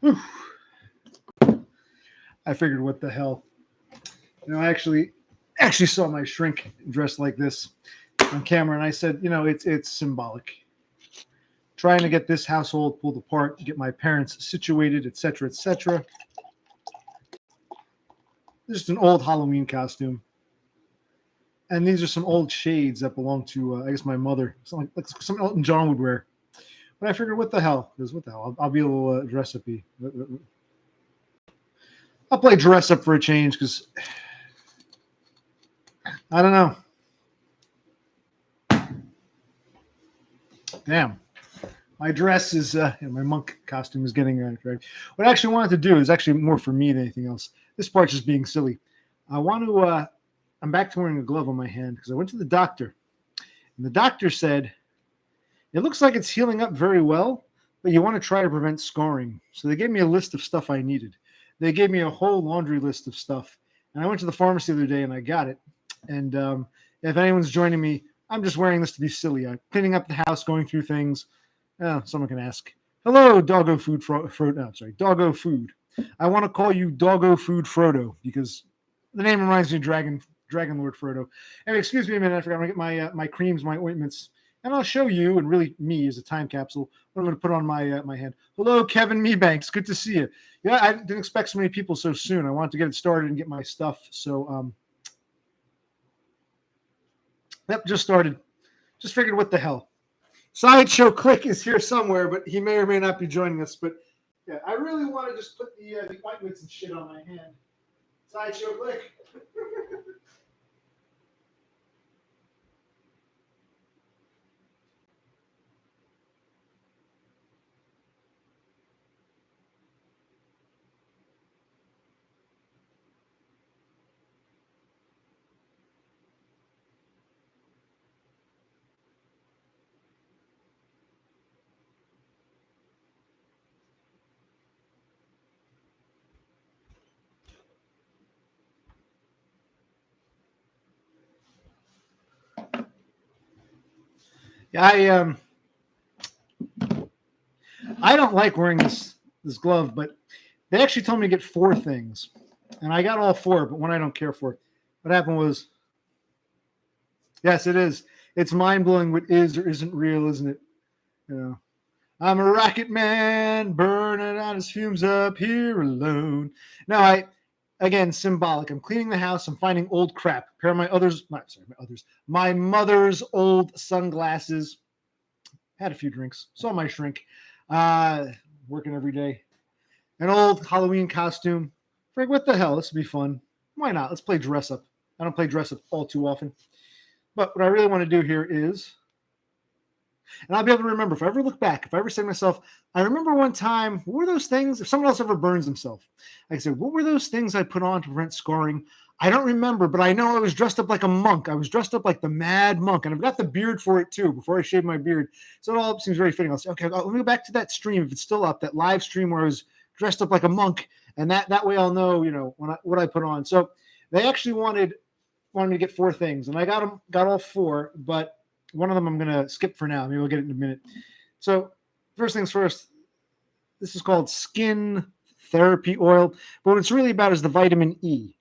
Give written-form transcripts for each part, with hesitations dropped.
Whew. I figured, what the hell? I actually saw my shrink dressed like this on camera, and I said, it's symbolic. Trying to get this household pulled apart, get my parents situated, etc., etc. Just an old Halloween costume, and these are some old shades that belong to, I guess, my mother. Something like something Elton John would wear. But I figured, what the hell? Because what the hell? I'll be a little dress uppy. I'll play dress up for a change because I don't know. Damn. My dress is, my monk costume is getting dragged. What I actually wanted to do is actually more for me than anything else. This part's just being silly. I want to, I'm back to wearing a glove on my hand because I went to the doctor. And the doctor said, it looks like it's healing up very well, but you want to try to prevent scarring. So they gave me a list of stuff I needed. They gave me a whole laundry list of stuff. And I went to the pharmacy the other day and I got it. And if anyone's joining me, I'm just wearing this to be silly. I'm cleaning up the house, going through things. Someone can ask, hello, Doggo Food Frodo. No, sorry, Doggo Food. I want to call you Doggo Food Frodo because the name reminds me of Dragon Lord Frodo. Anyway, excuse me a minute. I forgot to get my creams, my ointments, and I'll show you, and really me as a time capsule, what I'm going to put on my hand. Hello, Kevin Meebanks. Good to see you. Yeah, I didn't expect so many people so soon. I wanted to get it started and get my stuff. So, yep, just started. Just figured, what the hell. Sideshow Click is here somewhere, but he may or may not be joining us. But yeah, I really want to just put the ointments and shit on my hand. Sideshow Click. Yeah, I don't like wearing this glove, but they actually told me to get 4 things, and I got all 4, but one I don't care for. What happened was, yes, it is. It's mind blowing what is or isn't real, isn't it? I'm a racket man, burning out his fumes up here alone. No, again, symbolic. I'm cleaning the house. I'm finding old crap. A pair of my mother's old sunglasses. Had a few drinks. Saw my shrink. Working every day. An old Halloween costume. Frank, what the hell? This would be fun. Why not? Let's play dress up. I don't play dress up all too often. But what I really want to do here is, and I'll be able to remember, if I ever look back, if I ever say to myself, I remember one time, what were those things? If someone else ever burns himself, I say, what were those things I put on to prevent scarring? I don't remember, but I know I was dressed up like a monk. I was dressed up like the mad monk, and I've got the beard for it too, before I shaved my beard. So it all seems very fitting. I'll say, okay, let me go back to that stream, if it's still up, that live stream where I was dressed up like a monk, and that way I'll know, what I put on. So they actually wanted me to get 4 things, and I got all 4, but one of them I'm going to skip for now. Maybe we'll get it in a minute. So first things first, this is called skin therapy oil. But what it's really about is the vitamin E.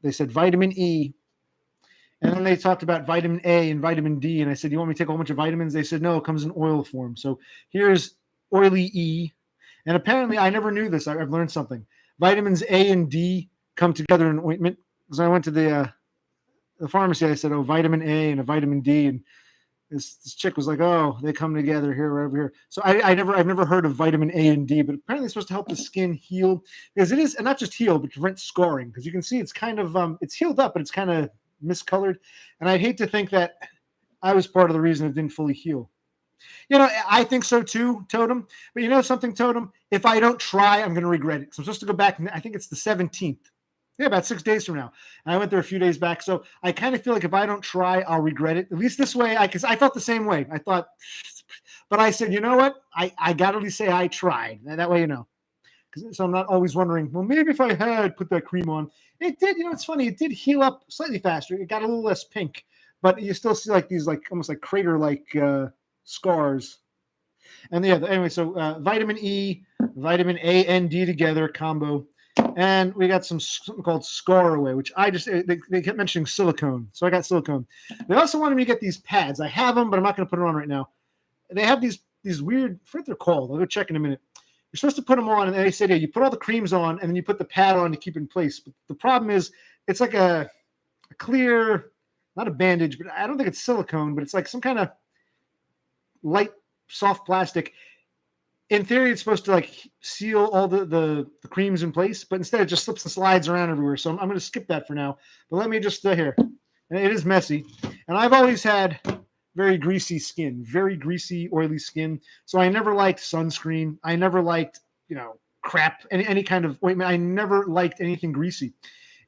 They said vitamin E. And then they talked about vitamin A and vitamin D. And I said, you want me to take a whole bunch of vitamins? They said, no, it comes in oil form. So here's oily E. And apparently, I never knew this. I've learned something. Vitamins A and D come together in ointment. So I went to the pharmacy. I said, vitamin A and a vitamin D. And this chick was like, oh, they come together here, over here. So I've never heard of vitamin A and D, but apparently it's supposed to help the skin heal, because it is, and not just heal, but prevent scarring. Because you can see it's kind of, it's healed up, but it's kind of miscolored. And I'd hate to think that I was part of the reason it didn't fully heal. I think so too, Totem. But you know something, Totem? If I don't try, I'm going to regret it. So I'm supposed to go back, I think it's the 17th. Yeah, about 6 days from now. And I went there a few days back. So I kind of feel like if I don't try, I'll regret it. At least this way, because I felt the same way. I thought, but I said, you know what? I got to at least say I tried. That way, So I'm not always wondering, well, maybe if I had put that cream on. It did, it's funny. It did heal up slightly faster. It got a little less pink. But you still see like these, like almost like crater-like scars. And yeah, anyway, so vitamin E, vitamin A and D together combo. And we got something called Scaraway, which they kept mentioning silicone. So I got silicone. They also wanted me to get these pads. I have them, but I'm not going to put them on right now. They have these weird, I forget what they're called. I'll go check in a minute. You're supposed to put them on, and they said, yeah, you put all the creams on, and then you put the pad on to keep it in place. But the problem is, it's like a clear, not a bandage, but I don't think it's silicone, but it's like some kind of light, soft plastic. In theory, it's supposed to like seal all the creams in place, but instead it just slips and slides around everywhere. So I'm going to skip that for now. But let me just here. And it is messy. And I've always had very greasy skin, very greasy, oily skin. So I never liked sunscreen. I never liked, crap, any kind of ointment. I never liked anything greasy.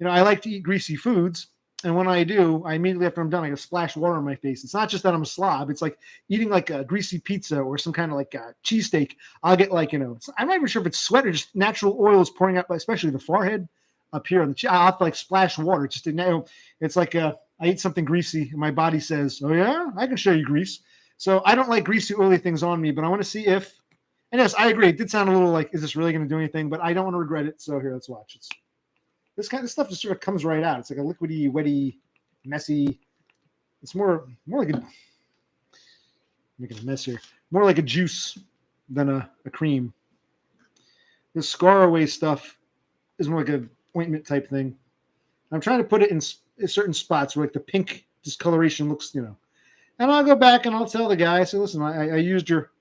I like to eat greasy foods. And when I do, I immediately after I'm done, I get splash water on my face. It's not just that I'm a slob. It's like eating like a greasy pizza or some kind of like a cheesesteak. I'll get like, I'm not even sure if it's sweat or just natural oils pouring out, especially the forehead up here on the I'll have to like splash water. Just to it's like I eat something greasy and my body says, oh yeah, I can show you grease. So I don't like greasy, oily things on me, but I want to see if, and yes, I agree. It did sound a little like, is this really going to do anything? But I don't want to regret it. So here, let's watch. This kind of stuff just sort of comes right out. It's like a liquidy, wetty, messy. It's more like making a mess here. More like a juice than a cream. This Scaraway stuff is more like a ointment type thing. I'm trying to put it in certain spots where like the pink discoloration looks, And I'll go back and I'll tell the guy, I say, listen, I used your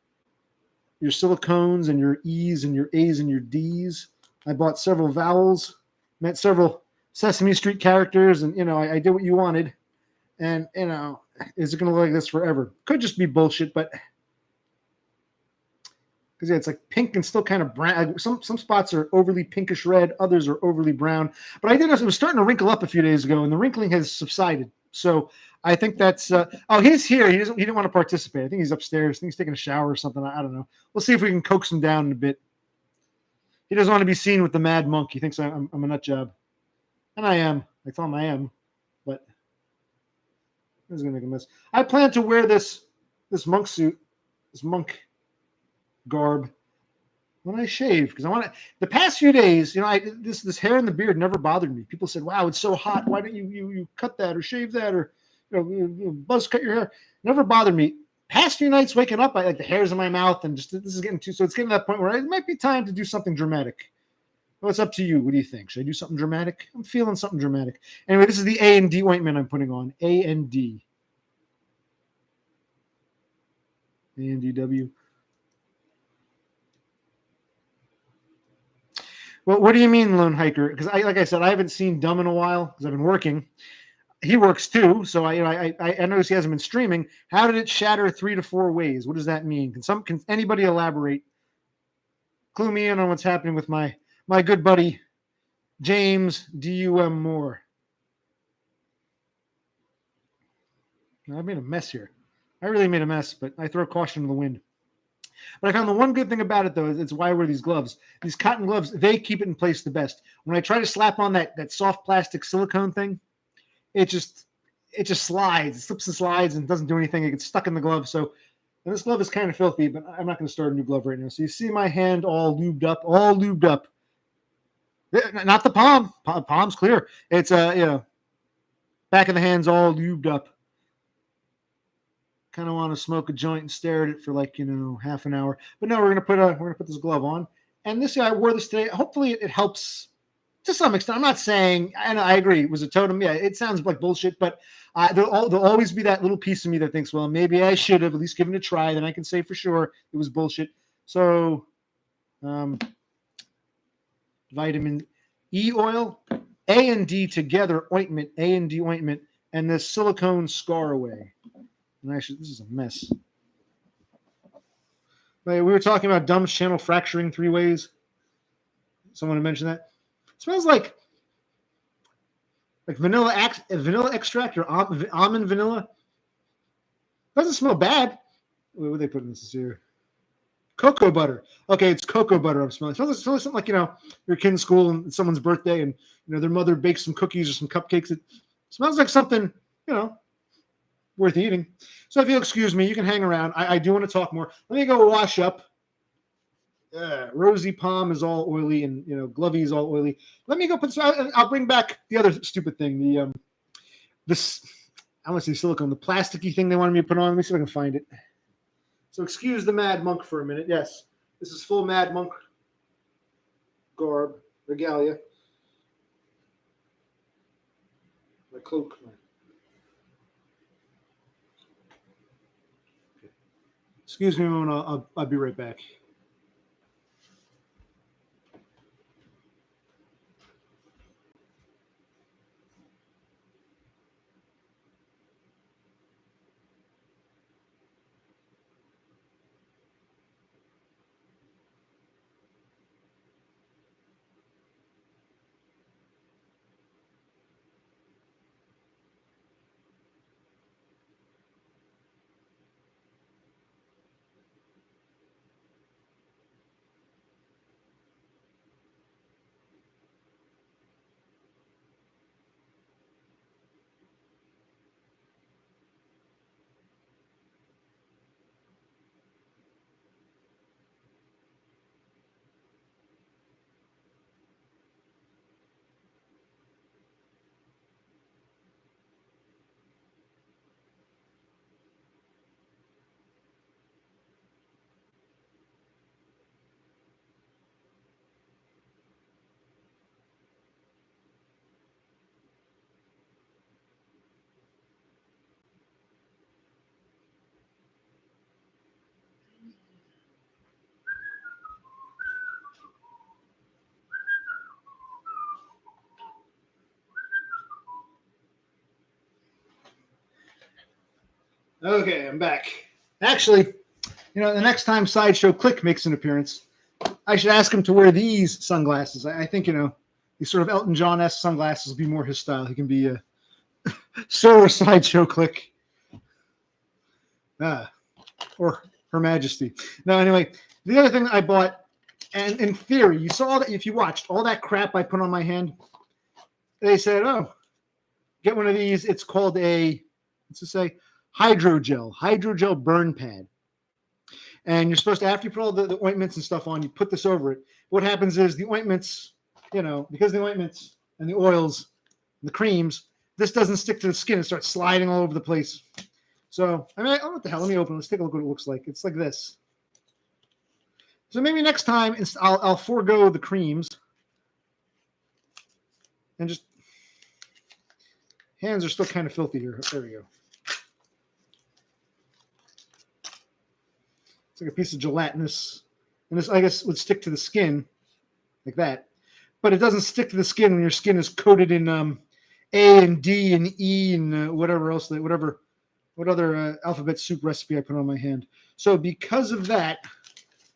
silicones and your E's and your A's and your D's. I bought several vowels. Met several Sesame Street characters, and I did what you wanted. And is it going to look like this forever? Could just be bullshit, but because it's like pink and still kind of brown. Some spots are overly pinkish red, others are overly brown. But I did notice it was starting to wrinkle up a few days ago, and the wrinkling has subsided. So I think that's. He's here. He didn't want to participate. I think he's upstairs. I think he's taking a shower or something. I don't know. We'll see if we can coax him down in a bit. He doesn't want to be seen with the mad monk. He thinks I'm a nut job. And I am. I tell him I am. But this is going to make a mess. I plan to wear this monk suit, this monk garb, when I shave. Because I want to. The past few days, this hair and the beard never bothered me. People said, wow, it's so hot. Why don't you cut that or shave that or buzz cut your hair? Never bothered me. Past few nights waking up, I like the hairs in my mouth and just this is getting too. So it's getting to that point where it might be time to do something dramatic. Well, it's up to you. What do you think? Should I do something dramatic? I'm feeling something dramatic. Anyway, this is the A&D ointment I'm putting on. A&D. A&DW. Well, what do you mean, Lone Hiker? Because like I said, I haven't seen Dumb in a while because I've been working. He works too, so I notice he hasn't been streaming. How did it shatter 3 to 4 ways? What does that mean? Can anybody elaborate? Clue me in on what's happening with my good buddy James D.U.M. Moore. I made a mess here. I really made a mess, but I throw caution to the wind. But I found the one good thing about it, though, is it's why I wear these gloves. These cotton gloves, they keep it in place the best. When I try to slap on that soft plastic silicone thing, it just slides. It slips and slides and doesn't do anything. It gets stuck in the glove. So, and this glove is kind of filthy, but I'm not going to start a new glove right now. So you see my hand all lubed up. Not the palm. Palm's clear. It's back of the hand's all lubed up. Kind of want to smoke a joint and stare at it for like half an hour. But no, we're gonna put this glove on. And I wore this today. Hopefully it helps to some extent. I'm not saying, and I agree, it was a totem. Yeah, it sounds like bullshit, but there'll always be that little piece of me that thinks, well, maybe I should have at least given it a try. Then I can say for sure it was bullshit. So, vitamin E oil, A&D together ointment, A&D ointment, and this silicone Scaraway. And actually, this is a mess. We were talking about Dumb's channel fracturing 3 ways. Someone mentioned that. It smells like vanilla extract or almond vanilla. Doesn't smell bad. What would they put in this here? Cocoa butter. Okay, it's cocoa butter I'm smelling. It smells like something like, your kid in school and it's someone's birthday and, their mother bakes some cookies or some cupcakes. It smells like something, worth eating. So if you'll excuse me, you can hang around. I do want to talk more. Let me go wash up. Rosy Palm is all oily, and Glovey is all oily. Let me go put some. I'll bring back the other stupid thing. This I want to say silicone, the plasticky thing they wanted me to put on. Let me see if I can find it. So excuse the Mad Monk for a minute. Yes, this is full Mad Monk garb, regalia. My cloak. Excuse me a moment. I'll be right back. Okay, I'm back. Actually, the next time Sideshow Click makes an appearance, I should ask him to wear these sunglasses. I think, these sort of Elton John-esque sunglasses will be more his style. He can be a Sir Sideshow Click. Or Her Majesty. No, anyway, the other thing I bought, and in theory, you saw that if you watched all that crap I put on my hand, they said, oh, get one of these. It's called let's just say, hydrogel burn pad. And you're supposed to, after you put all the ointments and stuff on, you put this over it. What happens is the ointments, because the ointments and the oils and the creams, this doesn't stick to the skin. It starts sliding all over the place. So, what the hell? Let me open it. Let's take a look at what it looks like. It's like this. So maybe next time I'll forego the creams and just, hands are still kind of filthy here. There we go. It's like a piece of gelatinous, and this, I guess, would stick to the skin like that, but it doesn't stick to the skin when your skin is coated in A and D and E and whatever else, what other alphabet soup recipe I put on my hand. So because of that,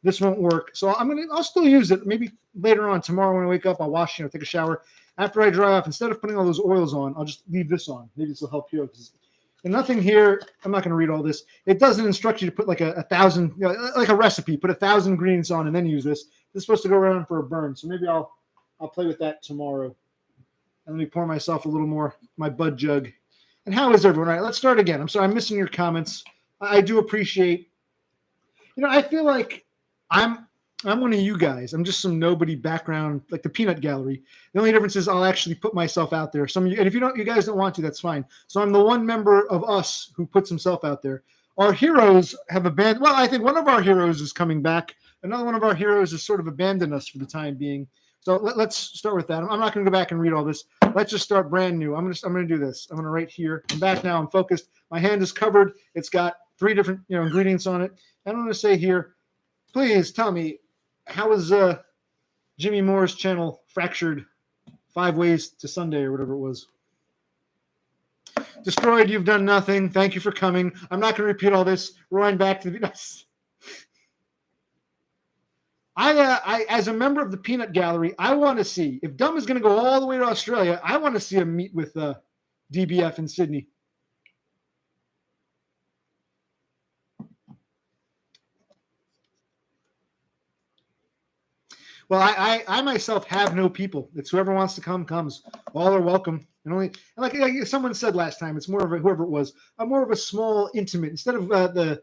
this won't work. So I'll still use it. Maybe later on tomorrow when I wake up, I'll wash, take a shower. After I dry off, instead of putting all those oils on, I'll just leave this on. Maybe this will help you. And nothing here, I'm not going to read all this. It doesn't instruct you to put like a 1,000, like a recipe, put 1,000 ingredients on and then use this. This is supposed to go around for a burn. So maybe I'll play with that tomorrow. And let me pour myself a little more, my bud jug. And how is everyone? All right, let's start again. I'm sorry, I'm missing your comments. I do appreciate, I feel like I'm one of you guys. I'm just some nobody background, like the peanut gallery. The only difference is I'll actually put myself out there. Some of you, and if you guys don't want to, that's fine. So I'm the one member of us who puts himself out there. Our heroes have abandoned. Well, I think one of our heroes is coming back. Another one of our heroes has sort of abandoned us for the time being. So let's start with that. I'm not going to go back and read all this. Let's just start brand new. I'm going to do this. I'm going to write here. I'm back now. I'm focused. My hand is covered. It's got 3 different ingredients on it. I'm going to say here, please tell me, how is Jimmy Moore's channel Fractured 5 Ways to Sunday or whatever it was? Destroyed, you've done nothing. Thank you for coming. I'm not going to repeat all this. Rewind back to the. I as a member of the Peanut Gallery, I want to see if Dumb is going to go all the way to Australia. I want to see him meet with DBF in Sydney. Well, I myself have no people. It's whoever wants to come comes. All are welcome. And only like someone said last time, it's more of a, whoever it was, more of a small, intimate instead of the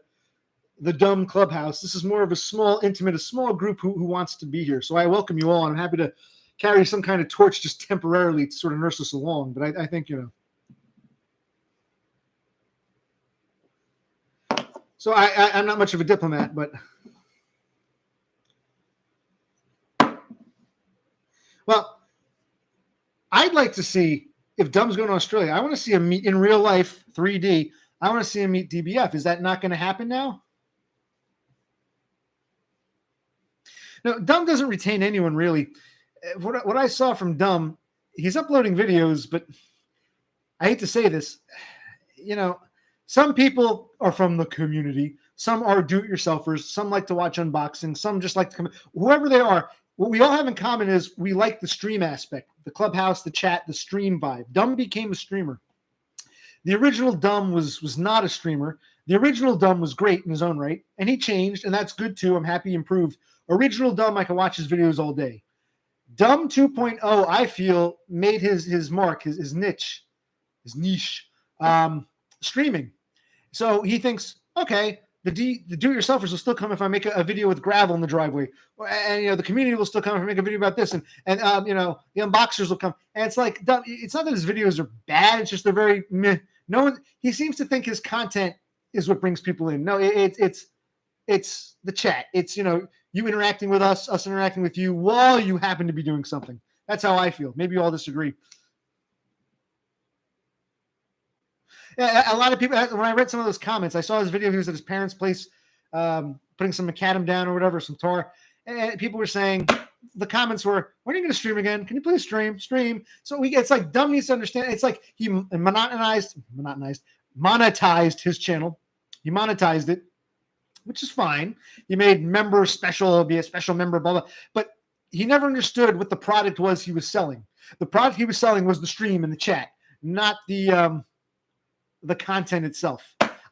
dumb clubhouse. This is more of a small, intimate, a small group who wants to be here. So I welcome you all. And I'm happy to carry some kind of torch just temporarily to sort of nurse us along. But I think, you know. So I'm not much of a diplomat, but well, I'd like to see if Dumb's going to Australia. I want to see him meet in real life, 3D. I want to see him meet DBF. Is that not going to happen now? No, Dumb doesn't retain anyone really. What I saw from Dumb, he's uploading videos, but I hate to say this, you know, some people are from the community. Some are do-it-yourselfers. Some like to watch unboxing. Some just like to come. Whoever they are, what we all have in common is we like the stream aspect, the clubhouse, the chat, the stream vibe. Dumb became a streamer. The original Dumb was not a streamer. The original Dumb was great in his own right, and he changed, and that's good too. I'm happy he improved. Original Dumb, I can watch his videos all day. Dumb 2.0, I feel, made his mark, his niche, streaming. So he thinks, okay, the do-it-yourselfers will still come if I make a video with gravel in the driveway, and you know the community will still come if I make a video about this, and you know the unboxers will come, and it's like it's not that his videos are bad, it's just they're very meh. No one, he seems to think his content is what brings people in. No, it's the chat. It's, you know, you interacting with us interacting with you while you happen to be doing something. That's how I feel. Maybe you all disagree. Yeah, a lot of people, when I read some of those comments, I saw his video. He was at his parents' place putting some macadam down or whatever, some tar. And people were saying, the comments were, when are you going to stream again? Can you please stream? So it's like Dumb needs to understand. It's like he monetized his channel. He monetized it, which is fine. He made member special, be a special member, blah, blah. But he never understood what the product was he was selling. The product he was selling was the stream and the chat, not the content itself.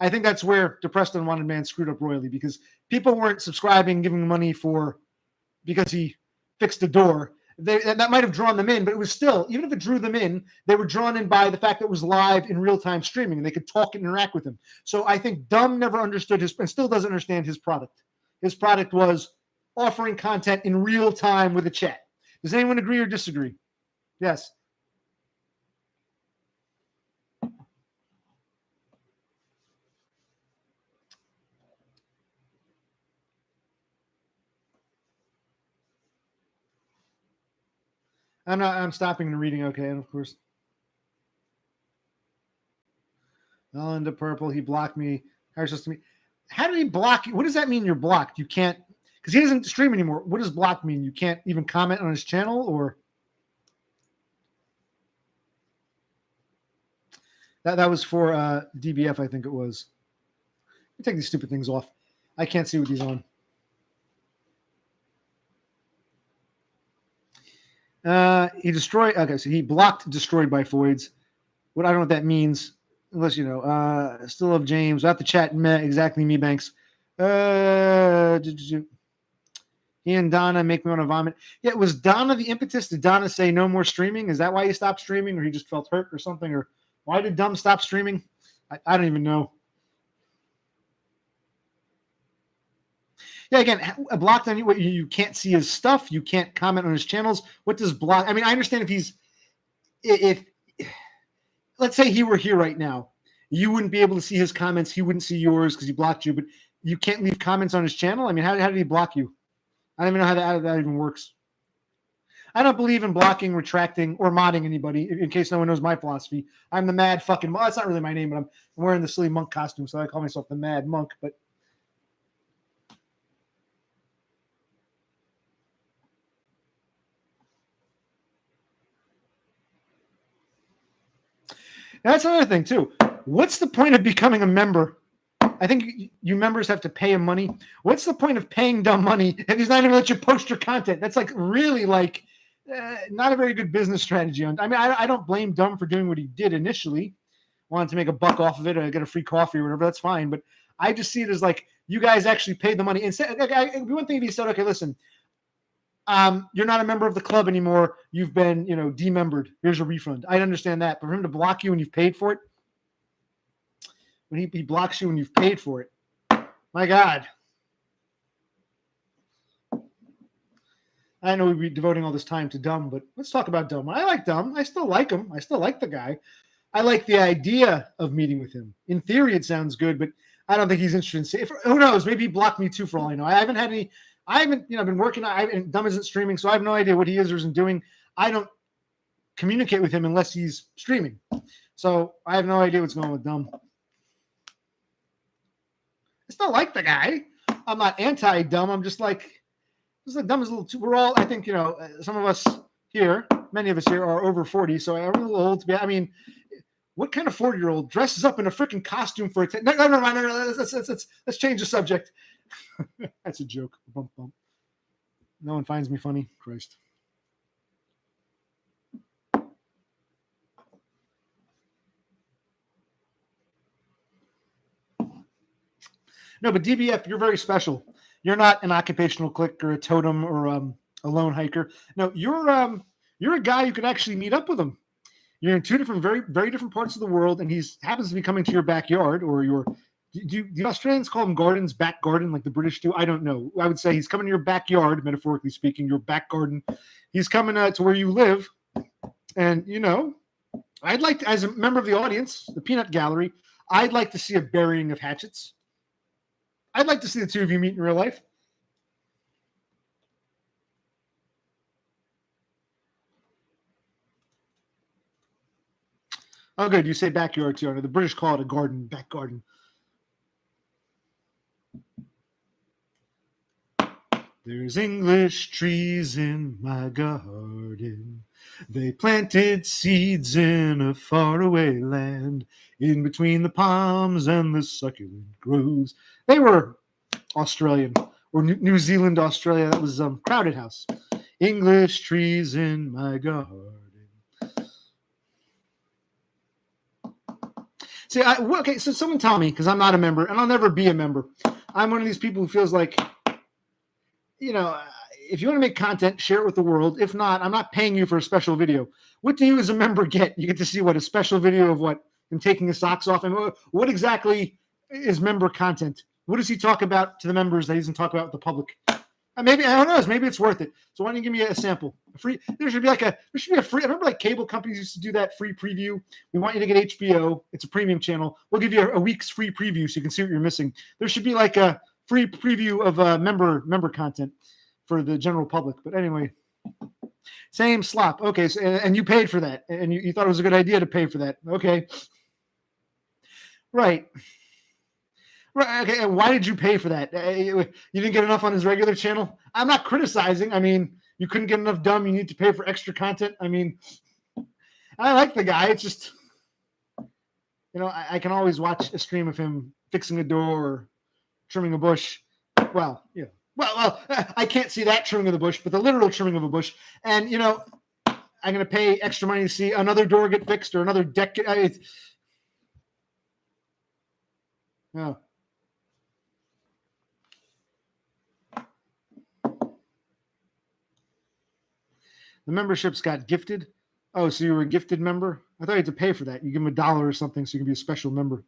I think that's where Depressed and Wanted Man screwed up royally, because people weren't subscribing, giving money because he fixed a door. That might have drawn them in, but it was still, even if it drew them in, they were drawn in by the fact that it was live in real-time streaming and they could talk and interact with him. So I think Dumb never understood and still doesn't understand his product. His product was offering content in real time with a chat. Does anyone agree or disagree? Yes. I'm stopping and reading. Okay, and of course. All into purple. He blocked me. How did he block you? What does that mean you're blocked? You can't, because he doesn't stream anymore. What does block mean? You can't even comment on his channel, or? That was for DBF, I think it was. Let me take these stupid things off. I can't see what he's on. He destroyed. Okay, so he blocked destroyed by Foids. I don't know what that means. Unless, you know, still love James. Without the chat, exactly, me Banks. He and Donna make me want to vomit. Yeah, was Donna the impetus? Did Donna say no more streaming? Is that why he stopped streaming, or he just felt hurt or something? Or why did Dumb stop streaming? I don't even know. Yeah, again, blocked on you. You can't see his stuff. You can't comment on his channels. What does block? I mean, I understand if let's say he were here right now, you wouldn't be able to see his comments. He wouldn't see yours because he blocked you. But you can't leave comments on his channel. I mean, how did he block you? I don't even know how that even works. I don't believe in blocking, retracting, or modding anybody. In case no one knows my philosophy, I'm the mad fucking. Well, that's not really my name, but I'm wearing the silly monk costume, so I call myself the Mad Monk. But that's another thing too. What's the point of becoming a member? I think you members have to pay him money. What's the point of paying Dumb money if he's not even going to let you post your content? That's like really like not a very good business strategy. I mean, I don't blame Dumb for doing what he did initially. Wanted to make a buck off of it or get a free coffee or whatever. That's fine. But I just see it as like you guys actually paid the money. Instead, one thing if he said, okay, listen, you're not a member of the club anymore. You've been, demembered. Here's a refund. I understand that. But for him to block you when you've paid for it, when he blocks you when you've paid for it, my God. I know we'd be devoting all this time to Dumb, but let's talk about Dumb. I like Dumb. I still like him. I still like the guy. I like the idea of meeting with him. In theory, it sounds good, but I don't think he's interested in. Who knows? Maybe he blocked me too, for all I know. I haven't been working. Dumb isn't streaming, so I have no idea what he is or isn't doing. I don't communicate with him unless he's streaming. So I have no idea what's going on with Dumb. I still like the guy. I'm not anti-Dumb. I'm just like, Dumb is a little too. We're all, I think, some of us here, many of us here are over 40, so I'm a little old to be. I mean, what kind of 40-year-old dresses up in a freaking costume for a? No. Let's change the subject. That's a joke. Bump, bump. No one finds me funny. Christ. No, but DBF, you're very special. You're not an occupational click or a totem or a lone hiker. No, you're a guy you can actually meet up with him. You're in two different, very, very different parts of the world, and he happens to be coming to your backyard or your. Do the Australians call them gardens, back garden, like the British do? I don't know. I would say he's coming to your backyard, metaphorically speaking, your back garden. He's coming to where you live, and I'd like to, as a member of the audience, the Peanut Gallery, I'd like to see a burying of hatchets. I'd like to see the two of you meet in real life. Oh, good. You say backyard too. The British call it a garden, back garden. There's English trees in my garden. They planted seeds in a faraway land, in between the palms and the succulent groves. They were Australian, or New Zealand, Australia. That was Crowded House. English trees in my garden. See, okay, so someone tell me, because I'm not a member, and I'll never be a member. I'm one of these people who feels like, if you want to make content, share it with the world. If not, I'm not paying you for a special video. What do you as a member get? You get to see a special video of what? Him taking his socks off? And what exactly is member content? What does he talk about to the members that he doesn't talk about with the public? Maybe, I don't know, maybe it's worth it. So why don't you give me a sample? There should be a free, I remember like cable companies used to do that free preview. We want you to get HBO. It's a premium channel. We'll give you a week's free preview so you can see what you're missing. There should be like a free preview of member content for the general public. But anyway, same slop. Okay, so, and you paid for that. And you thought it was a good idea to pay for that. Okay. Right. Right. Okay. And why did you pay for that? You didn't get enough on his regular channel? I'm not criticizing. I mean, you couldn't get enough Dumb. You need to pay for extra content. I mean, I like the guy. It's just, I can always watch a stream of him fixing a door or trimming a bush. Well, Well, I can't see that trimming of the bush, but the literal trimming of a bush. And, I'm going to pay extra money to see another door get fixed or another deck. Oh. The memberships got gifted. Oh, so you were a gifted member? I thought you had to pay for that. You give them $1 or something so you can be a special member.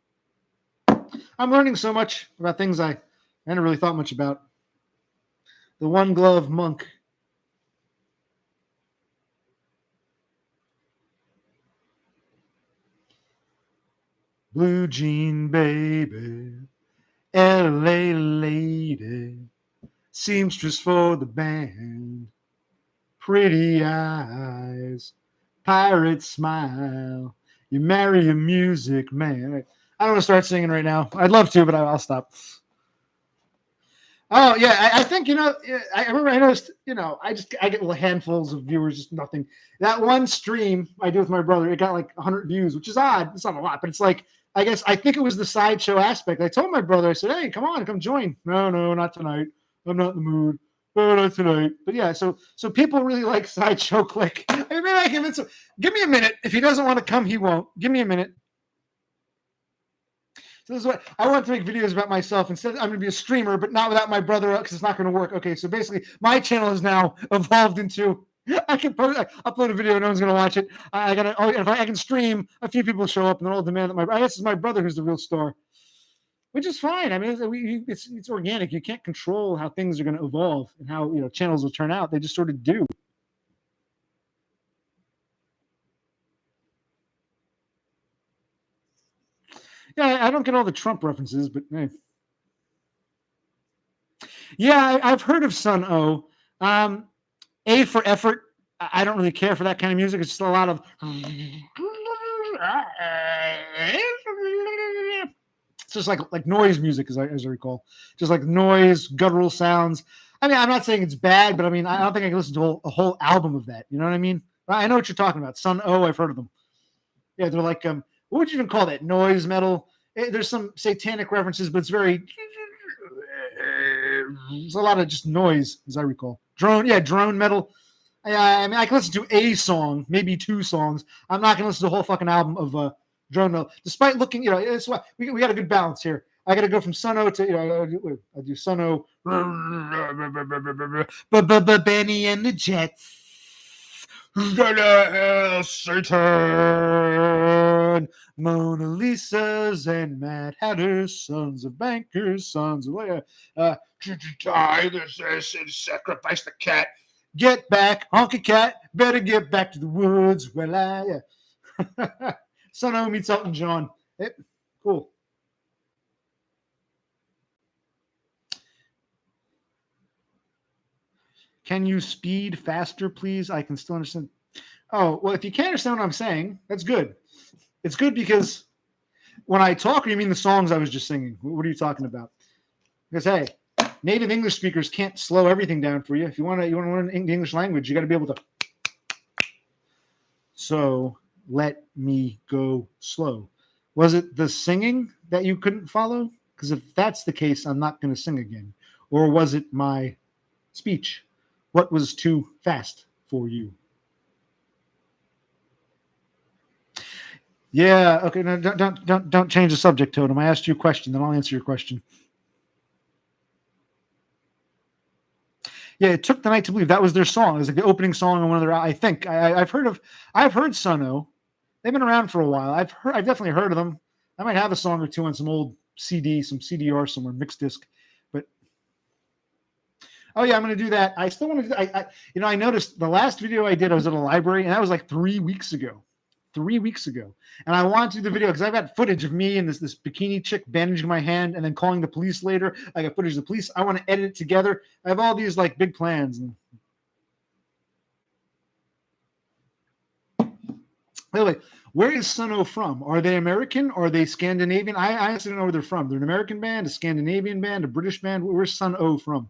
I'm learning so much about things I never really thought much about. The One Glove Monk. Blue Jean Baby, LA Lady, seamstress for the band, pretty eyes, pirate smile, you marry a music man. I don't want to start singing right now. I'd love to, but I'll stop. Oh yeah, I think I remember I noticed I get little handfuls of viewers, just nothing. That one stream I do with my brother, it got like 100 views, which is odd. It's not a lot, but it's like I think it was the sideshow aspect. I told my brother, I said, "Hey, come join." No, not tonight. I'm not in the mood. No, not tonight. But yeah, so people really like sideshow click. Maybe I convince him. Give me a minute. If he doesn't want to come, he won't. Give me a minute. So this is what I want to make videos about myself. Instead, I'm going to be a streamer, but not without my brother because it's not going to work. Okay, so basically, my channel has now evolved into I can upload a video, no one's going to watch it. I got to. Oh, if I can stream, a few people show up, and then I'll demand that I guess it's my brother who's the real star, which is fine. I mean, it's organic. You can't control how things are going to evolve and how channels will turn out. They just sort of do. Yeah, I don't get all the Trump references, but hey. Yeah, I've heard of Sun O. A for effort. I don't really care for that kind of music. It's just a lot of. It's just like noise music, as I recall. Just like noise, guttural sounds. I mean, I'm not saying it's bad, but I mean, I don't think I can listen to a whole album of that. You know what I mean? I know what you're talking about. Sun O, I've heard of them. Yeah, they're like, what would you even call that? Noise metal. There's some satanic references, but it's very. There's a lot of just noise, as I recall. Drone metal. I mean, I can listen to a song, maybe two songs. I'm not going to listen to the whole fucking album of drone metal. Despite looking, it's what we got a good balance here. I got to go from Sun O to, I do Sun O. Benny and the Jets. Satan. Mona Lisa's and Mad Hatters, sons of bankers, sons of die this and sacrifice the cat. Get back, honky cat. Better get back to the woods. Well, Sun O meets Elton John. Hey, cool. Can you speed faster, please? I can still understand. Oh, well, if you can't understand what I'm saying, that's good. It's good because when I talk, or you mean the songs I was just singing? What are you talking about? Because, hey, native English speakers can't slow everything down for you. If you want to learn the English language, you got to be able to. So let me go slow. Was it the singing that you couldn't follow? Because if that's the case, I'm not going to sing again. Or was it my speech? What was too fast for you? Yeah. Okay. No, don't change the subject, Totem. I asked you a question, then I'll answer your question. Yeah, it took the night to believe. That was their song. It was like the opening song on one of their. I think I've heard Sun O. They've been around for a while. I've definitely heard of them. I might have a song or two on some old CD, some CDR somewhere, mixed disc. But oh yeah, I'm going to do that. I still want to. I noticed the last video I did. I was at a library, and that was like 3 weeks ago. 3 weeks ago, and I want to do the video because I've got footage of me and this bikini chick bandaging my hand and then calling the police later. I got footage of the police. I want to edit it together. I have all these like big plans. By the way, where is Sun O from? Are they American? Or are they Scandinavian? I honestly don't know where they're from. They're an American band, a Scandinavian band, a British band. Where's Sun O from?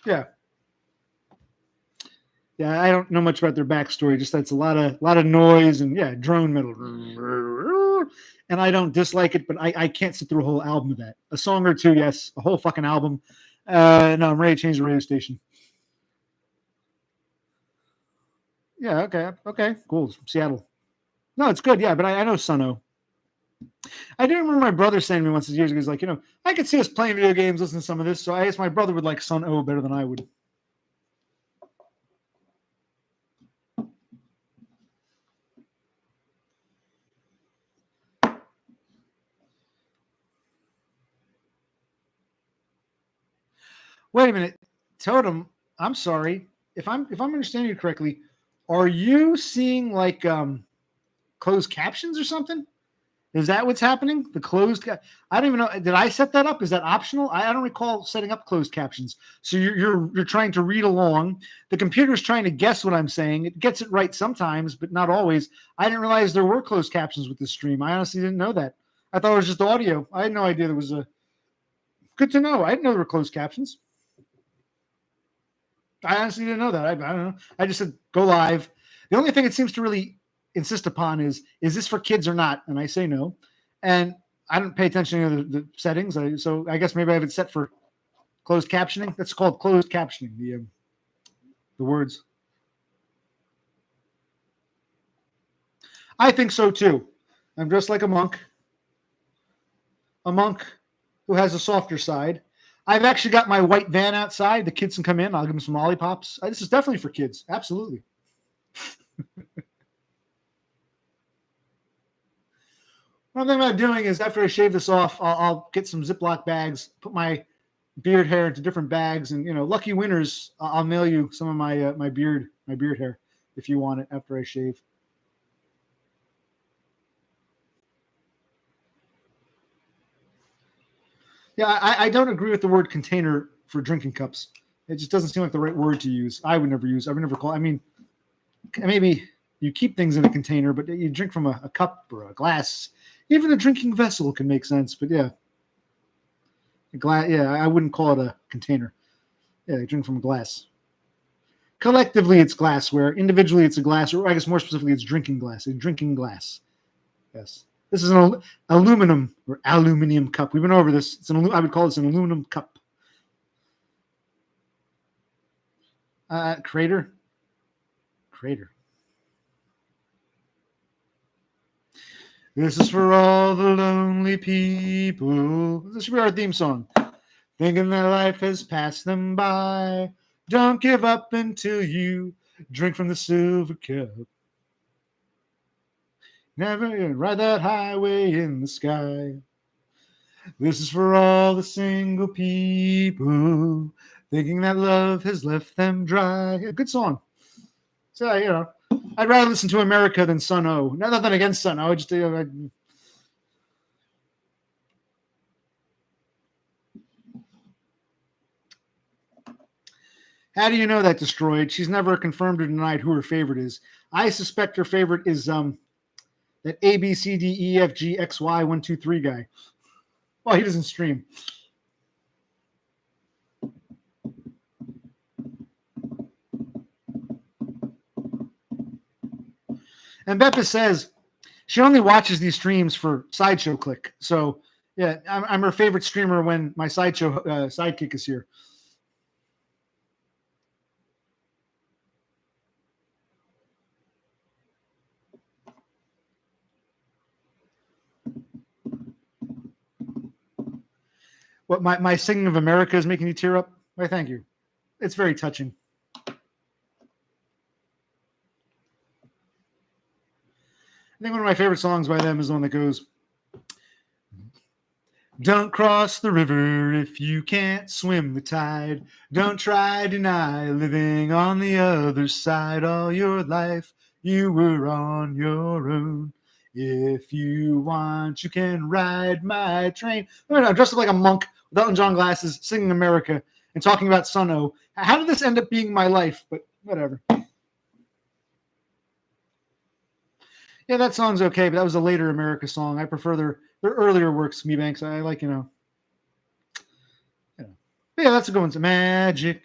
Yeah. Yeah, I don't know much about their backstory. Just that's a lot of noise and drone metal. And I don't dislike it, but I can't sit through a whole album of that. A song or two, yes. A whole fucking album. No, I'm ready to change the radio station. Yeah, okay, cool. Seattle. No, it's good, yeah, but I know Sun O. I do remember my brother saying to me once years ago, he's like, I could see us playing video games, listening to some of this, so I guess my brother would like Sun O better than I would. Wait a minute, Totem. I'm sorry if I'm understanding you correctly. Are you seeing like closed captions or something? Is that what's happening? The closed. I don't even know. Did I set that up? Is that optional? I don't recall setting up closed captions. So you're trying to read along. The computer's trying to guess what I'm saying. It gets it right sometimes, but not always. I didn't realize there were closed captions with this stream. I honestly didn't know that. I thought it was just audio. I had no idea there was a. Good to know. I didn't know there were closed captions. I honestly didn't know that. I don't know. I just said go live. The only thing it seems to really insist upon is this for kids or not? And I say no. And I don't pay attention to the settings, so I guess maybe I have it set for closed captioning. That's called closed captioning. The words. I think so too. I'm dressed like a monk who has a softer side. I've actually got my white van outside. The kids can come in. I'll give them some lollipops. This is definitely for kids. Absolutely. What I'm thinking about doing is after I shave this off, I'll get some Ziploc bags, put my beard hair into different bags, and lucky winners, I'll mail you some of my beard hair if you want it after I shave. Yeah, I don't agree with the word container for drinking cups. It just doesn't seem like the right word to use. I would never use. I would never call. I mean, maybe you keep things in a container, but you drink from a cup or a glass. Even a drinking vessel can make sense. But yeah, a glass. Yeah, I wouldn't call it a container. Yeah, you drink from a glass. Collectively, it's glassware. Individually, it's a glass, or I guess more specifically, it's drinking glass. A drinking glass. Yes. This is an aluminum or aluminium cup. We've been over this. I would call this an aluminum cup. Crater. This is for all the lonely people. This should be our theme song. Thinking that life has passed them by. Don't give up until you drink from the silver cup. Never ride that highway in the sky. This is for all the single people thinking that love has left them dry. Yeah, good song. So, I'd rather listen to America than Sun O. Nothing against Sun O. Just how do you know that, Destroyed? She's never confirmed or denied who her favorite is. I suspect her favorite is that A B C D E F G X Y 1 2 3 guy. Well, he doesn't stream. And Beppa says she only watches these streams for Sideshow Click. So yeah, I'm her favorite streamer when my Sideshow sidekick is here. What my singing of America is making you tear up? Why, thank you. It's very touching. I think one of my favorite songs by them is the one that goes, "Don't cross the river if you can't swim the tide. Don't try deny living on the other side. All your life you were on your own. If you want, you can ride my train." I'm dressed like a monk with Elton John glasses, singing America and talking about Sun O. How did this end up being my life? But whatever. Yeah, that song's okay, but that was a later America song. I prefer their earlier works, Me Banks. I like, yeah, that's a good one. It's Magic.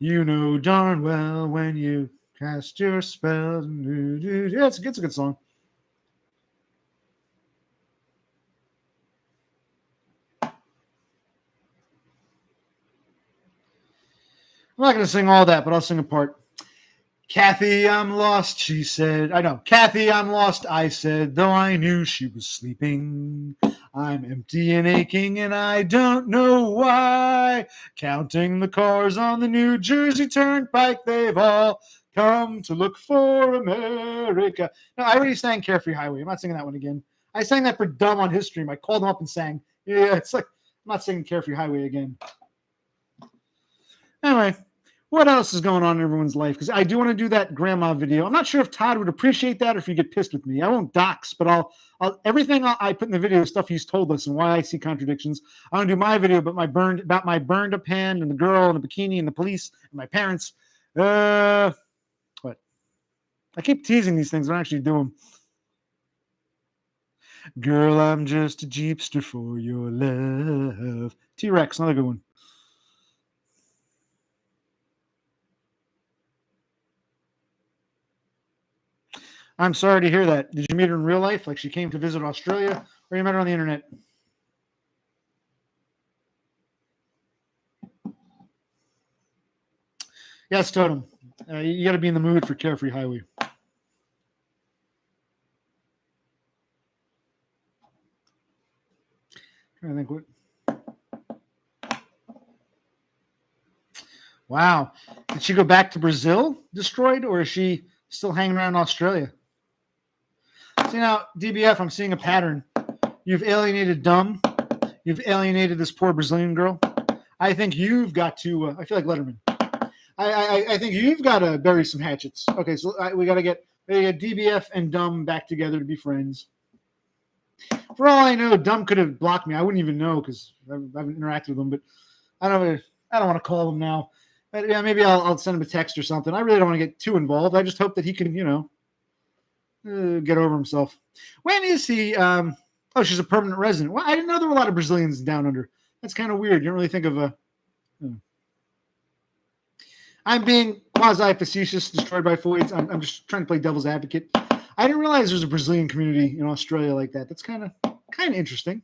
You know darn well when you cast your spell. Yeah, it's a good song. I'm not going to sing all that, but I'll sing a part. "Kathy, I'm lost," she said. I know. "Kathy, I'm lost," I said, though I knew she was sleeping. "I'm empty and aching, and I don't know why. Counting the cars on the New Jersey Turnpike, they've all come to look for America." No, I already sang "Carefree Highway." I'm not singing that one again. I sang that for Dumb on his stream. I called him up and sang. Yeah, it's like, I'm not singing "Carefree Highway" again. Anyway, what else is going on in everyone's life? Because I do want to do that grandma video. I'm not sure if Todd would appreciate that or if you get pissed with me. I won't dox, but everything I put in the video is stuff he's told us and why I see contradictions. I want to do my video about my burned up hand and the girl and the bikini and the police and my parents. What? I keep teasing these things. I don't actually do them. "Girl, I'm just a jeepster for your love." T-Rex, another good one. I'm sorry to hear that. Did you meet her in real life? Like she came to visit Australia, or you met her on the internet? Yes, Totem. You got to be in the mood for Carefree Highway. I think what. Wow. Did she go back to Brazil destroyed, or is she still hanging around Australia? See now, DBF, I'm seeing a pattern. You've alienated Dumb. You've alienated this poor Brazilian girl. I think you've got to. I feel like Letterman. I think you've got to bury some hatchets. Okay, so we got to get DBF and Dumb back together to be friends. For all I know, Dumb could have blocked me. I wouldn't even know because I haven't interacted with him. But I don't. I don't want to call him now. But yeah, maybe I'll send him a text or something. I really don't want to get too involved. I just hope that he can, get over himself. When is he? Oh, she's a permanent resident. Well, I didn't know there were a lot of Brazilians down under. That's kind of weird. You don't really think of a. I'm being quasi facetious, destroyed by Floyd's. I'm just trying to play devil's advocate. I didn't realize there's a Brazilian community in Australia like that. That's kind of interesting.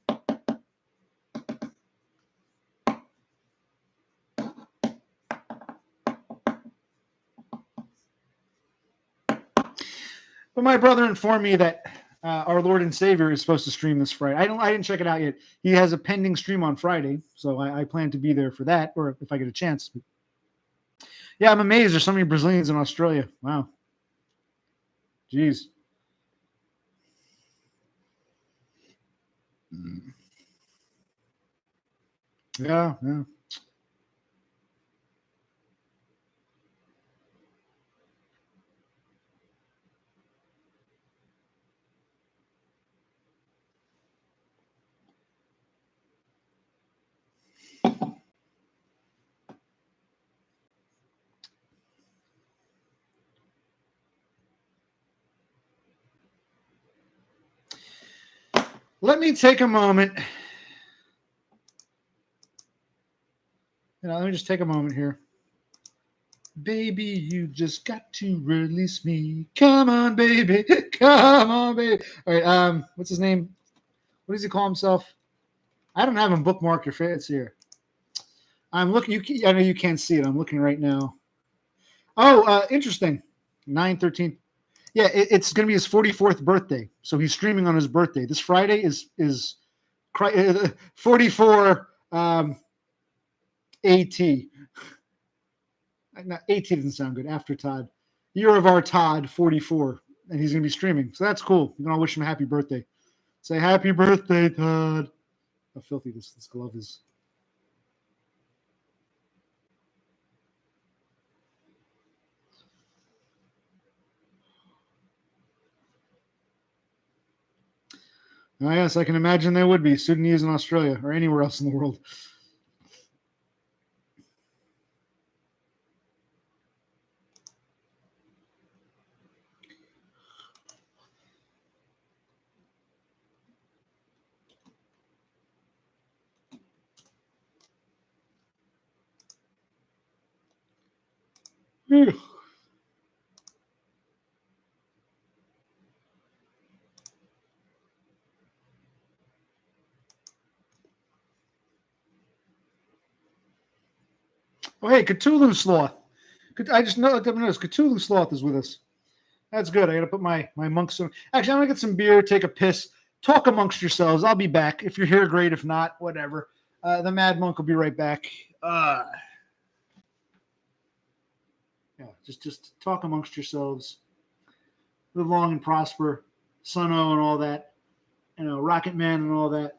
But my brother informed me that our Lord and Savior is supposed to stream this Friday. I didn't check it out yet. He has a pending stream on Friday, so I plan to be there for that, or if I get a chance. But yeah, I'm amazed. There's so many Brazilians in Australia. Wow. Jeez. Yeah, yeah. Let me take a moment. Let me just take a moment here. Baby, you just got to release me. Come on, baby. Come on, baby. All right. What's his name? What does he call himself? I don't have him bookmarked or it's here. I'm looking. I know you can't see it. I'm looking right now. Oh, interesting. 9/13. Yeah, it's going to be his 44th birthday. So he's streaming on his birthday. This Friday is 44 AT. Not AT doesn't sound good. After Todd. Year of our Todd, 44. And he's going to be streaming. So that's cool. You can all wish him a happy birthday. Say happy birthday, Todd. How filthy this glove is. Oh, yes, I can imagine they would be. Sudanese in Australia or anywhere else in the world. Oh, hey, Cthulhu Sloth. I just noticed Cthulhu Sloth is with us. That's good. I got to put my monks on. Actually, I'm going to get some beer, take a piss, talk amongst yourselves. I'll be back. If you're here, great. If not, whatever. The Mad Monk will be right back. Yeah, just talk amongst yourselves. Live long and prosper. Sun-O and all that. Rocket Man and all that.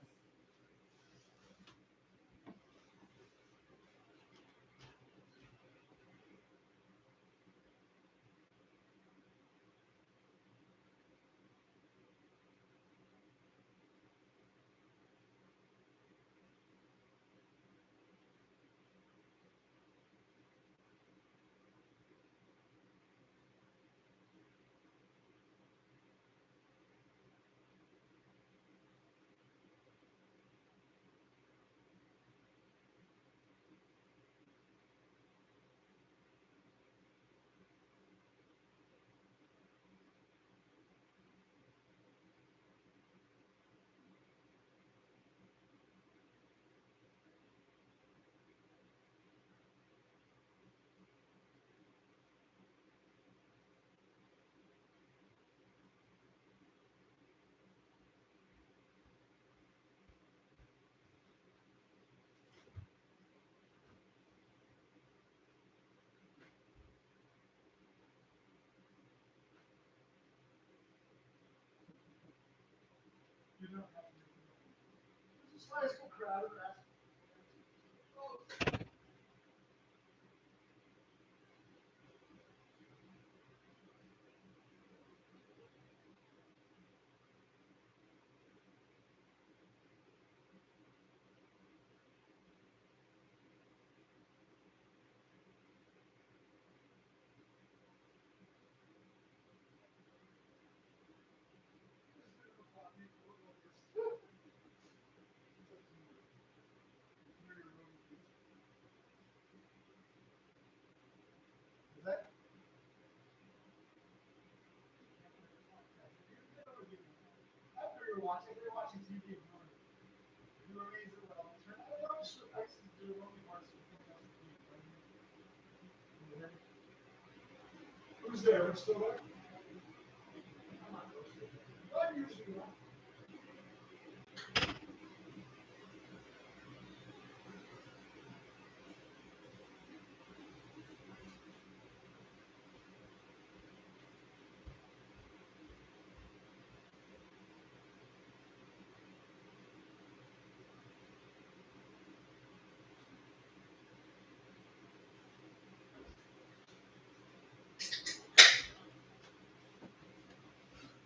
Who's there? Who's still there?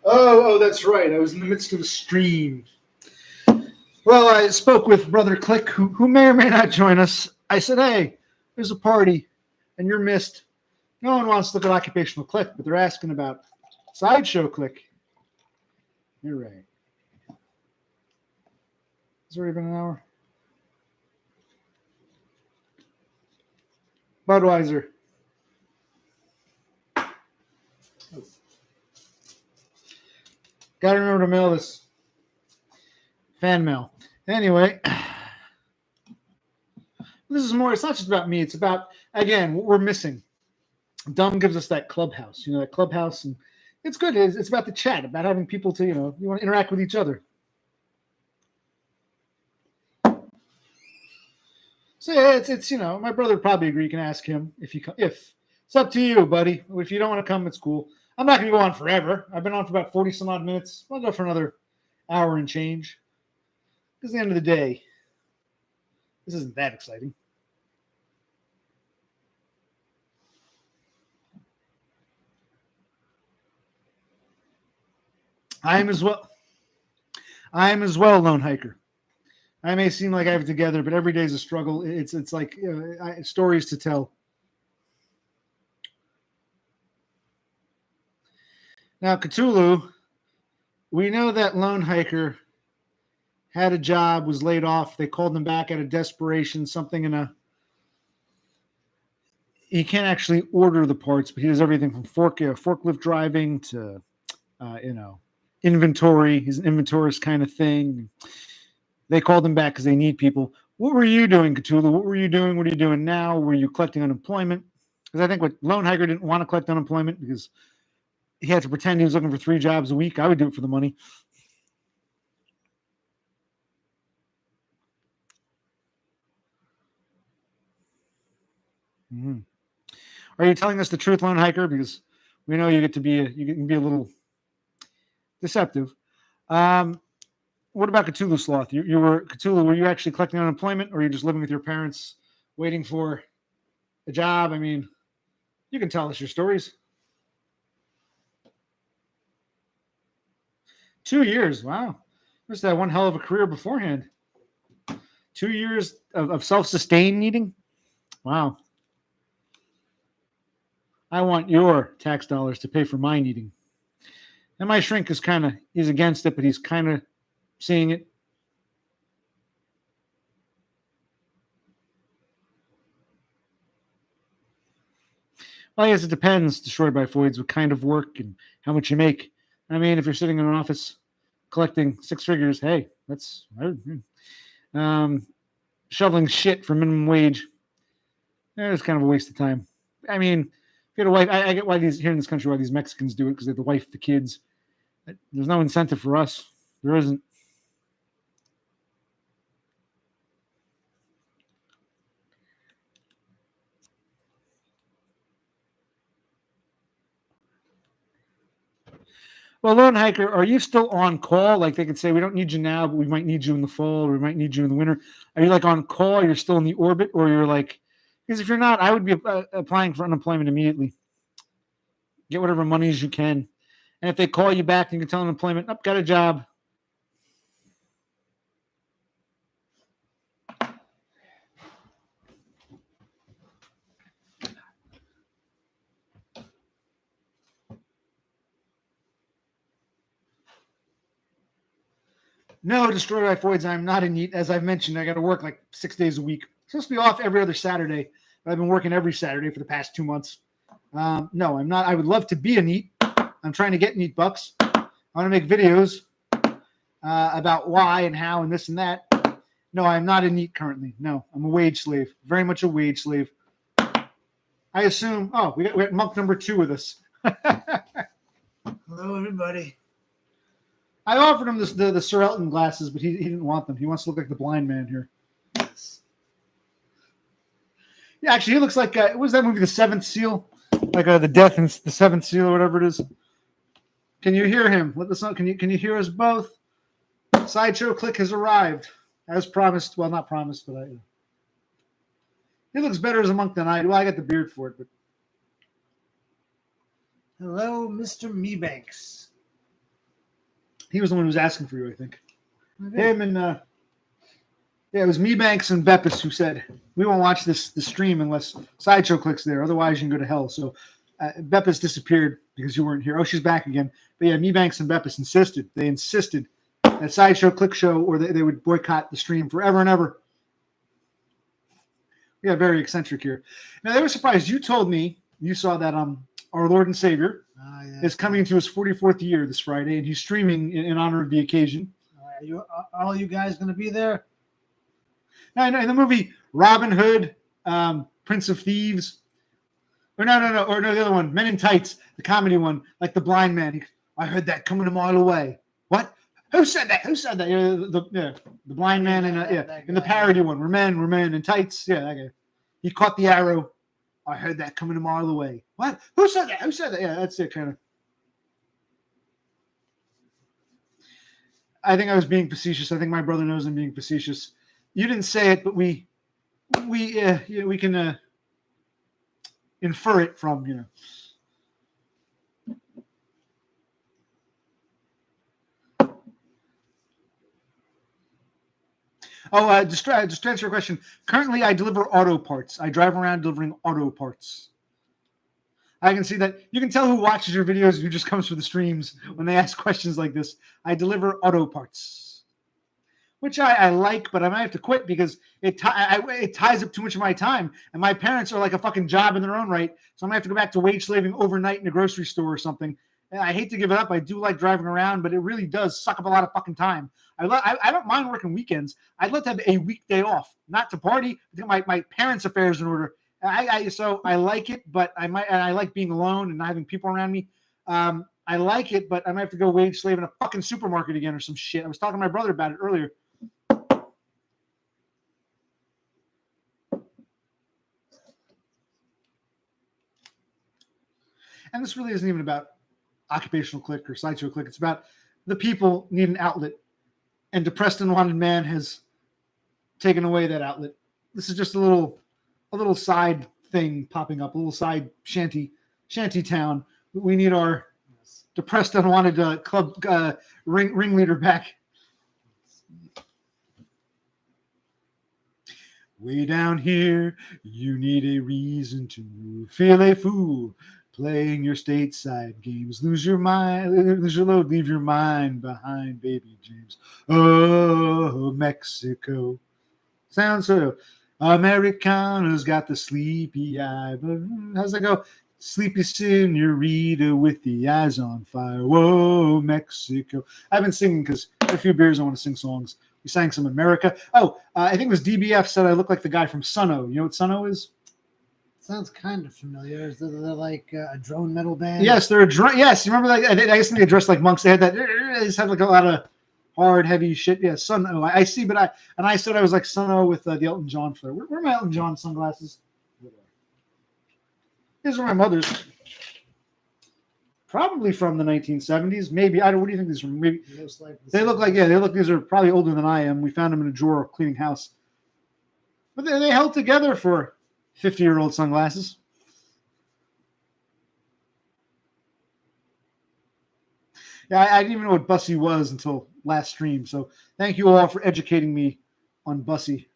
Oh, that's right. I was in the midst of a stream. Well, I spoke with Brother Click, who may or may not join us. I said, hey, there's a party, and you're missed. No one wants to look at Occupational Click, but they're asking about Sideshow Click. You're right. Has it already been an hour? Budweiser. Gotta remember to mail this. Fan mail. Anyway, this is more, it's not just about me. It's about, again, what we're missing. Dumb gives us that clubhouse, that clubhouse. And it's good. It's about the chat, about having people to, you want to interact with each other. So yeah, it's my brother would probably agree. You can ask him if it's up to you, buddy. If you don't want to come, it's cool. I'm not going to go on forever. I've been on for about 40 some odd minutes. I'll go for another hour and change. Because at the end of the day, this isn't that exciting. I am as well, lone hiker. I may seem like I have it together, but every day is a struggle. It's like stories to tell. Now, Cthulhu, we know that lone hiker had a job, was laid off. They called him back out of desperation, he can't actually order the parts, but he does everything from forklift driving to, inventory. He's an inventorist kind of thing. They called him back because they need people. What were you doing, Cthulhu? What were you doing? What are you doing now? Were you collecting unemployment? Because I think what lone hiker didn't want to collect unemployment because he had to pretend he was looking for 3 jobs a week. I would do it for the money. Mm-hmm. Are you telling us the truth, lone hiker? Because we know you can be a little deceptive. What about Cthulhu Sloth? You were Cthulhu. Were you actually collecting unemployment, or are you just living with your parents, waiting for a job? I mean, you can tell us your stories. 2 years. Wow, must have had one hell of a career beforehand. 2 years of self-sustained eating. Wow. I want your tax dollars to pay for mine eating. And my shrink he's against it, but he's kind of seeing it. Well, I guess it depends, Destroyed by Foids, what kind of work and how much you make. I mean, if you're sitting in an office collecting 6 figures, hey, that's shoveling shit for minimum wage. It's kind of a waste of time. I mean, if you had a wife, I get why here in this country why these Mexicans do it, because they have the wife, the kids. There's no incentive for us. There isn't. Well, Lone Hiker, are you still on call? Like they could say, we don't need you now, but we might need you in the fall, or we might need you in the winter. Are you like on call? You're still in the orbit, or you're like, because if you're not, I would be applying for unemployment immediately. Get whatever monies you can. And if they call you back, you can tell unemployment, oh, got a job. No, Destroyed by Voids, I'm not a NEET. As I've mentioned, I got to work like 6 days a week. I'm supposed to be off every other Saturday, but I've been working every Saturday for the past 2 months. No, I'm not. I would love to be a NEET. I'm trying to get NEET bucks. I want to make videos about why and how and this and that. No, I'm not a NEET currently. No, I'm a wage slave. Very much a wage slave. I assume. Oh, we got monk number 2 with us. Hello, everybody. I offered him the Sir Elton glasses, but he didn't want them. He wants to look like the blind man here. Yes. Yeah, actually, he looks like what was that movie, The Seventh Seal? Like the Death in the Seventh Seal or whatever it is. Can you hear him? Let us know. Can you hear us both? Sideshow Click has arrived, as promised. Well, not promised, but he looks better as a monk than I do. Well, I got the beard for it, but Hello, Mr. Mebanks. he was the one who was asking for you, I think. Okay. Him and yeah, it was Mebanks and Beppis who said we won't watch the stream unless Sideshow Click's there. Otherwise, you can go to hell. So Beppis disappeared because you weren't here. Oh, she's back again. But yeah, Mebanks and Beppis insisted. They insisted that Sideshow Click show, or they would boycott the stream forever and ever. We got very eccentric here. Now they were surprised. You told me you saw that our Lord and Savior is coming to his 44th year this Friday, and he's streaming in honor of the occasion. Are all you guys going to be there? No, in the movie Robin Hood, Prince of Thieves, or no, the other one, Men in Tights, the comedy one, like the blind man. I heard that coming a mile away. What? Who said that? Who said that? The blind man in the parody one. We're men in tights. Yeah, that guy. He caught the arrow. I heard that coming a mile away. What? Who said that? Who said that? Yeah, that's it, kind of. I think I was being facetious. I think my brother knows I'm being facetious. You didn't say it, but we can infer it from. Oh, just to answer your question. Currently, I deliver auto parts. I drive around delivering auto parts. I can see that. You can tell who watches your videos, who just comes for the streams when they ask questions like this. I deliver auto parts, which I like, but I might have to quit because it ties up too much of my time. And my parents are like a fucking job in their own right. So I'm going to have to go back to wage slaving overnight in a grocery store or something. And I hate to give it up. I do like driving around, but it really does suck up a lot of fucking time. I don't mind working weekends. I'd love to have a weekday off, not to party, to get my parents' affairs in order. So I like it, but I like being alone and not having people around me. I like it, but I might have to go wage slave in a fucking supermarket again or some shit. I was talking to my brother about it earlier. And this really isn't even about Occupational Click or Sideshow Click. It's about the people need an outlet, and Depressed and Wanted Man has taken away that outlet. This is just a little side thing popping up, a little side shanty town. We need our Depressed and Wanted club ringleader back. Way down here, you need a reason to feel a fool. Playing your stateside games, lose your mind, lose your load, leave your mind behind, baby James. Oh, Mexico. Sounds sort of Americana's got the sleepy eye. But how's that go? Sleepy senorita with the eyes on fire. Whoa, Mexico. I've been singing because I had a few beers. I want to sing songs. We sang some America. Oh, I think it was DBF said I look like the guy from Sunno. You know what Sunno is? Sounds kind of familiar. They're like a drone metal band. Yes, they're a drone. Yes, you remember that? I guess they dressed like monks. They had that. They just had like a lot of hard, heavy shit. Yeah, Sunno. I see, but I said I was like Sunno with the Elton John flair. Where are my Elton John sunglasses? These are my mother's. probably from the 1970s. Maybe I don't. What do you think these are? Maybe Most likely. they look like They look. These are probably older than I am. We found them in a drawer cleaning house, but they held together for 50-year-old sunglasses. Yeah, I didn't even know what Bussy was until last stream. So thank you all for educating me on Bussy.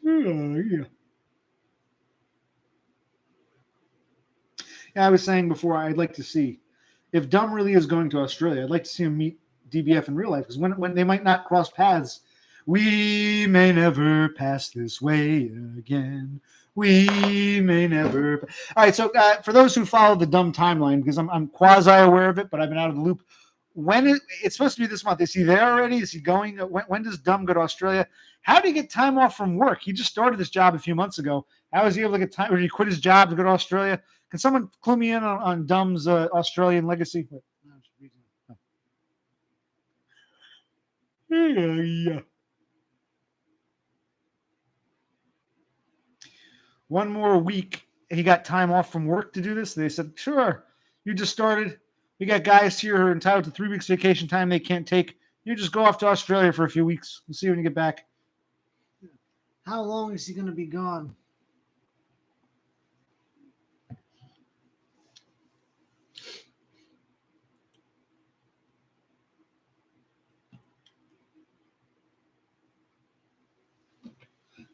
Yeah. Yeah, I was saying before, I'd like to see if Dumb really is going to Australia. I'd like to see him meet DBF in real life, because when they might not cross paths, we may never pass this way again. We may never. All right. So for those who follow the Dumb timeline, because I'm quasi aware of it, but I've been out of the loop. It's supposed to be this month? Is he there already? Is he going? When does Dumb go to Australia? How did he get time off from work? He just started this job a few months ago. How was he able to get time? Or did he quit his job to go to Australia? Can someone clue me in on Dumb's Australian legacy? Yeah. One more week. He got time off from work to do this. They said, sure, you just started. We got guys here who are entitled to 3 weeks vacation time they can't take. You just go off to Australia for a few weeks. We'll see when you get back. How long is he going to be gone?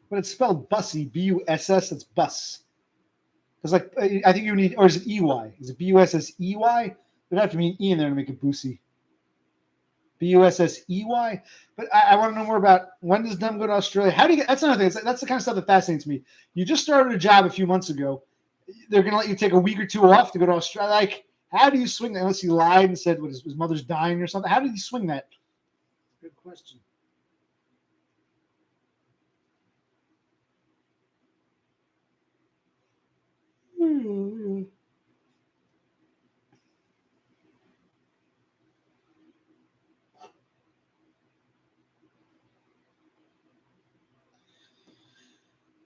But it's spelled Bussy, B-U-S-S. It's bus. Because I think you need, or is it E-Y? Is it B-U-S-S-E-Y? There'd have to be an E in there to make it Bussy. B-U-S-S-E-Y. But I want to know more about when does Dumb go to Australia? How do you get? That's another thing. That's the kind of stuff that fascinates me. You just started a job a few months ago. They're going to let you take a week or two off to go to Australia. Like, how do you swing that? Unless he lied and said what his mother's dying or something. How did he swing that? Good question.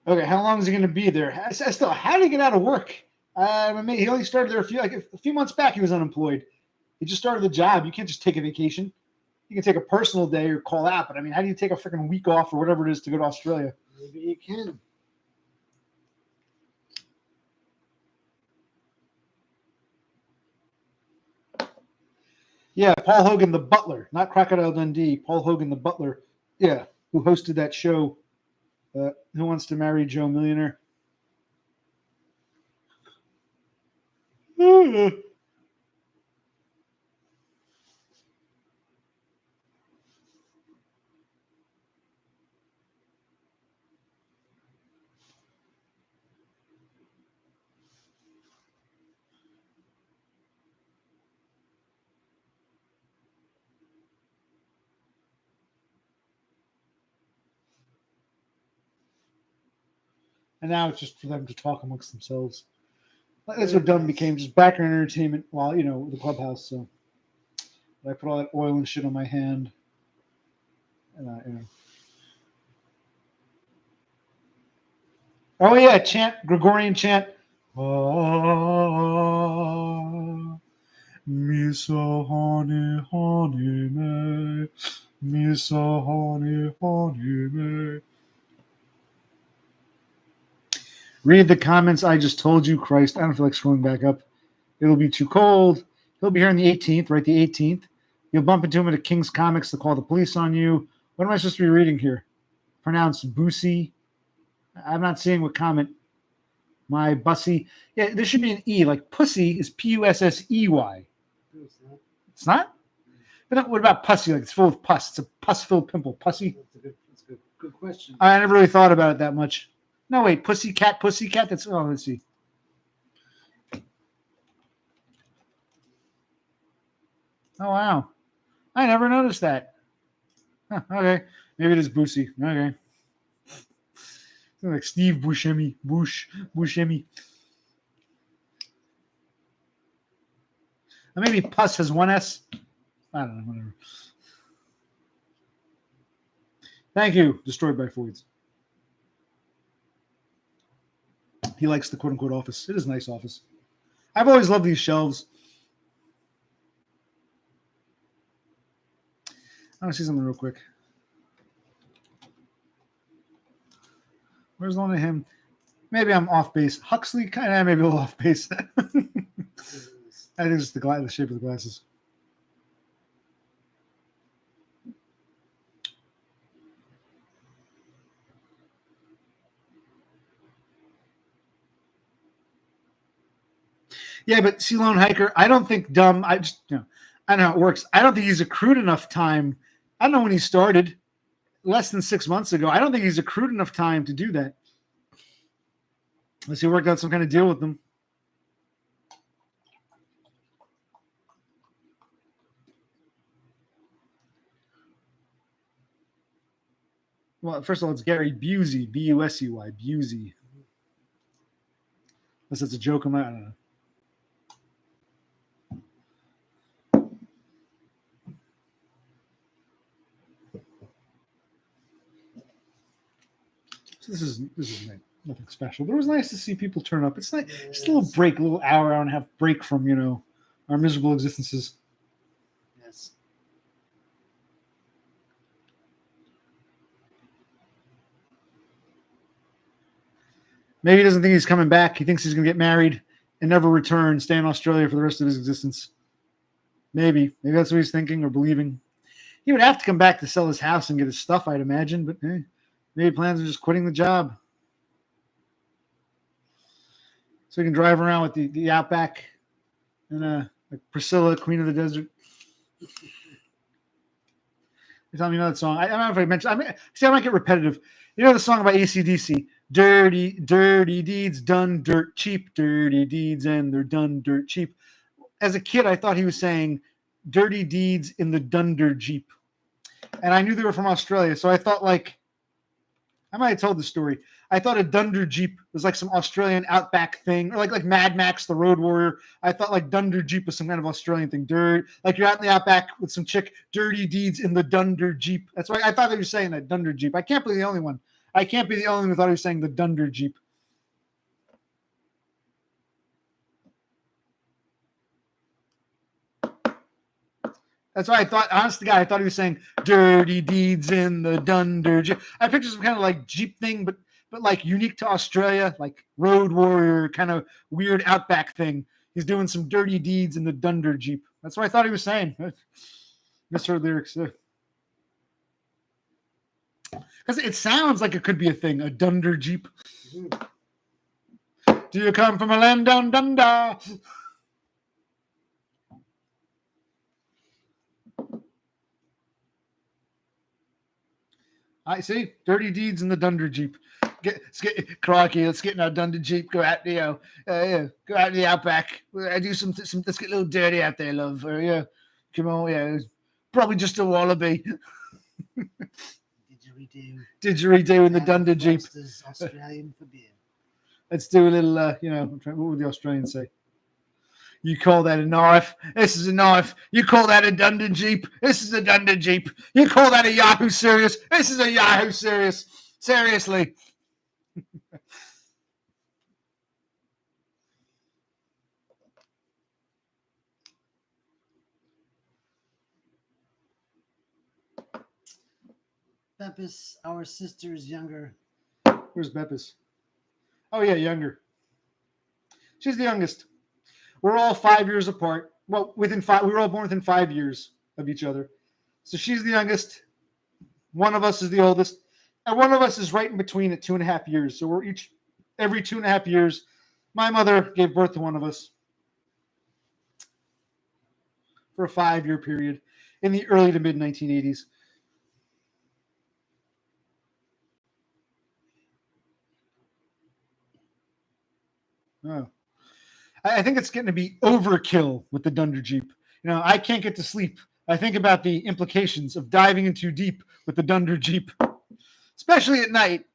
Okay, how long is he going to be there? Still, how did he get out of work? He only started there a few months back. He was unemployed. He just started the job. You can't just take a vacation. You can take a personal day or call out, but I mean, how do you take a freaking week off or whatever it is to go to Australia? Maybe you can. Yeah, Paul Hogan, the butler, not Crocodile Dundee. Paul Hogan, the butler. Yeah, who hosted that show, Who Wants to Marry Joe Millionaire? And now it's just for them to talk amongst themselves. That's what Dumb became, just background entertainment while, the clubhouse. So I put all that oil and shit on my hand. And Oh, yeah, Gregorian chant. Misa honey, honey, me. Misa honey, honey, me. Read the comments. I just told you, Christ. I don't feel like scrolling back up. It'll be too cold. He'll be here on the 18th, right? The 18th. You'll bump into him at King's Comics to call the police on you. What am I supposed to be reading here? Pronounced Boosie. I'm not seeing what comment. My Bussy. Yeah, there should be an E. Like pussy is Pussey. It's not? But what about pussy? Like it's full of pus. It's a pus-filled pimple. Pussy. That's a good question. I never really thought about it that much. No, wait. Pussycat. That's, let's see. Oh, wow. I never noticed that. Huh, okay. Maybe it is Boosie. Okay. Like Steve Buscemi. Buscemi. Maybe pus has one S. I don't know. Whatever. Thank you. Destroyed by Floyd's. He likes the quote-unquote office. It is a nice office. I've always loved these shelves. I want to see something real quick. Where's one of him? Maybe I'm off base. Huxley, kind of, maybe a little off base. I think it's the shape of the glasses. Yeah, but see, Lone Hiker, I don't think dumb. I just, I don't know how it works. I don't think he's accrued enough time. I don't know when he started, less than 6 months ago. I don't think he's accrued enough time to do that. Unless he worked out some kind of deal with them. Well, first of all, it's Gary Busey, Busey, Busey. Unless it's a joke, I don't know. So this is nothing special, but it was nice to see people turn up. It's like just a little break, a little hour and a half break from our miserable existences. Yes. Maybe he doesn't think he's coming back. He thinks he's going to get married and never return, stay in Australia for the rest of his existence. Maybe that's what he's thinking or believing. He would have to come back to sell his house and get his stuff, I'd imagine, but maybe he plans on just quitting the job. So he can drive around with the Outback and like Priscilla, Queen of the Desert. You tell me that song. I don't know if I mentioned. I might get repetitive. You know the song about AC/DC? Dirty, dirty deeds done dirt cheap. Dirty deeds and they're done dirt cheap. As a kid, I thought he was saying dirty deeds in the Dunder Jeep. And I knew they were from Australia. So I thought I might have told the story. I thought a Dunder Jeep was like some Australian Outback thing, or like Mad Max, the Road Warrior. I thought like Dunder Jeep was some kind of Australian thing. Like you're out in the Outback with some chick, dirty deeds in the Dunder Jeep. That's why I thought they were saying that, Dunder Jeep. I can't be the only one. I can't be the only one who thought he was saying the Dunder Jeep. That's why I thought, honest to God, I thought he was saying dirty deeds in the Dunder Jeep. I pictured some kind of like Jeep thing, but like unique to Australia, like Road Warrior, kind of weird Outback thing. He's doing some dirty deeds in the Dunder Jeep. That's what I thought he was saying. Misheard lyrics. Because it sounds like it could be a thing, a Dunder Jeep. Do you come from a land down Dunder? I see. Dirty deeds in the Dunder Jeep. Crikey, let's get in our Dunder Jeep. Go out, go out to the Outback. Do some. Let's get a little dirty out there, love. Come on, probably just a wallaby. Didgeridoo in the Dunder Jeep. Australian for beer. Let's do a little. What would the Australians say? You call that a knife? This is a knife. You call that a Dunder Jeep? This is a Dunder Jeep. You call that a Yahoo Serious? This is a Yahoo Serious. Seriously. Beppis, our sister, is younger. Where's Beppis? Oh, yeah, younger. She's the youngest. We're all 5 years apart. Well, we were all born within 5 years of each other. So she's the youngest. One of us is the oldest. And one of us is right in between at 2.5 years. So we're each, every 2.5 years, my mother gave birth to one of us for a 5-year period in the early to mid 1980s. Oh. I think it's getting to be overkill with the Dunder Jeep. I can't get to sleep. I think about the implications of diving in too deep with the Dunder Jeep, especially at night.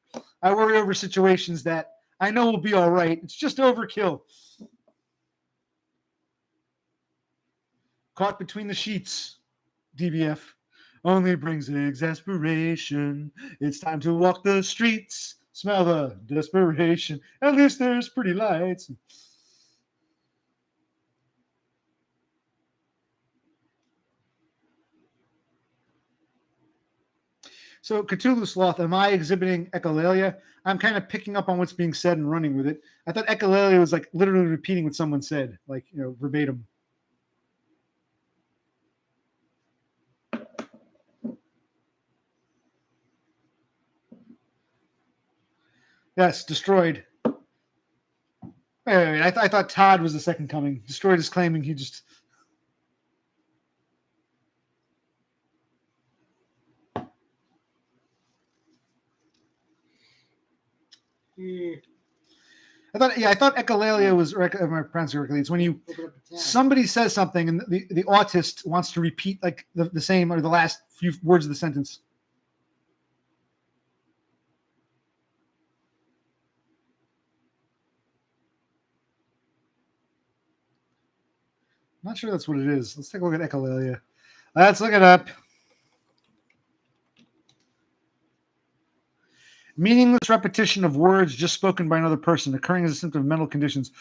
I worry over situations that I know will be all right. It's just overkill. Caught between the sheets, DBF only brings exasperation. It's time to walk the streets Smell the desperation. At least there's pretty lights. So, Cthulhu Sloth, am I exhibiting echolalia? I'm kind of picking up on what's being said and running with it. I thought echolalia was like literally repeating what someone said, like, verbatim. Yes, destroyed. Wait. I thought Todd was the second coming. Destroyed is claiming he just. I thought echolalia was, am I pronouncing correctly? It's when somebody says something and the autist wants to repeat like the same or the last few words of the sentence. I'm not sure that's what it is. Let's take a look at echolalia. Let's look it up. Meaningless repetition of words just spoken by another person, occurring as a symptom of mental conditions.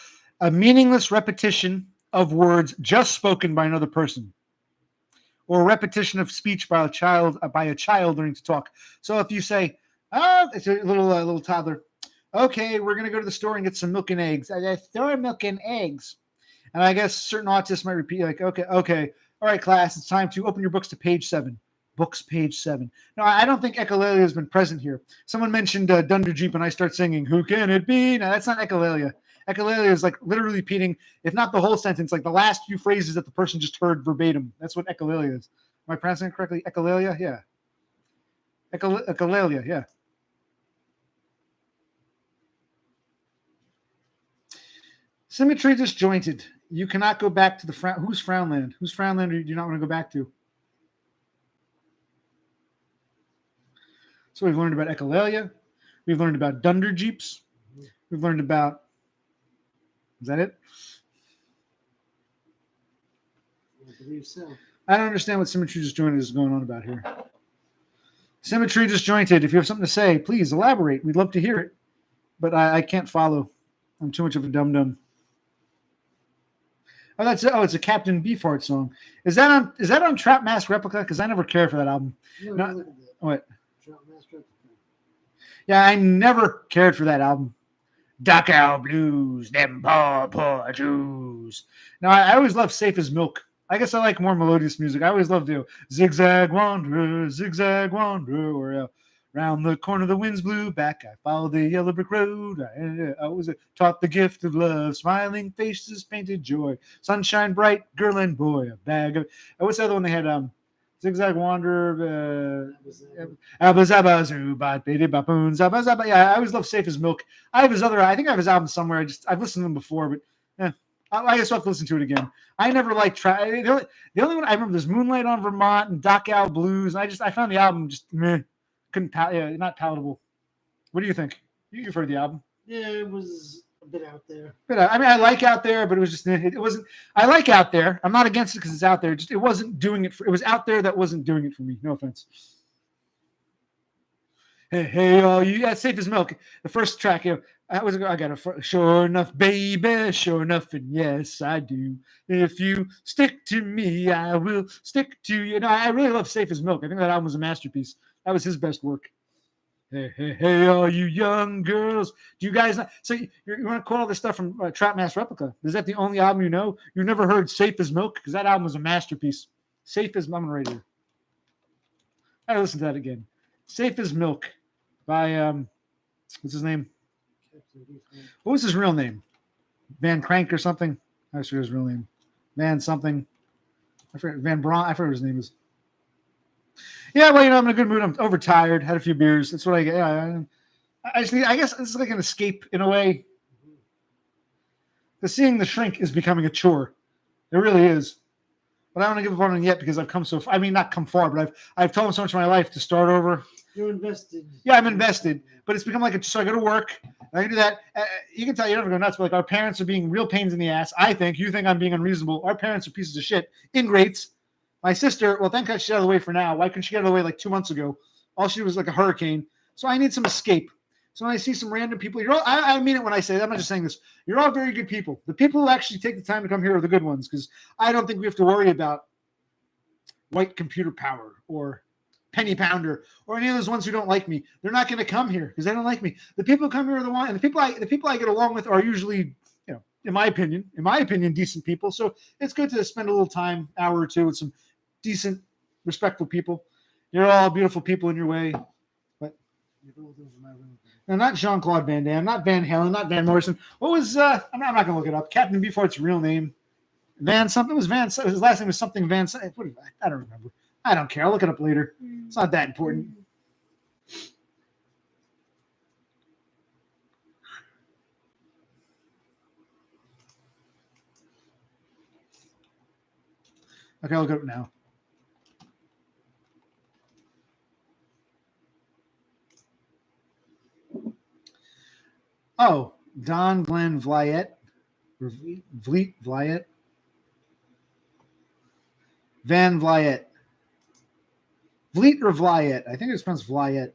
A meaningless repetition of words just spoken by another person, or repetition of speech by a child learning to talk. So if you say, "Oh, it's a little toddler," okay, we're gonna go to the store and get some milk and eggs. I store milk and eggs, and I guess certain autists might repeat like, "Okay, all right, class, it's time to open your books to page 7." Books, page 7. No, I don't think echolalia has been present here. Someone mentioned Dunderjeep, and I start singing, "Who can it be?" Now, that's not echolalia. Echolalia is like literally repeating, if not the whole sentence, like the last few phrases that the person just heard verbatim. That's what echolalia is. Am I pronouncing it correctly? Echolalia? Yeah. Echolalia, yeah. Symmetry disjointed. You cannot go back to the who's Frownland? Whose Frownland do you not want to go back to? So we've learned about echolalia. We've learned about Dunderjeeps. We've learned about. Is that it? I believe so. I don't understand what symmetry disjointed is going on about here. Symmetry disjointed. If you have something to say, please elaborate. We'd love to hear it. But I can't follow. I'm too much of a dum-dum. It's a Captain Beefheart song. Is that on Trap Mask Replica? Because I never cared for that album. No, what? Trap Mask Replica. Yeah, I never cared for that album. Dachau Blues, them poor Jews. Now, I always loved Safe as Milk. I guess I like more melodious music. I always loved Zigzag Wanderer, or round the corner the winds blew back. I followed the yellow brick road. I was taught the gift of love. Smiling faces painted joy. Sunshine bright, girl and boy. A bag of. What's the other one they had? Zigzag Wanderer. Yeah, I always love Safe as Milk. I think I have his album somewhere. I've listened to them before, but I guess I'll have to listen to it again. I never liked the only one I remember was Moonlight on Vermont and Dachau Blues. I found the album just meh. Not palatable. What do you think? You've heard the album? Yeah, it was a bit out there. But I like Out There, but it was just it wasn't. I like Out There. I'm not against it because it's out there. Just it wasn't doing it. It was out there that wasn't doing it for me. No offense. Hey, oh, Safe as Milk. The first track, I got a sure enough, baby, sure enough, and yes, I do. If you stick to me, I will stick to you. I really love Safe as Milk. I think that album was a masterpiece. That was his best work. Hey, all you young girls. Do you guys not? So you want to quote all this stuff from Trap Mask Replica? Is that the only album you know? You've never heard Safe as Milk? Because that album was a masterpiece. Safe as Mama Radio. I gotta listen to that again. Safe as Milk by, what's his name? What was his real name? Van Crank or something? I forget his real name. Van something. I forget. Van Braun. I forget what his name is. Yeah, well, I'm in a good mood. I'm overtired. Had a few beers. That's what I get. Yeah, I guess it's like an escape in a way. Because seeing The Shrink is becoming a chore. It really is. But I don't want to give up on it yet because I've come so far. I mean, not come far, but I've told him so much of my life to start over. You're invested. Yeah, I'm invested. But it's become like so I go to work. I can do that. You can tell you don't go nuts, but like our parents are being real pains in the ass. I think. You think I'm being unreasonable. Our parents are pieces of shit. Ingrates. My sister, well, thank God she's out of the way for now. Why couldn't she get out of the way like 2 months ago? All she was like a hurricane. So I need some escape. So when I see some random people, you're all, I mean it when I say that. I'm not just saying this. You're all very good people. The people who actually take the time to come here are the good ones, because I don't think we have to worry about white computer power or penny pounder or any of those ones who don't like me. They're not going to come here because they don't like me. The people who come here are the ones, and the people I get along with are usually, in my opinion, decent people. So it's good to spend a little time, hour or two, with some decent, respectful people. You're all beautiful people in your way. But no, not Jean-Claude Van Damme, not Van Halen, not Van Morrison. What was I'm not gonna look it up. Captain Beefheart's real name. Van something was Van. His last name was something Van. What is that? I don't remember. I don't care. I'll look it up later. It's not that important. Okay, I'll look it up now. Oh, Don Glenn Vliet. Vliet Vliet. Van Vliet. Vliet or Vliet? I think it's pronounced Vliet.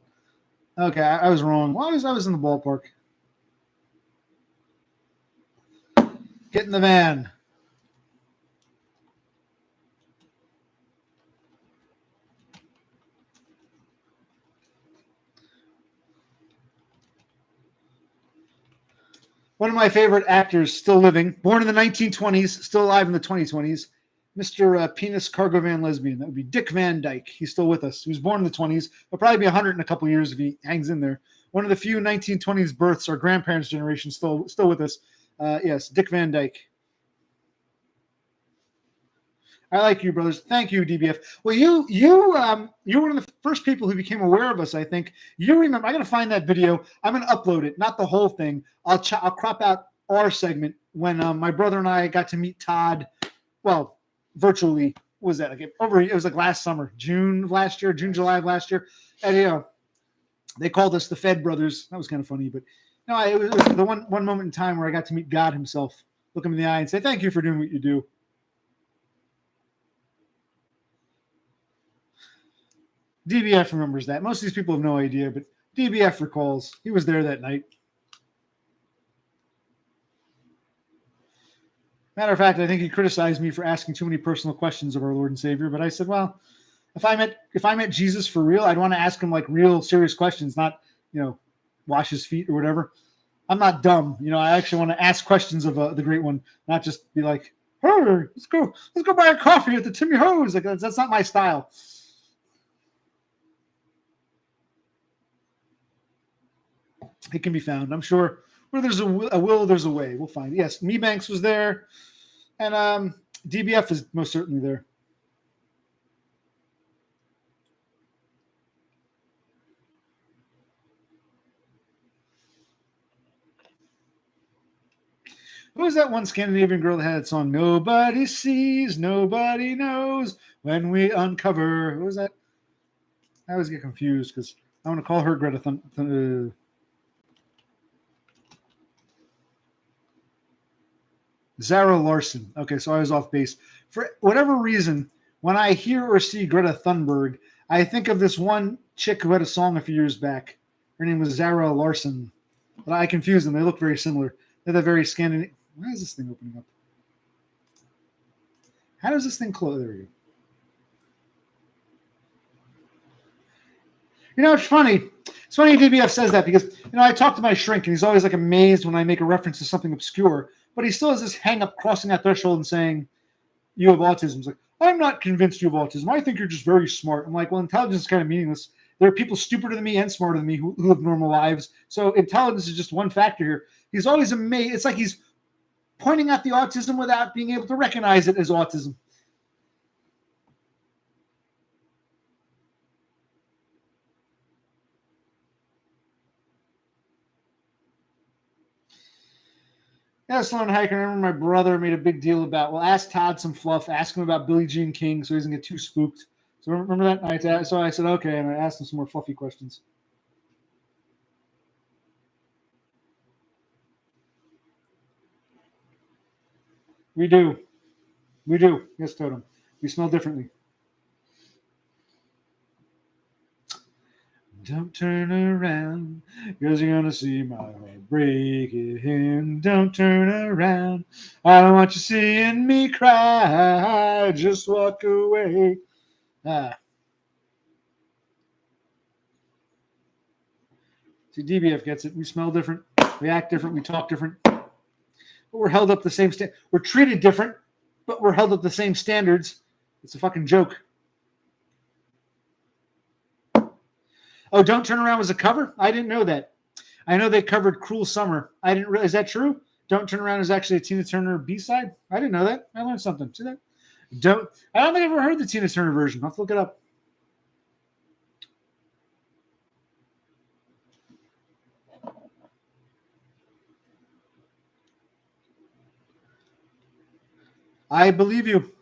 Okay, I was wrong. Well, I was in the ballpark. Get in the van. One of my favorite actors, still living, born in the 1920s, still alive in the 2020s, Mr. Penis Cargo Van Lesbian. That would be Dick Van Dyke. He's still with us. He was born in the 20s. He'll probably be 100 in a couple years if he hangs in there. One of the few 1920s births, our grandparents' generation, still with us. Yes, Dick Van Dyke. I like you, brothers. Thank you, DBF. Well, you're one of the first people who became aware of us. I think you remember. I'm gonna find that video. I'm gonna upload it, not the whole thing. I'll crop out our segment when my brother and I got to meet Todd. Well, virtually. What was that like? It was like last summer, June of last year, July of last year, and they called us the Fed Brothers. That was kind of funny, but no, it was the one moment in time where I got to meet God Himself, look Him in the eye, and say, "Thank you for doing what you do." DBF remembers that. Most of these people have no idea, but DBF recalls. He was there that night. Matter of fact, I think he criticized me for asking too many personal questions of our Lord and Savior. But I said, well, if I met Jesus for real, I'd want to ask him like real serious questions, not wash his feet or whatever. I'm not dumb. I actually want to ask questions of the Great One, not just be like, hey, let's go buy a coffee at the Timmy Ho's. Like that's not my style. It can be found. I'm sure where there's a will, there's a way. We'll find it. Yes, Me Banks was there, and DBF is most certainly there. Who was that one Scandinavian girl that had that song? Nobody sees, nobody knows when we uncover. What was that? I always get confused because I want to call her Greta Zara Larson. Okay, so I was off base. For whatever reason, when I hear or see Greta Thunberg, I think of this one chick who had a song a few years back. Her name was Zara Larson. But I confuse them. They look very similar. They're the very Scandinavian. Why is this thing opening up? How does this thing close? There we go. It's funny. It's funny DBF says that because, I talk to my shrink and he's always like amazed when I make a reference to something obscure, but he still has this hang up crossing that threshold and saying, you have autism. It's like, I'm not convinced you have autism. I think you're just very smart. I'm like, well, intelligence is kind of meaningless. There are people stupider than me and smarter than me who live normal lives. So intelligence is just one factor here. He's always amazed. It's like he's pointing out the autism without being able to recognize it as autism. Yeah, Sloan Hiker. I remember my brother made a big deal about, ask Todd some fluff. Ask him about Billie Jean King so he doesn't get too spooked. So remember that night? So I said, okay, and I asked him some more fluffy questions. We do. Yes, Totem. We smell differently. Don't turn around, because you're gonna see my heart breaking. Don't turn around. I don't want you seeing me cry. Just walk away. Ah. See, DBF gets it. We smell different. We act different. We talk different. But we're held up the same we're treated different, but we're held up the same standards. It's a fucking joke. Oh, Don't Turn Around was a cover? I didn't know that. I know they covered Cruel Summer. I didn't realize. Is that true? Don't Turn Around is actually a Tina Turner B-side? I didn't know that. I learned something. See that? I don't think I've ever heard the Tina Turner version. I'll have to look it up. I believe you.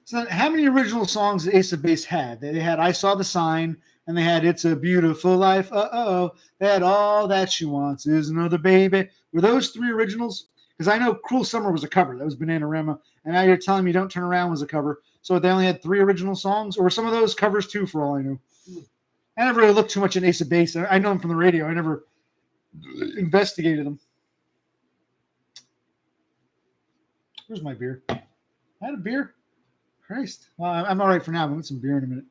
So how many original songs did Ace of Base had? They had I Saw the Sign, and they had It's a Beautiful Life. Uh-oh. They had All That She Wants Is Another Baby. Were those three originals? Because I know Cruel Summer was a cover. That was Bananarama. And now you're telling me Don't Turn Around was a cover. So they only had three original songs? Or were some of those covers too, for all I know? I never really looked too much at Ace of Base. I know them from the radio. I never investigated them. Where's my beer? I had a beer. Christ. Well, I'm all right for now. I'm going to get some beer in a minute.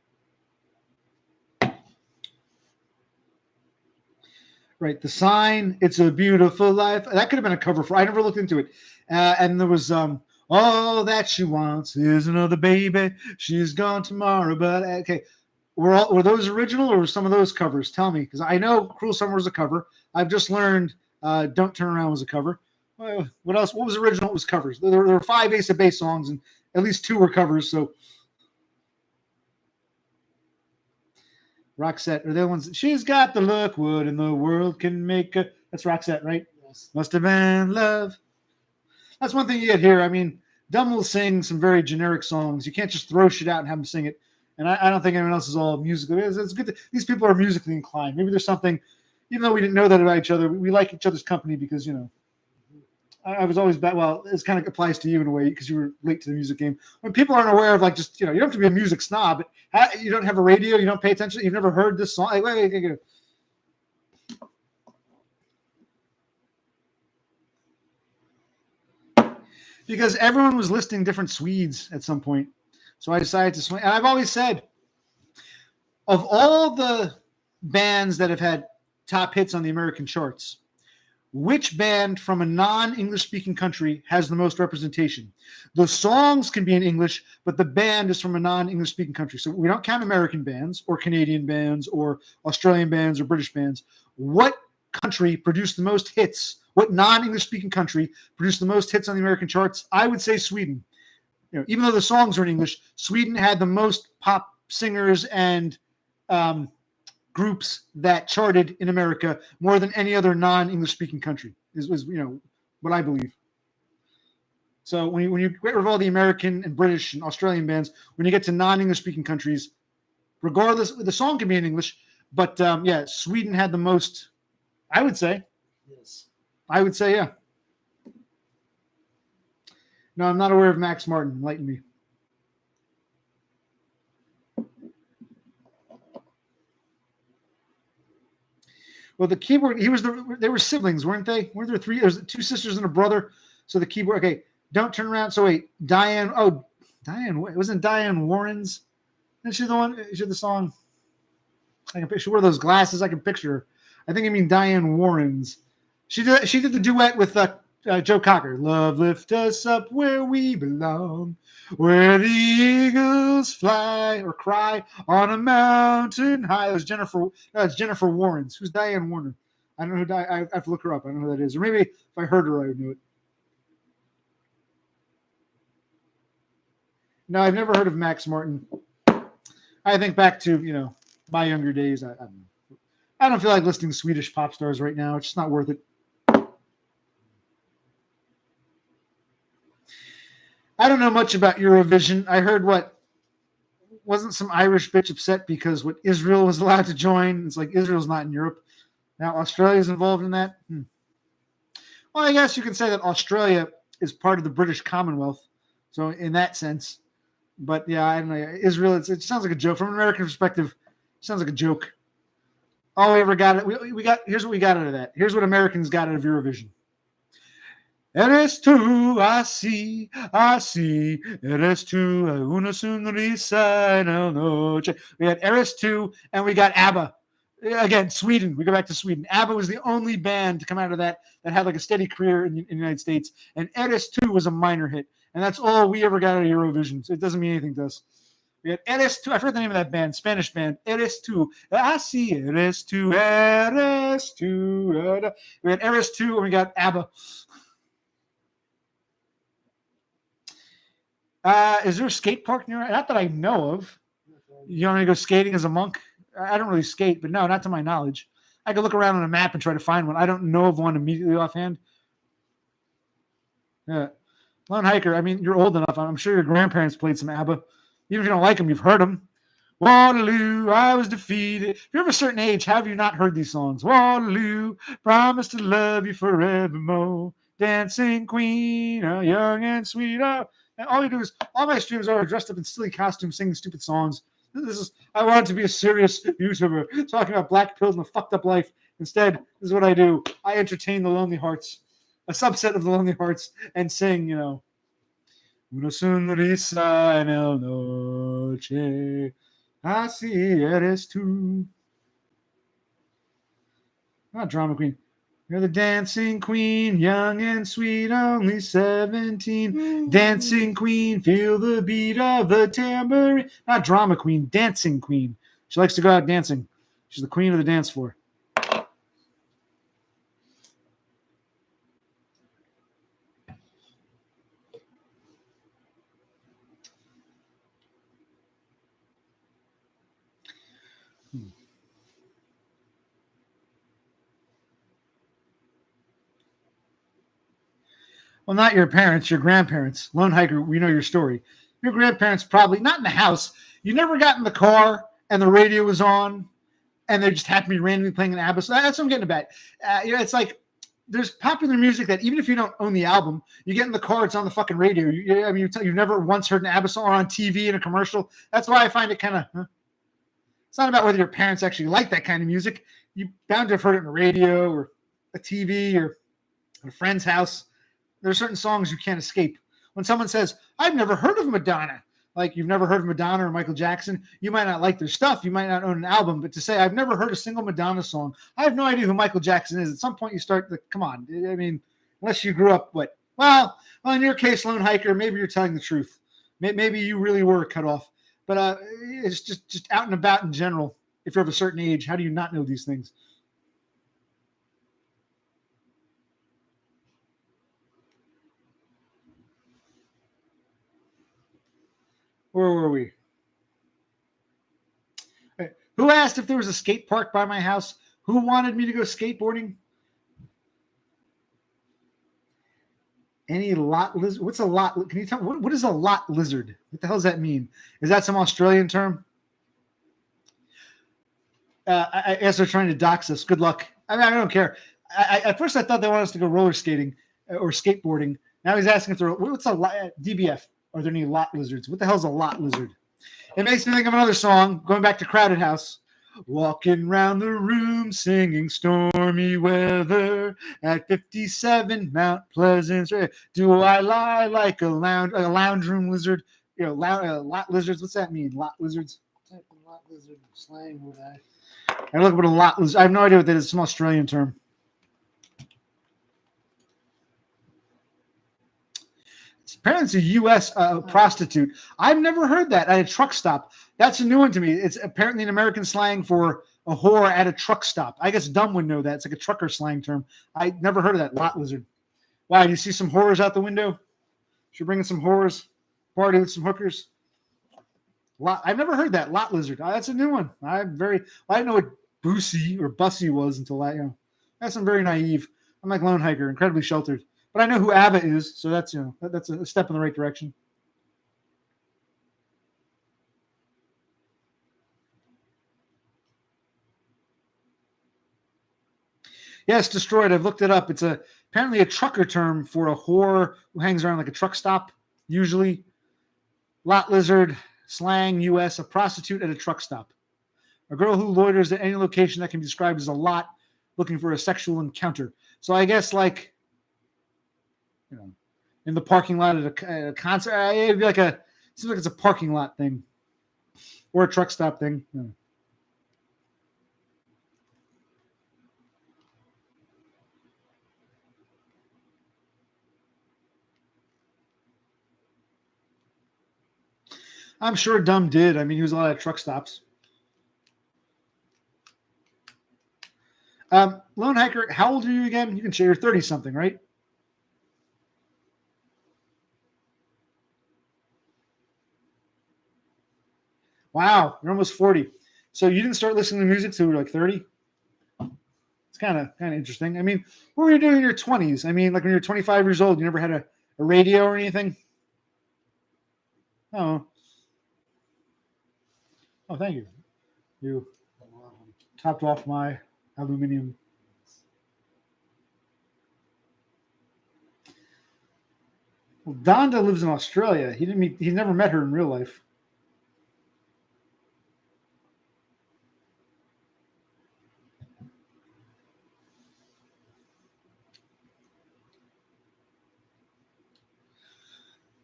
Right. The Sign, It's a Beautiful Life. That could have been a cover for. I never looked into it. And there was All That She Wants Is Another Baby. She's Gone Tomorrow. But okay. Were those original or were some of those covers? Tell me. Because I know Cruel Summer was a cover. I've just learned Don't Turn Around was a cover. What else? What was original? It was covers. There were 5 Ace of Base songs, and at least 2 were covers. So, Roxette are the ones. She's got the look, what in the world can make a. That's Roxette, right? Yes. Must have been love. That's one thing you get here. I mean, Dumb will sing some very generic songs. You can't just throw shit out and have them sing it. And I don't think anyone else is all musical. It's good. These people are musically inclined. Maybe there's something, even though we didn't know that about each other, we like each other's company because, you know, I was always bad. Well, this kind of applies to you in a way because you were late to the music game. When people aren't aware of, like, just, you know, you don't have to be a music snob. You don't have a radio. You don't pay attention. You've never heard this song. Wait. Because everyone was listing different Swedes at some point. So I decided to swing. And I've always said, of all the bands that have had top hits on the American charts, which band from a non-English speaking country has the most representation? The songs can be in English, but the band is from a non-English speaking country. So we don't count American bands or Canadian bands or Australian bands or British bands. What country produced the most hits? What non-English speaking country produced the most hits on the American charts? I would say Sweden. You know, even though the songs are in English, Sweden had the most pop singers and groups that charted in America more than any other non-English speaking country is you know what I believe. So when you get rid of all the American and British and Australian bands, when you get to non-English speaking countries, regardless, the song can be in English, but yeah, Sweden had the most. I would say. Yes. I would say yeah. No, I'm not aware of Max Martin. Enlighten me. Well, the keyboard, they were siblings, weren't they? Weren't there 3? There's 2 sisters and a brother. So the keyboard, okay, Don't Turn Around. So wait, Diane, it wasn't Diane Warren's? Isn't she the one? Is she the song? I can picture, she wore those glasses. I can picture her. I think I mean Diane Warren's. She did the duet with Joe Cocker. Love lift us up where we belong, where the eagles fly or cry on a mountain high. It was Jennifer Warren's. Who's Diane Warner? I don't know who. I have to look her up. I don't know who that is. Or maybe if I heard her, I would know it. No, I've never heard of Max Martin. I think back to my younger days. I don't know. I don't feel like listening to Swedish pop stars right now. It's just not worth it. I don't know much about Eurovision. I heard wasn't some Irish bitch upset because Israel was allowed to join. It's like Israel's not in Europe. Now Australia's involved in that. Well, I guess you can say that Australia is part of the British Commonwealth. So in that sense, but yeah, I don't know. Israel, it sounds like a joke. From an American perspective, it sounds like a joke. All we ever got, we got, here's what we got out of that. Here's what Americans got out of Eurovision. Eres tú, así, eres tú, una sonrisa en la noche. We had Eres tú, and we got ABBA. Again, Sweden. We go back to Sweden. ABBA was the only band to come out of that had like a steady career in the United States. And Eres tú was a minor hit. And that's all we ever got out of Eurovision. So it doesn't mean anything to us. We had Eres tú. I forgot the name of that band, Spanish band. Eres tú. Así, eres tú, eres tú. We had Eres tú, and we got ABBA. Is there a skate park near? Not that I know of. You want me to go skating as a monk? I don't really skate, but no, not to my knowledge. I could look around on a map and try to find one. I don't know of one immediately offhand. Yeah. Lone Hiker, I mean, you're old enough. I'm sure your grandparents played some ABBA. Even if you don't like them, you've heard them. Waterloo, I was defeated. If you're of a certain age, how have you not heard these songs? Waterloo, promise to love you forevermore. Dancing queen, young and sweet. And all you do is, all my streams are dressed up in silly costumes, singing stupid songs. I wanted to be a serious YouTuber talking about black pills and a fucked up life. Instead, this is what I do. I entertain the lonely hearts, a subset of the lonely hearts, and sing, Una sonrisa en la noche, así eres tú. Not drama queen. You're the dancing queen, young and sweet, only 17. Dancing queen, feel the beat of the tambourine. Not drama queen, dancing queen. She likes to go out dancing. She's the queen of the dance floor. Well, not your parents, your grandparents. Lone Hiker, we know your story. Your grandparents probably, not in the house. You never got in the car and the radio was on and they just happened to be randomly playing an ABBA. So that's what I'm getting about. It's like there's popular music that even if you don't own the album, you get in the car, it's on the fucking radio. You've never once heard an ABBA song on TV in a commercial. That's why I find it kind of, It's not about whether your parents actually like that kind of music. You bound to have heard it on the radio or a TV or at a friend's house. There are certain songs you can't escape. When someone says, I've never heard of Madonna, like you've never heard of Madonna or Michael Jackson, you might not like their stuff. You might not own an album, but to say, I've never heard a single Madonna song, I have no idea who Michael Jackson is. At some point you start to, come on. I mean, unless you grew up, well, in your case, Lone Hiker, maybe you're telling the truth. Maybe you really were cut off. But it's just out and about in general. If you're of a certain age, how do you not know these things? Where were we? Who asked if there was a skate park by my house? Who wanted me to go skateboarding? Any lot lizard? What's a lot? Can you tell me what is a lot lizard? What the hell does that mean? Is that some Australian term? I guess they're trying to dox us. Good luck. I mean, I don't care. At first, I thought they wanted us to go roller skating or skateboarding. Now he's asking if what's a lot? DBF. Are there any lot lizards? What the hell is a lot lizard? It makes me think of another song, going back to Crowded House. Walking round the room, singing stormy weather at 57 Mount Pleasant. Do I lie like a lounge room lizard? Lot lizards. What's that mean? Lot lizards? What type of lot lizard slang would I? I look at a lot lizard. I have no idea what that is. It's some Australian term. Apparently, it's a U.S. Prostitute. I've never heard that at a truck stop. That's a new one to me. It's apparently an American slang for a whore at a truck stop. I guess Dumb would know that. It's like a trucker slang term. I never heard of that. Lot lizard. Wow, do you see some whores out the window? She's bringing some whores. Party with some hookers. I've never heard that. Lot lizard. That's a new one. I didn't know what Boosie or Bussy was until that. That's I'm very naive. I'm like Lone Hiker, incredibly sheltered. But I know who ABBA is, so that's that's a step in the right direction. Yes, destroyed. I've looked it up. It's apparently a trucker term for a whore who hangs around like a truck stop. Usually, lot lizard slang, U.S. A prostitute at a truck stop. A girl who loiters at any location that can be described as a lot, looking for a sexual encounter. So I guess like, in the parking lot at a concert, it'd be like seems like it's a parking lot thing or a truck stop thing. I'm sure Dumb did. I mean, he was a lot of truck stops. Lone Hiker, how old are you again? You can share. You're 30 something, right? Wow, you're almost 40. So you didn't start listening to music till you were like 30? It's kind of interesting. I mean, what were you doing in your 20s? I mean, like when you're 25 years old, you never had a radio or anything? Oh. Oh, thank you. You topped off my aluminum. Well, Donda lives in Australia. He never met her in real life.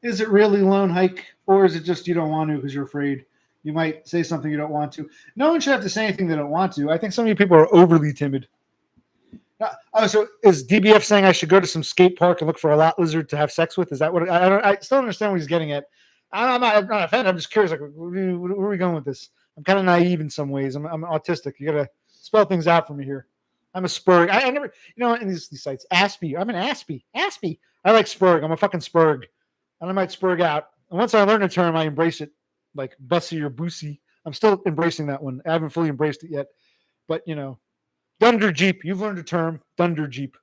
Is it really Lone Hike, or is it just you don't want to because you're afraid you might say something you don't want to? No one should have to say anything they don't want to. I think so many people are overly timid. Oh, so is DBF saying I should go to some skate park and look for a lot lizard to have sex with? Is that what I still don't understand what he's getting at? I'm not offended. I'm just curious. Like, where are we going with this? I'm kind of naive in some ways. I'm autistic. You got to spell things out for me here. I'm a Spurg. I never, in these sites, Aspie. I'm an Aspie. Aspie. I like Spurg. I'm a fucking Spurg. And I might Spurg out. And once I learn a term, I embrace it, like bussy or boosie. I'm still embracing that one. I haven't fully embraced it yet. But, Dunder Jeep. You've learned a term. Dunder Jeep.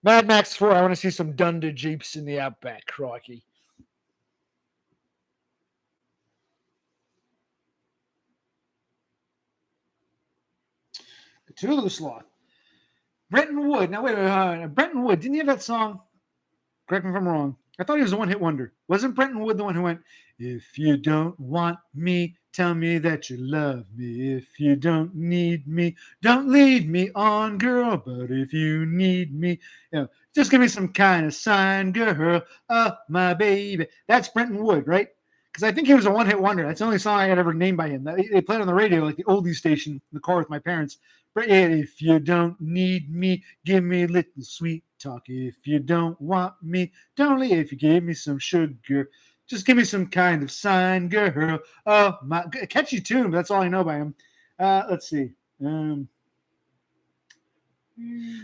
Mad Max 4. I want to see some Dunder Jeeps in the outback. Crikey. Cthulhu Sloth. Brenton Wood. Now, wait. Brenton Wood. Didn't he have that song? Correct me if I'm wrong. I thought he was a one-hit wonder. Wasn't Brenton Wood the one who went, if you don't want me, tell me that you love me. If you don't need me, don't lead me on, girl. But if you need me, just give me some kind of sign, girl. Oh, my baby. That's Brenton Wood, right? Because I think he was a one-hit wonder. That's the only song I had ever named by him. They played on the radio, like the oldie station in the car with my parents. But if you don't need me, give me a little sweet talk. If you don't want me, don't leave. If you give me some sugar, just give me some kind of sign, girl. Oh, my catchy tune. But that's all I know by him. Let's see. Well,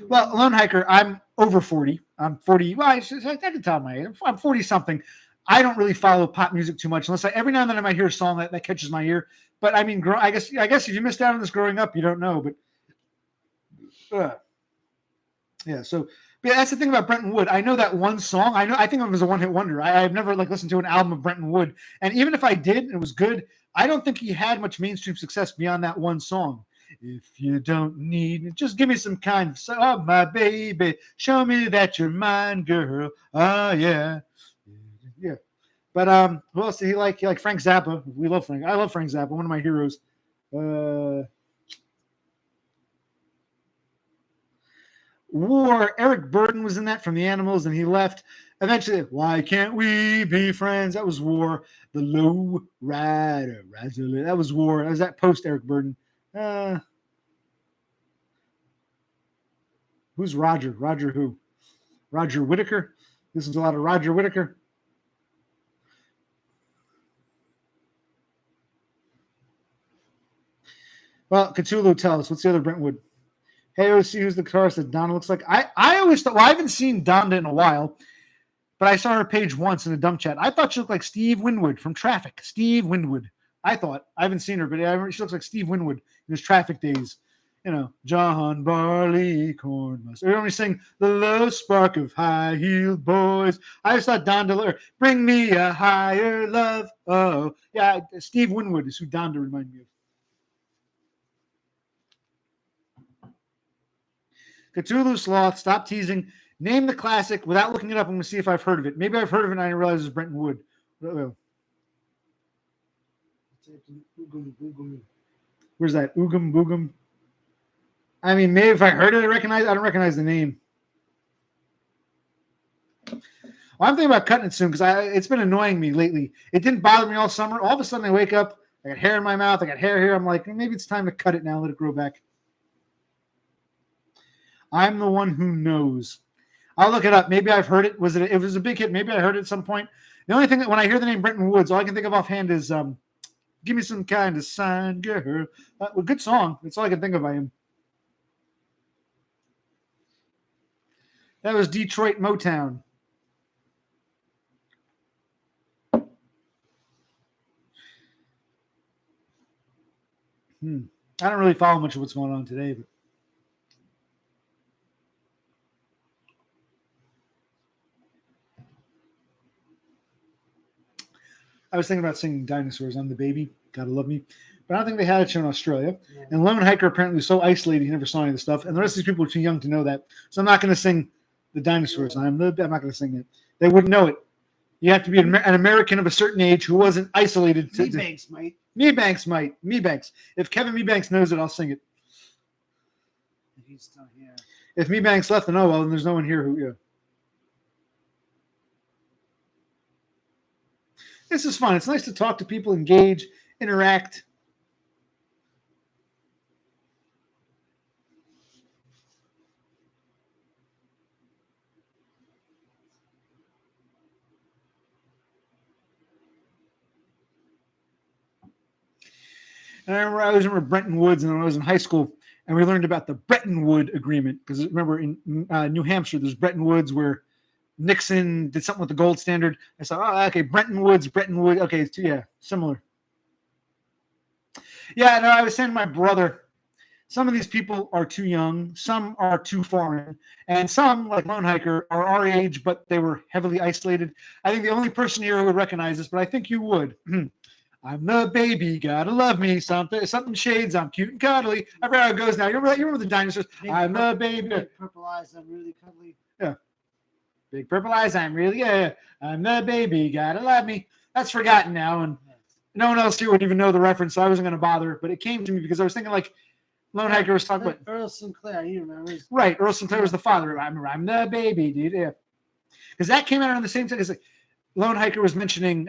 Lone Hiker, I'm over 40. I'm 40. Well, I can tell my age. I'm 40 something. I don't really follow pop music too much unless every now and then I might hear a song that catches my ear. But I mean, I guess if you missed out on this growing up, you don't know. But yeah, so that's the thing about Brenton Wood. I know that one song. I think of him as a one-hit wonder. I've never listened to an album of Brenton Wood, and even if I did and it was good, I don't think he had much mainstream success beyond that one song. If you don't need, just give me some kind of, oh my baby, show me that you're mine, girl. Oh yeah. But who else did he like? He liked Frank Zappa. We love Frank. I love Frank Zappa. One of my heroes. War. Eric Burden was in that from the Animals, and he left. Eventually, why can't we be friends? That was War. The Low Rider. That was War. That was that post Eric Burden. Who's Roger? Roger who? Roger Whittaker. This is a lot of Roger Whittaker. Well, Cthulhu, tell us. What's the other Brentwood? Hey, OC, who's the guitarist that Donna looks like? I always thought, well, I haven't seen Donda in a while, but I saw her page once in a dump chat. I thought she looked like Steve Winwood from Traffic. Steve Winwood. I thought. I haven't seen her, but she looks like Steve Winwood in his Traffic days. John Barleycorn must. Or only sing the low spark of high-heeled boys. I just thought Donda, bring me a higher love. Oh, yeah, Steve Winwood is who Donda reminded me of. Cthulhu Sloth, stop teasing. Name the classic without looking it up. I'm going to see if I've heard of it. Maybe I've heard of it and I didn't realize it's Brenton Wood. Google me. Where's that? Oogum Boogum. I mean, maybe if I heard it, I don't recognize the name. Well, I'm thinking about cutting it soon because it's been annoying me lately. It didn't bother me all summer. All of a sudden, I wake up, I got hair in my mouth, I got hair here. I'm like, maybe it's time to cut it now, let it grow back. I'm the one who knows. I'll look it up. Maybe I've heard it. It was a big hit. Maybe I heard it at some point. The only thing that when I hear the name Brenton Woods, all I can think of offhand is "Give Me Some Kind of Sign, Girl." A good song. That's all I can think of by him. That was Detroit Motown. I don't really follow much of what's going on today, but I was thinking about singing Dinosaurs. I'm the Baby, Gotta Love Me. But I don't think they had it show in Australia. Yeah. And Lone Hiker apparently was so isolated he never saw any of the stuff. And the rest of these people were too young to know that. So I'm not going to sing the Dinosaurs. I'm not going to sing it. They wouldn't know it. You have to be an American of a certain age who wasn't isolated. Mebanks might. Mebanks might. Mebanks. If Kevin Mebanks knows it, I'll sing it. He's still here. If Mebanks left, then oh well, then there's no one here who. Yeah. This is fun. It's nice to talk to people, engage, interact. And I always remember Bretton Woods, and when I was in high school, and we learned about the Bretton Woods Agreement. Because remember, in New Hampshire, there's Bretton Woods where Nixon did something with the gold standard. I said, oh, okay, Bretton Woods. Okay, yeah, similar. Yeah, no, I was saying to my brother, some of these people are too young, some are too foreign, and some, like Lone Hiker, are our age, but they were heavily isolated. I think the only person here who would recognize this, but I think you would. I'm the baby, gotta love me. Something shades, I'm cute and cuddly. I forgot how it goes now. You remember the Dinosaurs? I'm the baby. Big purple eyes, I'm really cuddly. Yeah. Big purple eyes, I'm really, yeah. I'm the baby, gotta love me. That's forgotten now, and no one else here would even know the reference, so I wasn't going to bother. But it came to me because I was thinking, like, Lone Hiker was talking about Earl Sinclair. He remembers. Right, Earl Sinclair was the father. I'm the baby, dude. Yeah, because that came out around the same time. Because like, Lone Hiker was mentioning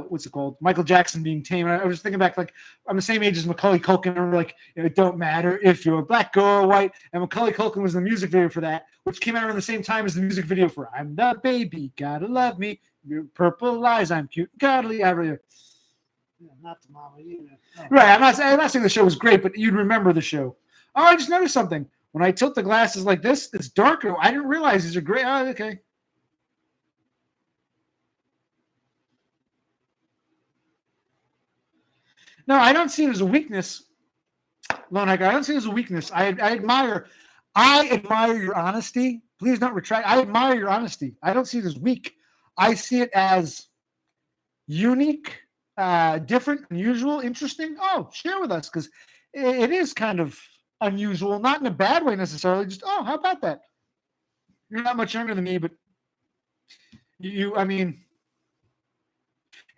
what's it called? Michael Jackson being tame. I was thinking back, like, I'm the same age as Macaulay Culkin. And we're like, it don't matter if you're a black girl or white. And Macaulay Culkin was the music video for that, which came out around the same time as the music video for I'm the baby, gotta love me. Your purple eyes, I'm cute and cuddly. Not the mama either. Oh. Right. I'm not saying the show was great, but you'd remember the show. Oh, I just noticed something. When I tilt the glasses like this, it's darker. I didn't realize these are gray. Oh, okay. No, I don't see it as a weakness, Lone Hiker. I don't see it as a weakness. I admire your honesty. Please don't retract. I admire your honesty. I don't see it as weak. I see it as unique, different, unusual, interesting. Oh, share with us, because it is kind of unusual, not in a bad way necessarily. Just, oh, how about that? You're not much younger than me, but I mean,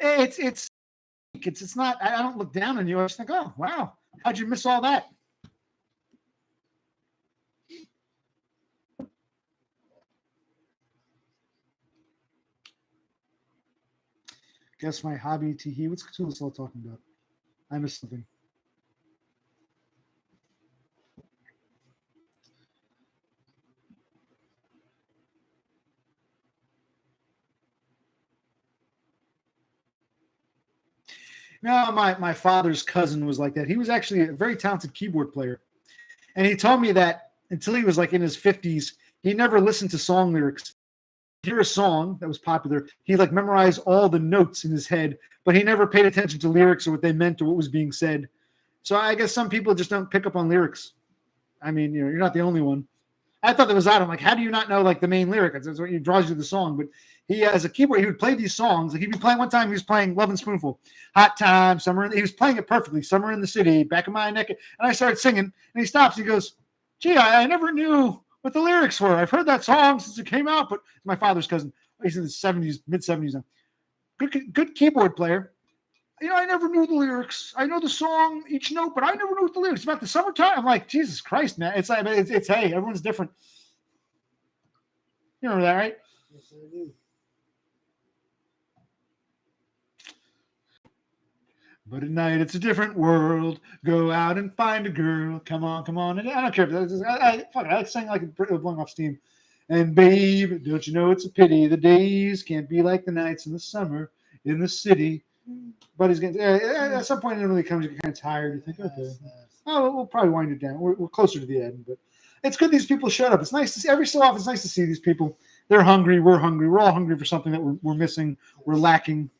it's not. I don't look down on you. I just think, oh, wow, how'd you miss all that? Guess my hobby, Teehee. What's all talking about? I missed something. No, my father's cousin was like that. He was actually a very talented keyboard player. And he told me that until he was like in his 50s, he never listened to song lyrics. Hear a song that was popular, he like memorized all the notes in his head, but he never paid attention to lyrics or what they meant or what was being said. So I guess some people just don't pick up on lyrics. I mean, you're not the only one. I thought that was odd. I'm like, how do you not know like the main lyric? That's what draws you to the song. But he, as a keyboard, he would play these songs. Like he'd be playing one time, he was playing Love and Spoonful, Hot Time, Summer. He was playing it perfectly. Summer in the City, Back of My Neck. And I started singing, and he stops. He goes, "Gee, I never knew what the lyrics were. I've heard that song since it came out." But my father's cousin, he's in his 70s, mid 70s now. Good keyboard player. I never knew the lyrics. I know the song, each note, but I never knew the lyrics. It's about the summertime. I'm like, Jesus Christ, man. It's like, it's hey, everyone's different. You remember that, right? Yes, I do. But at night, it's a different world. Go out and find a girl. Come on, come on. And I don't care. I sang like it was blowing off steam. And babe, don't you know it's a pity the days can't be like the nights in the summer in the city. But he's getting at some point it really comes. You're kind of tired. You think, okay, Yes. we'll probably wind it down. We're closer to the end, but it's good these people showed up. It's nice to see every so often. It's nice to see these people. They're hungry. We're hungry. We're all hungry for something that we're missing. We're lacking.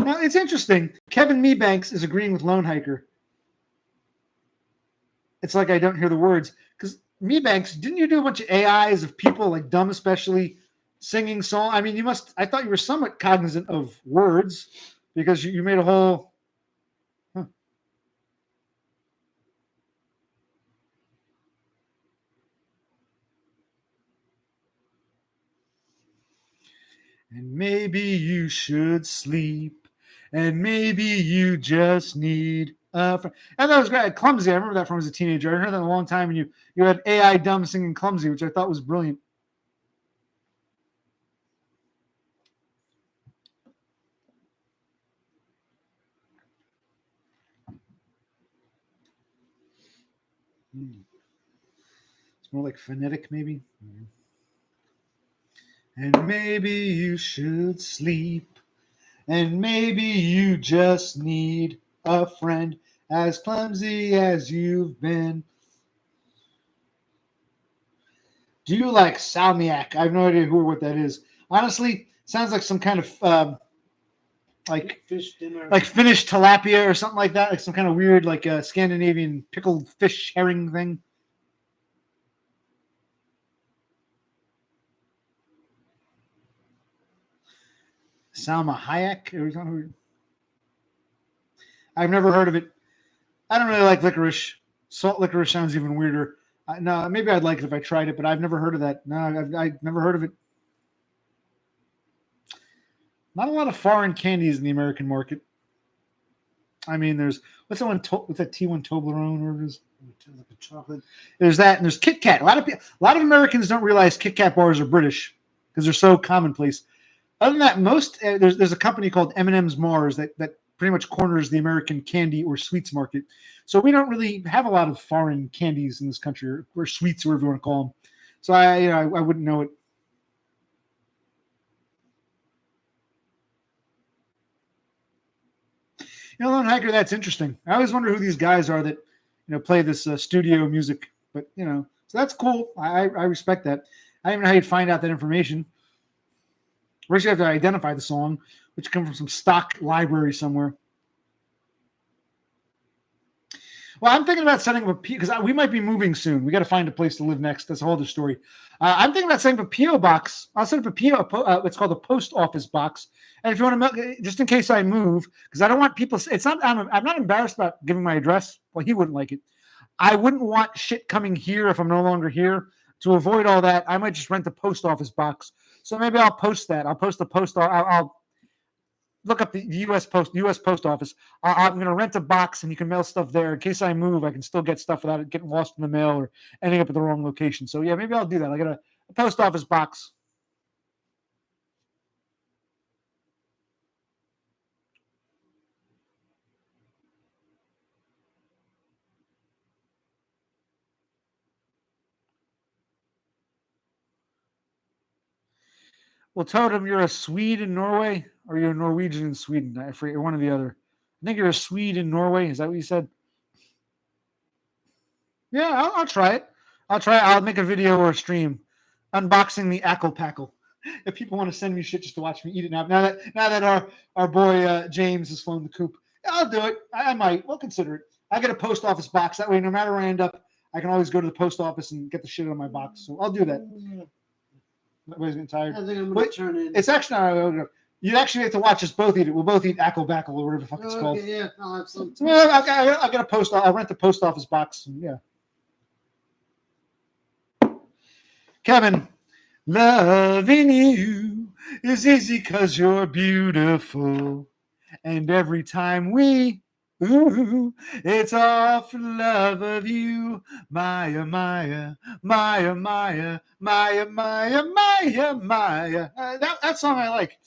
Now it's interesting. Kevin Mebanks is agreeing with Lone Hiker. It's like I don't hear the words because Mebanks, didn't you do a bunch of AIs of people like dumb, especially singing song? I mean, you must. I thought you were somewhat cognizant of words because you made a whole. Huh. And maybe you should sleep, and maybe you just need a friend. And that was great. Clumsy. I remember that from as a teenager. I heard that in a long time, and you had AI dumb singing Clumsy, which I thought was brilliant. It's more like phonetic, maybe. And maybe you should sleep, and maybe you just need a friend as clumsy as you've been. Do you like salmiak? I have no idea who or what that is. Honestly, sounds like some kind of like fish dinner. like Finnish tilapia or something like that, like some kind of weird like Scandinavian pickled fish herring thing. Salma Hayek. I've never heard of it. I don't really like licorice. Salt licorice sounds even weirder. No, maybe I'd like it if I tried it, but I've never heard of that. No, I've never heard of it. Not a lot of foreign candies in the American market. I mean, there's what's that T1 Toblerone or is like a chocolate? There's that, and there's Kit Kat. A lot of Americans don't realize Kit Kat bars are British because they're so commonplace. Other than that, most there's a company called M&M's Mars that pretty much corners the American candy or sweets market. So we don't really have a lot of foreign candies in this country or sweets, or whatever you want to call them. So I wouldn't know it. Lone Hiker, that's interesting. I always wonder who these guys are that play this studio music. But so that's cool. I respect that. I don't even know how you'd find out that information. First, you have to identify the song, which comes from some stock library somewhere. Well, I'm thinking about setting up because we might be moving soon. We got to find a place to live next. That's a whole other story. I'm thinking about setting up a PO box. I'll set up a PO. It's called a post office box. And if you want to, just in case I move, because I don't want people. It's not. I'm not embarrassed about giving my address. Well, he wouldn't like it. I wouldn't want shit coming here if I'm no longer here. To avoid all that, I might just rent a post office box. So maybe I'll post that. I'll post the post. I'll look up the U.S. Post Office. I'm going to rent a box, and you can mail stuff there. In case I move, I can still get stuff without it getting lost in the mail or ending up at the wrong location. So yeah, maybe I'll do that. I'll get a post office box. Well, Totem, you're a Swede in Norway, or you're a Norwegian in Sweden. I forget, one or the other. I think you're a Swede in Norway. Is that what you said? Yeah, I'll try it. I'll make a video or a stream unboxing the Ackle Packle. If people want to send me shit just to watch me eat it now that our boy James has flown the coop, I'll do it. I might. We'll consider it. I get a post office box. That way, no matter where I end up, I can always go to the post office and get the shit out of my box. So I'll do that. Everybody's getting tired. I think I'm going to turn in. It's actually not. You actually have to watch us both eat it. We'll both eat Ackle Backle or whatever the fuck it's called. Yeah, I'll have some. So, I'll get a post. I'll rent the post office box. And, yeah. Kevin, loving you. It's easy because you're beautiful. And every time we, ooh, it's all for love of you. Maya, Maya, Maya, Maya, Maya, Maya, Maya, Maya. That song I like.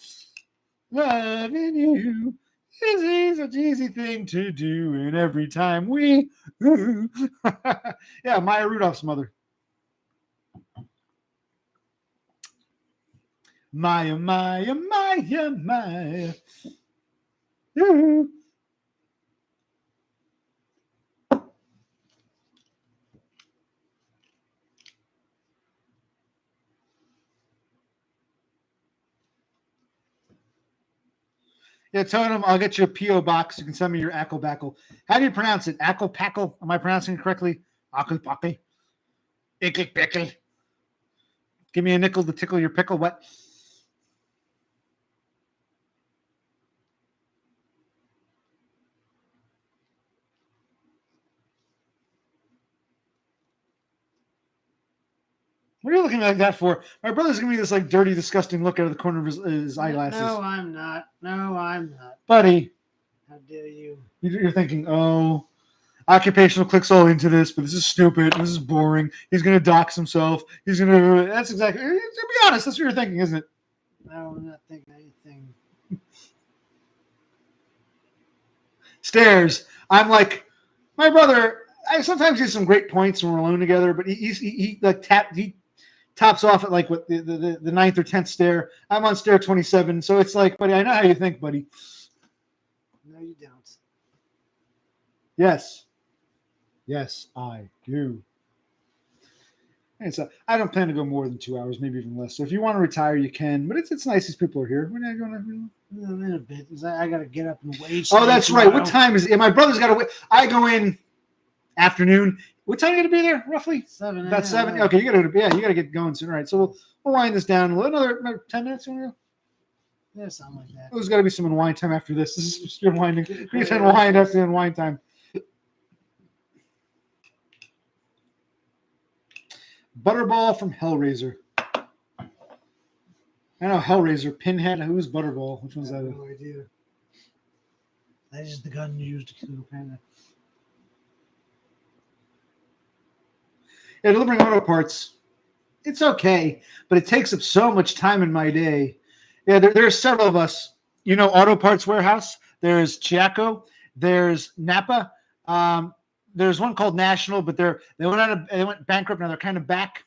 Loving you is such an easy thing to do. And every time we, ooh. Yeah, Maya Rudolph's mother. Maya, Maya, Maya, Maya. Ooh. Yeah, Totem, I'll get you a P.O. box. You can send me your Acklebackle. How do you pronounce it? Acklepackle? Am I pronouncing it correctly? Acklepackle. Ickle Give me a nickel to tickle your pickle. What? What are you looking like that for? My brother's giving me this like dirty, disgusting look out of the corner of his eyeglasses. No, I'm not. No, I'm not. Buddy, How dare you? you're thinking, oh, occupational clicks all into this, but this is stupid. This is boring. He's going to dox himself. He's going to. That's exactly. To be honest, that's what you're thinking, isn't it? No, I'm not thinking anything. Stairs. I'm like, my brother. I sometimes get some great points when we're alone together, but he tops off at like what the ninth or 10th stair. I'm on stair 27, so it's like, buddy, I know how you think, buddy. No, you don't. Yes, I do. And so I don't plan to go more than 2 hours, maybe even less. So if you want to retire, you can. But it's nice these people are here. We're not going to. In a bit, because I got to get up and wait. Oh, that's right. What time is it? My brother's got to wait. I go in afternoon. What time are you going to be there, roughly? 7. About 7. Okay, you got to get going soon. All right, so we'll wind this down. Another 10 minutes. Yeah, something like that. There's got to be some unwind time after this. This is just your winding. We just unwind after the unwind time. Butterball from Hellraiser. I know Hellraiser, Pinhead. Who's Butterball? Which one's I have that? no idea. That is the gun you used to kill Panda. Yeah, delivering auto parts. It's okay, but it takes up so much time in my day. Yeah, there are several of us. You know, Auto Parts Warehouse. There's Chiaco. There's Napa. There's one called National, but they went bankrupt. Now they're kind of back.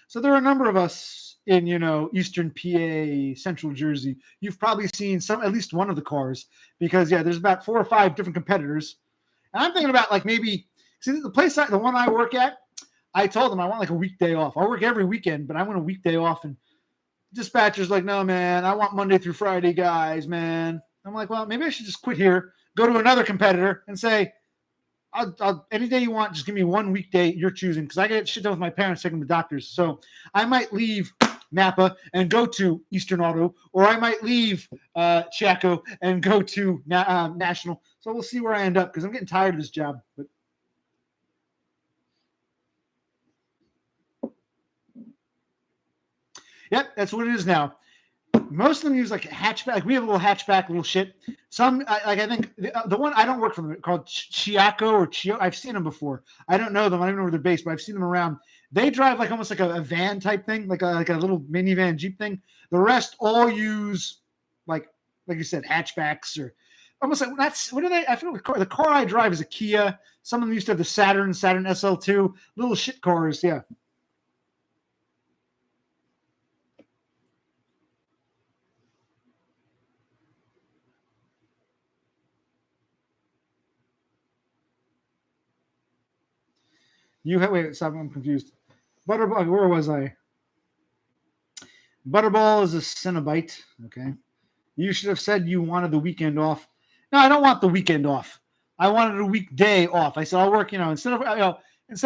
So there are a number of us in Eastern PA, Central Jersey. You've probably seen at least one of the cars because there's about 4 or 5 different competitors. And I'm thinking about like maybe the one I work at. I told them I want like a weekday off. I work every weekend, but I want a weekday off. And dispatcher's like, no, man, I want Monday through Friday guys, man. I'm like, well, maybe I should just quit here, go to another competitor and say, I'll any day you want, just give me one weekday you're choosing because I get shit done with my parents taking them to doctors. So I might leave Napa and go to Eastern Auto, or I might leave Chaco and go to National. So we'll see where I end up because I'm getting tired of this job. But yep, that's what it is now. Most of them use like a hatchback. Like we have a little hatchback, little shit. Some I think the one I don't work for them called Chiaco or Chio. I've seen them before. I don't know them. I don't know where they're based, but I've seen them around. They drive like almost like a van type thing, like a little minivan Jeep thing. The rest all use like you said hatchbacks or almost like that's what are they? I feel like the car I drive is a Kia. Some of them used to have the Saturn SL2, little shit cars. Yeah. Wait, stop, I'm confused. Butterball, where was I? Butterball is a Cenobite. Okay. You should have said you wanted the weekend off. No, I don't want the weekend off. I wanted a weekday off. I said I'll work, instead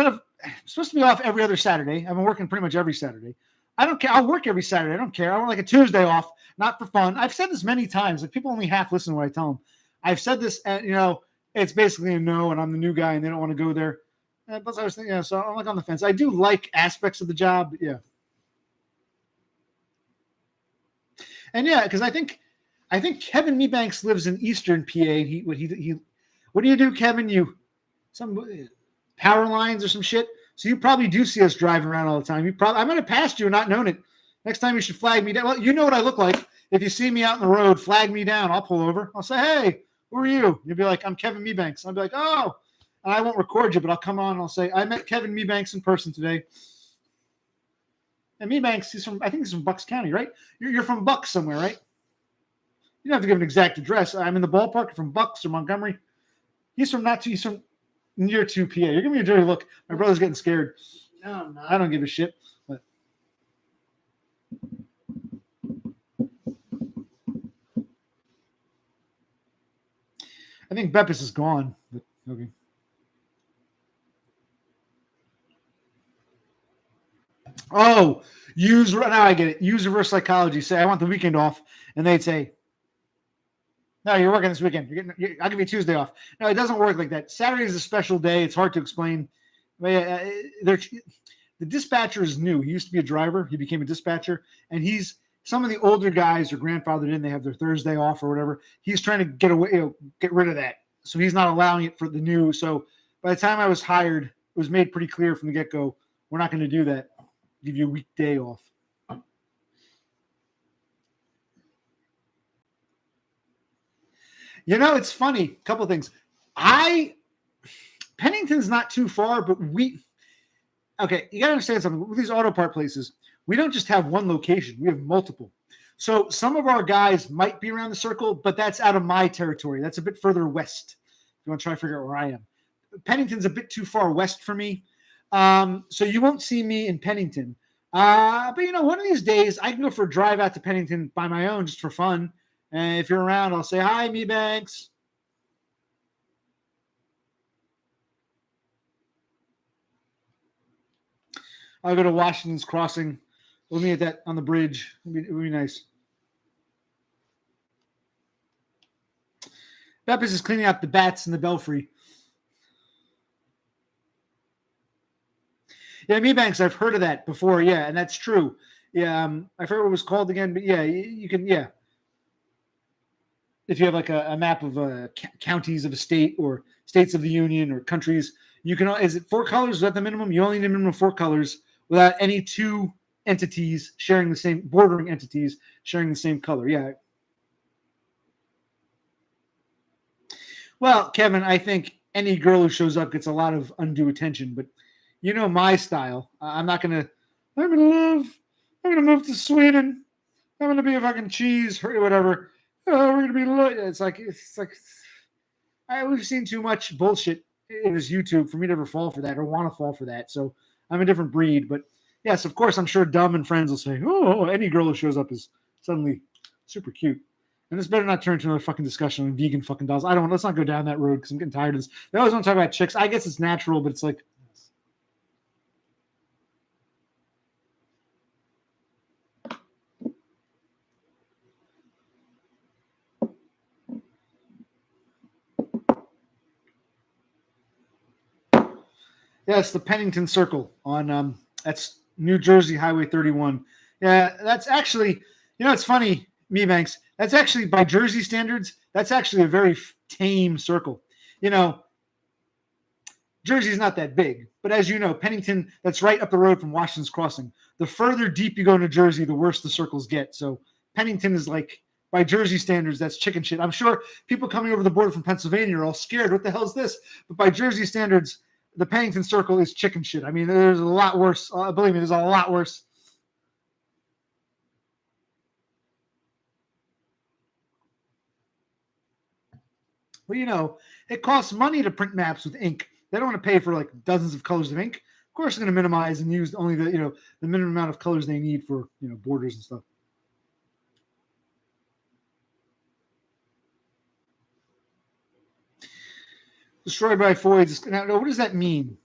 of I'm supposed to be off every other Saturday. I've been working pretty much every Saturday. I don't care. I'll work every Saturday. I don't care. I want like a Tuesday off, not for fun. I've said this many times. Like people only half listen to what I tell them. I've said this, and it's basically a no, and I'm the new guy, and they don't want to go there. But I was thinking, so I'm like on the fence. I do like aspects of the job, but yeah. And yeah, because I think Kevin Mebanks lives in Eastern PA. What do you do, Kevin? You some power lines or some shit. So you probably do see us driving around all the time. I might have passed you and not known it. Next time you should flag me down. Well, you know what I look like. If you see me out in the road, flag me down. I'll pull over. I'll say, hey, who are you? You'll be like, I'm Kevin Mebanks. I'll be like, oh. And I won't record you, but I'll come on and I'll say, I met Kevin Mebanks in person today. And Mebanks, I think he's from Bucks County, right? You're from Bucks somewhere, right? You don't have to give an exact address. I'm in the ballpark from Bucks or Montgomery. He's from near to PA. You're giving me a dirty look. My brother's getting scared. No, I'm not. I don't give a shit. But I think Beppis is gone. But okay. Oh, now I get it. Use reverse psychology. Say I want the weekend off, and they'd say, "No, you're working this weekend. I'll give you Tuesday off." No, it doesn't work like that. Saturday is a special day. It's hard to explain. The dispatcher is new. He used to be a driver. He became a dispatcher, and some of the older guys are grandfathered in. They have their Thursday off or whatever. He's trying to get rid of that. So he's not allowing it for the new. So by the time I was hired, it was made pretty clear from the get-go, we're not going to do that. Give you a weekday off. You know, it's funny. A couple of things. Pennington's not too far, but you got to understand something. With these auto part places, we don't just have one location. We have multiple. So some of our guys might be around the circle, but that's out of my territory. That's a bit further west. If you want to try to figure out where I am. Pennington's a bit too far west for me. So you won't see me in Pennington. But one of these days I can go for a drive out to Pennington by my own just for fun. And if you're around, I'll say, hi, Mebanks. I'll go to Washington's Crossing. We'll meet at that on the bridge. It would be nice. Beppis is cleaning out the bats in the belfry. Yeah, Mebanks, I've heard of that before. Yeah, and that's true. Yeah, I forget what it was called again, but yeah, you can, yeah. If you have like a map of counties of a state or states of the union or countries, you can, is it 4 colors? Is that the minimum? You only need a minimum of 4 colors without any 2 entities sharing the same, bordering entities sharing the same color. Yeah. Well, Kevin, I think any girl who shows up gets a lot of undue attention, but you know my style. I'm gonna move to Sweden. I'm gonna be a fucking cheese or whatever. We're gonna be. It's like we've seen too much bullshit in this YouTube for me to ever fall for that or want to fall for that. So I'm a different breed. But yes, of course, I'm sure Dumb and friends will say, "Oh, any girl who shows up is suddenly super cute." And this better not turn into another fucking discussion on vegan fucking dolls. Let's not go down that road because I'm getting tired of this. They always want to talk about chicks. I guess it's natural, but it's like. Yes, the Pennington Circle on that's New Jersey Highway 31. Yeah, that's actually, it's funny, Mebanks. That's actually by Jersey standards, that's actually a very tame circle. Jersey's not that big, but as you know, Pennington, that's right up the road from Washington's Crossing. The further deep you go into Jersey, the worse the circles get. So Pennington is like, by Jersey standards, that's chicken shit. I'm sure people coming over the border from Pennsylvania are all scared. What the hell is this? But by Jersey standards, the Pennington Circle is chicken shit. I mean, there's a lot worse. Believe me, there's a lot worse. Well, it costs money to print maps with ink. They don't want to pay for like dozens of colors of ink. Of course, they're going to minimize and use only the minimum amount of colors they need for borders and stuff. Destroyed by voids. Now, what does that mean?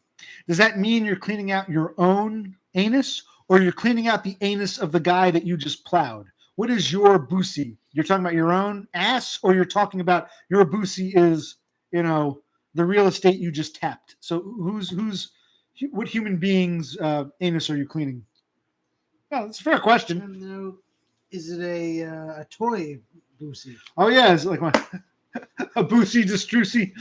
Does that mean you're cleaning out your own anus, or you're cleaning out the anus of the guy that you just plowed? What is your boosie? You're talking about your own ass, or you're talking about your boosie is, the real estate you just tapped? So what human being's anus are you cleaning? Well, it's a fair question. Is it a toy Boosie? Oh yeah, it's like a Boosie Distrucey.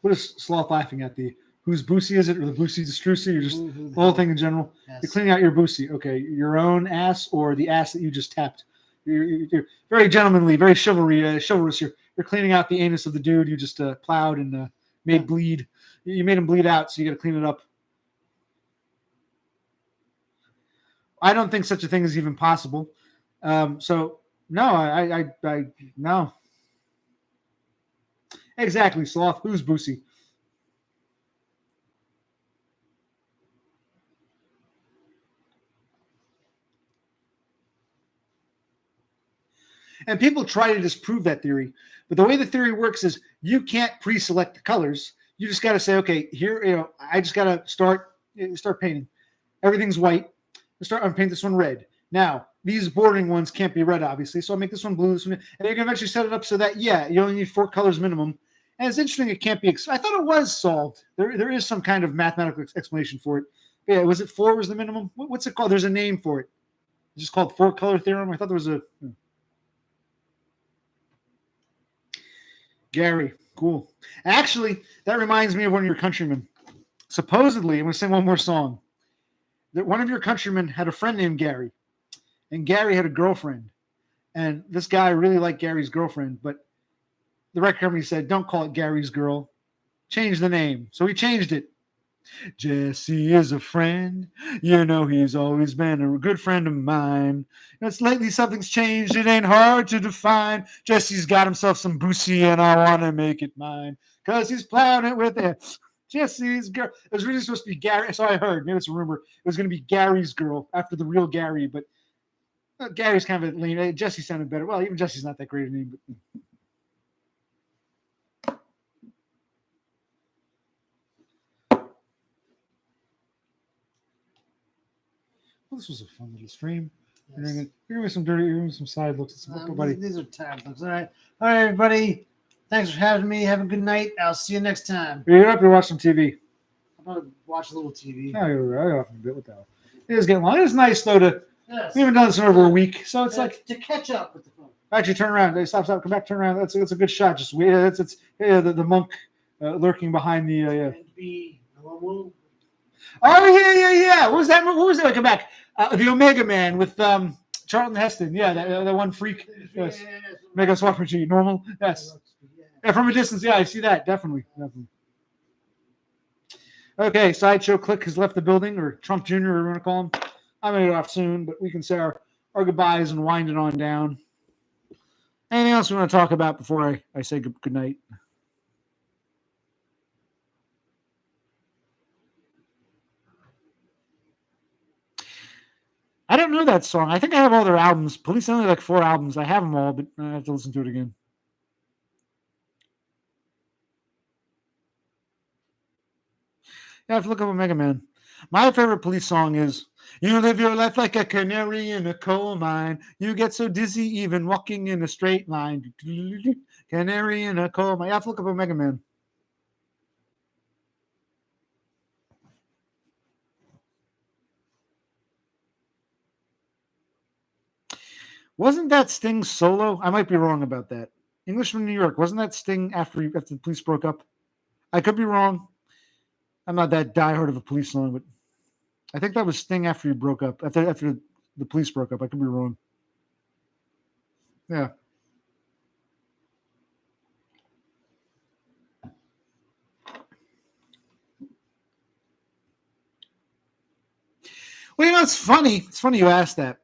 What is Sloth laughing at? The whose Boosie is it, or the Boosie Distrucey, or just Who the whole thing in general? Yes. You're cleaning out your Boosie. Okay, your own ass or the ass that you just tapped. You're very gentlemanly, very chivalrous. You're cleaning out the anus of the dude you just plowed and made bleed. You made him bleed out, so you got to clean it up. I don't think such a thing is even possible. So no, I no. Exactly, Sloth. Who's Boosie? And people try to disprove that theory. But the way the theory works is you can't pre-select the colors. You just got to say, okay, here, I just got to start painting. Everything's white. I'm paint this one red. Now, these bordering ones can't be red, obviously. So I'll make this one blue, this one, and you can eventually set it up so that, you only need 4 colors minimum. And it's interesting, it can't be, I thought it was solved. There is some kind of mathematical explanation for it. Yeah, was it 4 was the minimum? What's it called? There's a name for it. It's just called 4-color theorem. I thought there was a... Gary, cool. Actually, that reminds me of one of your countrymen. Supposedly, I'm going to sing one more song. That one of your countrymen had a friend named Gary, and Gary had a girlfriend. And this guy really liked Gary's girlfriend, but the record company said, don't call it Gary's Girl. Change the name. So he changed it. Jesse is a friend. He's always been a good friend of mine. Lately something's changed. It ain't hard to define. Jesse's got himself some Boosie, and I want to make it mine. Because he's plowing it with it. Jesse's girl. It was really supposed to be Gary. So I heard. Maybe it's a rumor. It was going to be Gary's Girl after the real Gary. But Gary's kind of a lame. Jesse sounded better. Well, even Jesse's not that great a name. But this was a fun little stream. Yes. You're giving me some side looks. These are tab looks. All right, everybody. Thanks for having me. Have a good night. I'll see you next time. You're up to watch some TV. I'm gonna watch a little TV. Oh, you're right. Off a bit with that. It is getting long. It's nice though to. Yes. We haven't done this in over a week, so it's like to catch up with the phone. Actually, turn around. Stop. Come back. Turn around. That's a good shot. Just wait. It's the monk lurking behind the. Yeah. Be normal. Oh yeah. What was that? Come back. The Omega Man with Charlton Heston. Yeah, that one freak. Yes. Omega Swap Machine. Normal. Yes. Yeah, from a distance. Yeah, I see that. Definitely. Okay, Sideshow Click has left the building, or Trump Jr., whatever you want to call him. I'm going to get off soon, but we can say our goodbyes and wind it on down. Anything else we want to talk about before I say good night? I don't know that song. I think I have all their albums. Police only like 4 albums. I have them all, but I have to listen to it again. Yeah, I have to look up Omega Man. My favorite Police song is "You live your life like a canary in a coal mine. You get so dizzy even walking in a straight line. Canary in a coal mine." I have to look up Omega Man. Wasn't that Sting solo? I might be wrong about that. Englishman in New York. Wasn't that Sting after the Police broke up? I could be wrong. I'm not that diehard of a Police song, but I think that was Sting after he broke up. After the Police broke up. I could be wrong. Yeah. Well, it's funny. It's funny you asked that.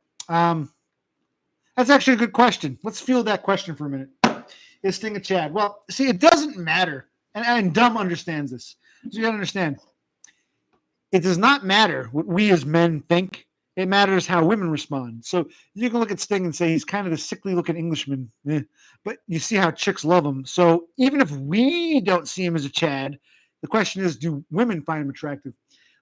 That's actually a good question. Let's field that question for a minute. Is Sting a Chad? Well, see, it doesn't matter. And Dumb understands this. So you got to understand. It does not matter what we as men think. It matters how women respond. So you can look at Sting and say he's kind of the sickly-looking Englishman. But you see how chicks love him. So even if we don't see him as a Chad, the question is, do women find him attractive?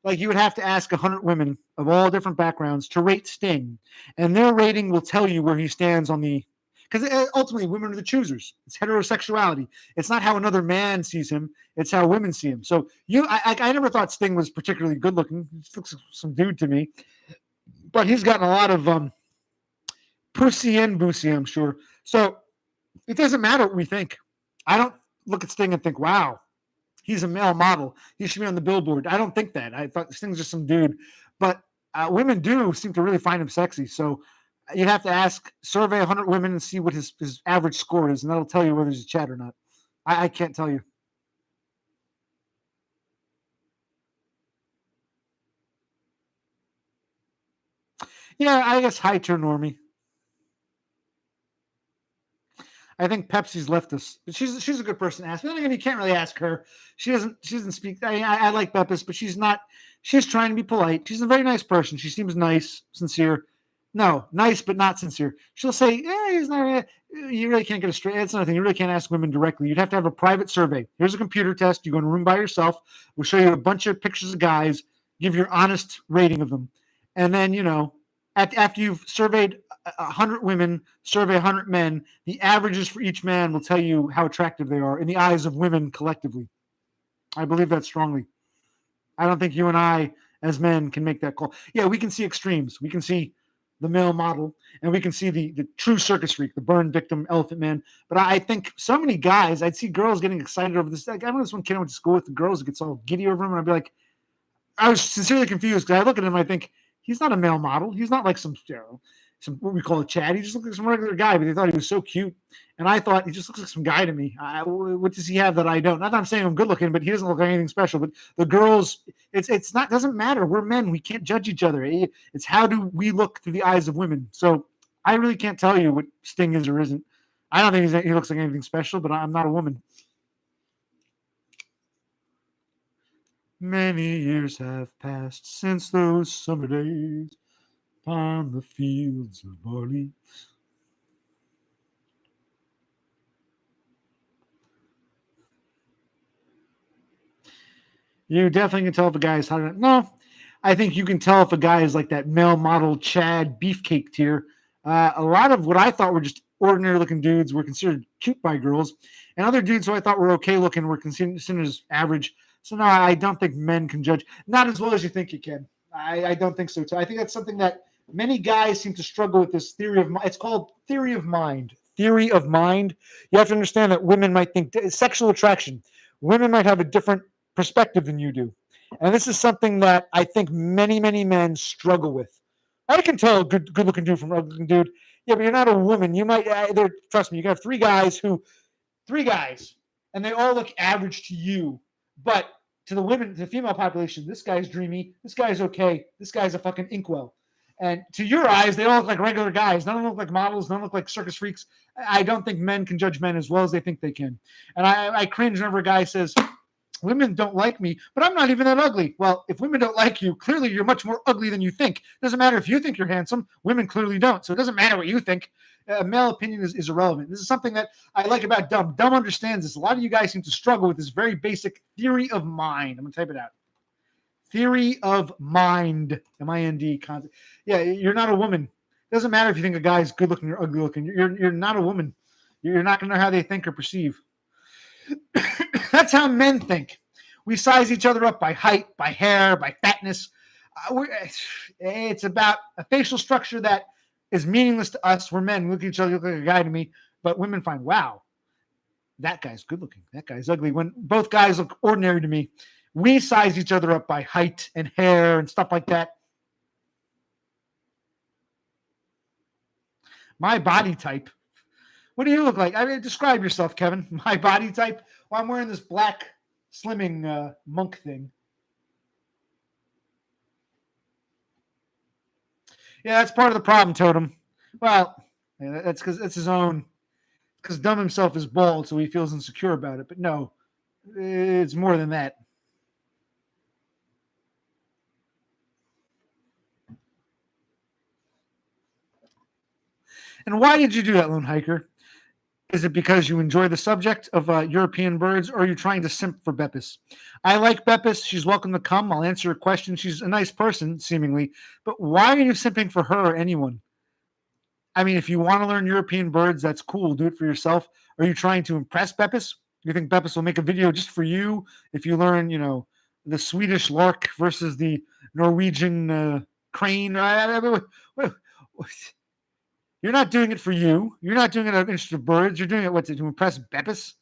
Like you would have to ask 100 women of all different backgrounds to rate Sting. And their rating will tell you where he stands on the... because ultimately women are the choosers. It's heterosexuality. It's not how another man sees him. It's how women see him. So I never thought Sting was particularly good looking. He looks like some dude to me, but he's gotten a lot of pussy and boosie, I'm sure. So it doesn't matter what we think. I don't look at Sting and think, wow, he's a male model. He should be on the billboard. I don't think that. I thought Sting's just some dude. But women do seem to really find him sexy. So you'd have to survey 100 women and see what his average score is, and that'll tell you whether he's a Chad or not. I can't tell you. Yeah, I guess hi to Normie. I think Pepsi's left us. But she's a good person to ask. But then again, you can't really ask her. She doesn't speak. I like Peppis, but she's not. She's trying to be polite. She's a very nice person. She seems nice, sincere. No, nice but not sincere. She'll say, "Yeah, he's not." You really can't get a straight. That's another thing. You really can't ask women directly. You'd have to have a private survey. Here's a computer test. You go in a room by yourself. We'll show you a bunch of pictures of guys. Give your honest rating of them, and then after you've surveyed 100 women, survey 100 men, the averages for each man will tell you how attractive they are in the eyes of women collectively. I believe that strongly. I don't think you and I, as men, can make that call. Yeah, we can see extremes. We can see the male model, and we can see the true circus freak, the burn victim, elephant man. But I think so many guys, I'd see girls getting excited over this. Like, I remember this one kid I went to school with, the girls gets all giddy over him, and I'd be like, I was sincerely confused because I look at him and I think, he's not a male model. He's not like some what we call a Chad. He just looks like some regular guy, but they thought he was so cute. And I thought he just looks like some guy to me. What does he have that I don't? Not that I'm saying I'm good looking, but he doesn't look like anything special. But the girls, it's not, doesn't matter. We're men. We can't judge each other. It's how do we look through the eyes of women. So I really can't tell you what Sting is or isn't. I don't think he looks like anything special, but I'm not a woman. Many years have passed since those summer days upon the fields of barley. You definitely can tell if a guy is hot. No, I think you can tell if a guy is like that male model Chad beefcake tier. A lot of what I thought were just ordinary looking dudes were considered cute by girls, and other dudes who I thought were okay looking were considered as average. So no, I don't think men can judge, not as well as you think you can. I don't think so too. I think that's something that many guys seem to struggle with, this theory of, it's called theory of mind. Theory of mind. You have to understand that women might think sexual attraction. Women might have a different perspective than you do. And this is something that I think many, many men struggle with. I can tell a good looking dude from a ugly looking dude. Yeah, but you're not a woman. You might, trust me, you can have three guys, and they all look average to you. But to the women, to the female population, this guy's dreamy. This guy's okay. This guy's a fucking inkwell. And to your eyes, they all look like regular guys. None of them look like models. None look like circus freaks. I don't think men can judge men as well as they think they can. And I cringe whenever a guy says, women don't like me, but I'm not even that ugly. Well, if women don't like you, clearly you're much more ugly than you think. It doesn't matter if you think you're handsome. Women clearly don't. So it doesn't matter what you think. Male opinion is irrelevant. This is something that I like about Dumb. Dumb understands this. A lot of you guys seem to struggle with this very basic theory of mind. I'm going to type it out. Theory of mind. M-I-N-D concept. Yeah, you're not a woman. It doesn't matter if you think a guy's good looking or ugly looking. You're not a woman. You're not going to know how they think or perceive. That's how men think. We size each other up by height, by hair, by fatness. It's about a facial structure that is meaningless to us. We're men. We look at each other, look like a guy to me. But women find, wow, that guy's good looking. That guy's ugly. When both guys look ordinary to me, we size each other up by height and hair and stuff like that. My body type. What do you look like? I mean, describe yourself, Kevin. My body type. Well, I'm wearing this black slimming monk thing. Yeah, that's part of the problem, Totem. Well, that's because it's his own. Because Dumb himself is bald, so he feels insecure about it. But no, it's more than that. And why did you do that, Lone Hiker? Is it because you enjoy the subject of European birds, or are you trying to simp for Beppis? I like Beppis. She's welcome to come. I'll answer her question. She's a nice person, seemingly. But why are you simping for her or anyone? I mean, if you want to learn European birds, that's cool. Do it for yourself. Are you trying to impress Beppis? You think Beppis will make a video just for you if you learn, the Swedish lark versus the Norwegian crane? You're not doing it for you. You're not doing it out of interest of birds. You're doing it to impress Beppis?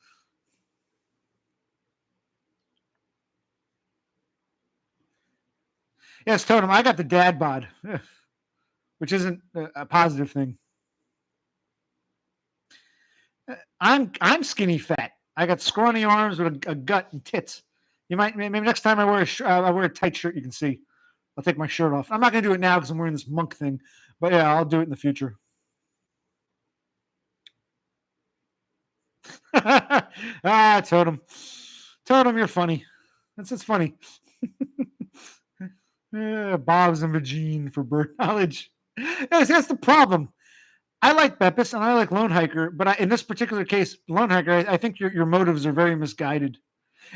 Yes, Totem, I got the dad bod, which isn't a positive thing. I'm skinny fat. I got scrawny arms with a gut and tits. You might maybe next time I wear a tight shirt, you can see. I'll take my shirt off. I'm not gonna do it now because I'm wearing this monk thing, but yeah, I'll do it in the future. Totem, you're funny. That's funny. Bob's and Vagine for bird knowledge. That's the problem. I like Beppis and I like Lone Hiker, but in this particular case, Lone Hiker, I think your motives are very misguided.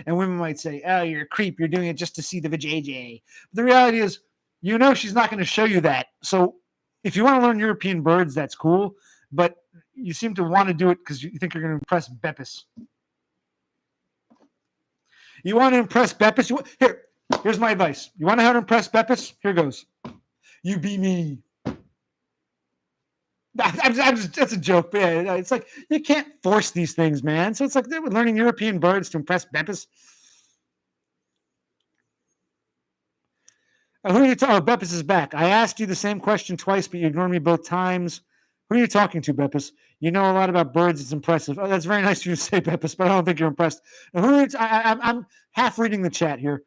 And women might say, "Oh, you're a creep. You're doing it just to see the vajayjay." But the reality is, she's not going to show you that. So if you want to learn European birds, that's cool. But you seem to want to do it because you think you're going to impress Beppis. You want to impress Beppis? Here's my advice. You want to know how to impress Beppis? Here goes. You be me. That's a joke. But yeah, it's like you can't force these things, man. So it's like learning European birds to impress Beppis. Who are you talking? Oh, Beppis is back. I asked you the same question twice, but you ignored me both times. Who are you talking to, Beppis? You know a lot about birds. It's impressive. Oh, that's very nice of you to say, Beppis, but I don't think you're impressed. I'm half reading the chat here.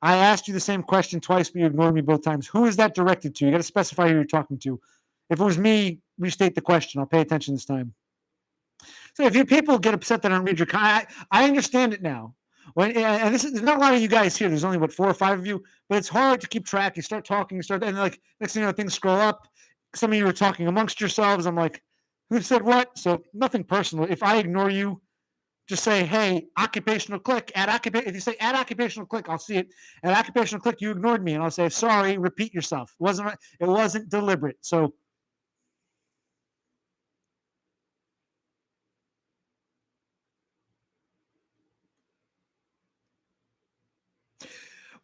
I asked you the same question twice, but you ignored me both times. Who is that directed to? You got to specify who you're talking to. If it was me, restate the question. I'll pay attention this time. So if you people get upset that I don't read your comment, I understand it now. And there's not a lot of you guys here. There's only 4 or 5 of you, but it's hard to keep track. You start talking, and like next thing you know, things scroll up. Some of you are talking amongst yourselves. I'm like, who said what? So nothing personal. If I ignore you, just say, hey, occupational click at occupation. If you say at occupational click, I'll see it. At occupational click, you ignored me, and I'll say, sorry, repeat yourself. It wasn't deliberate. So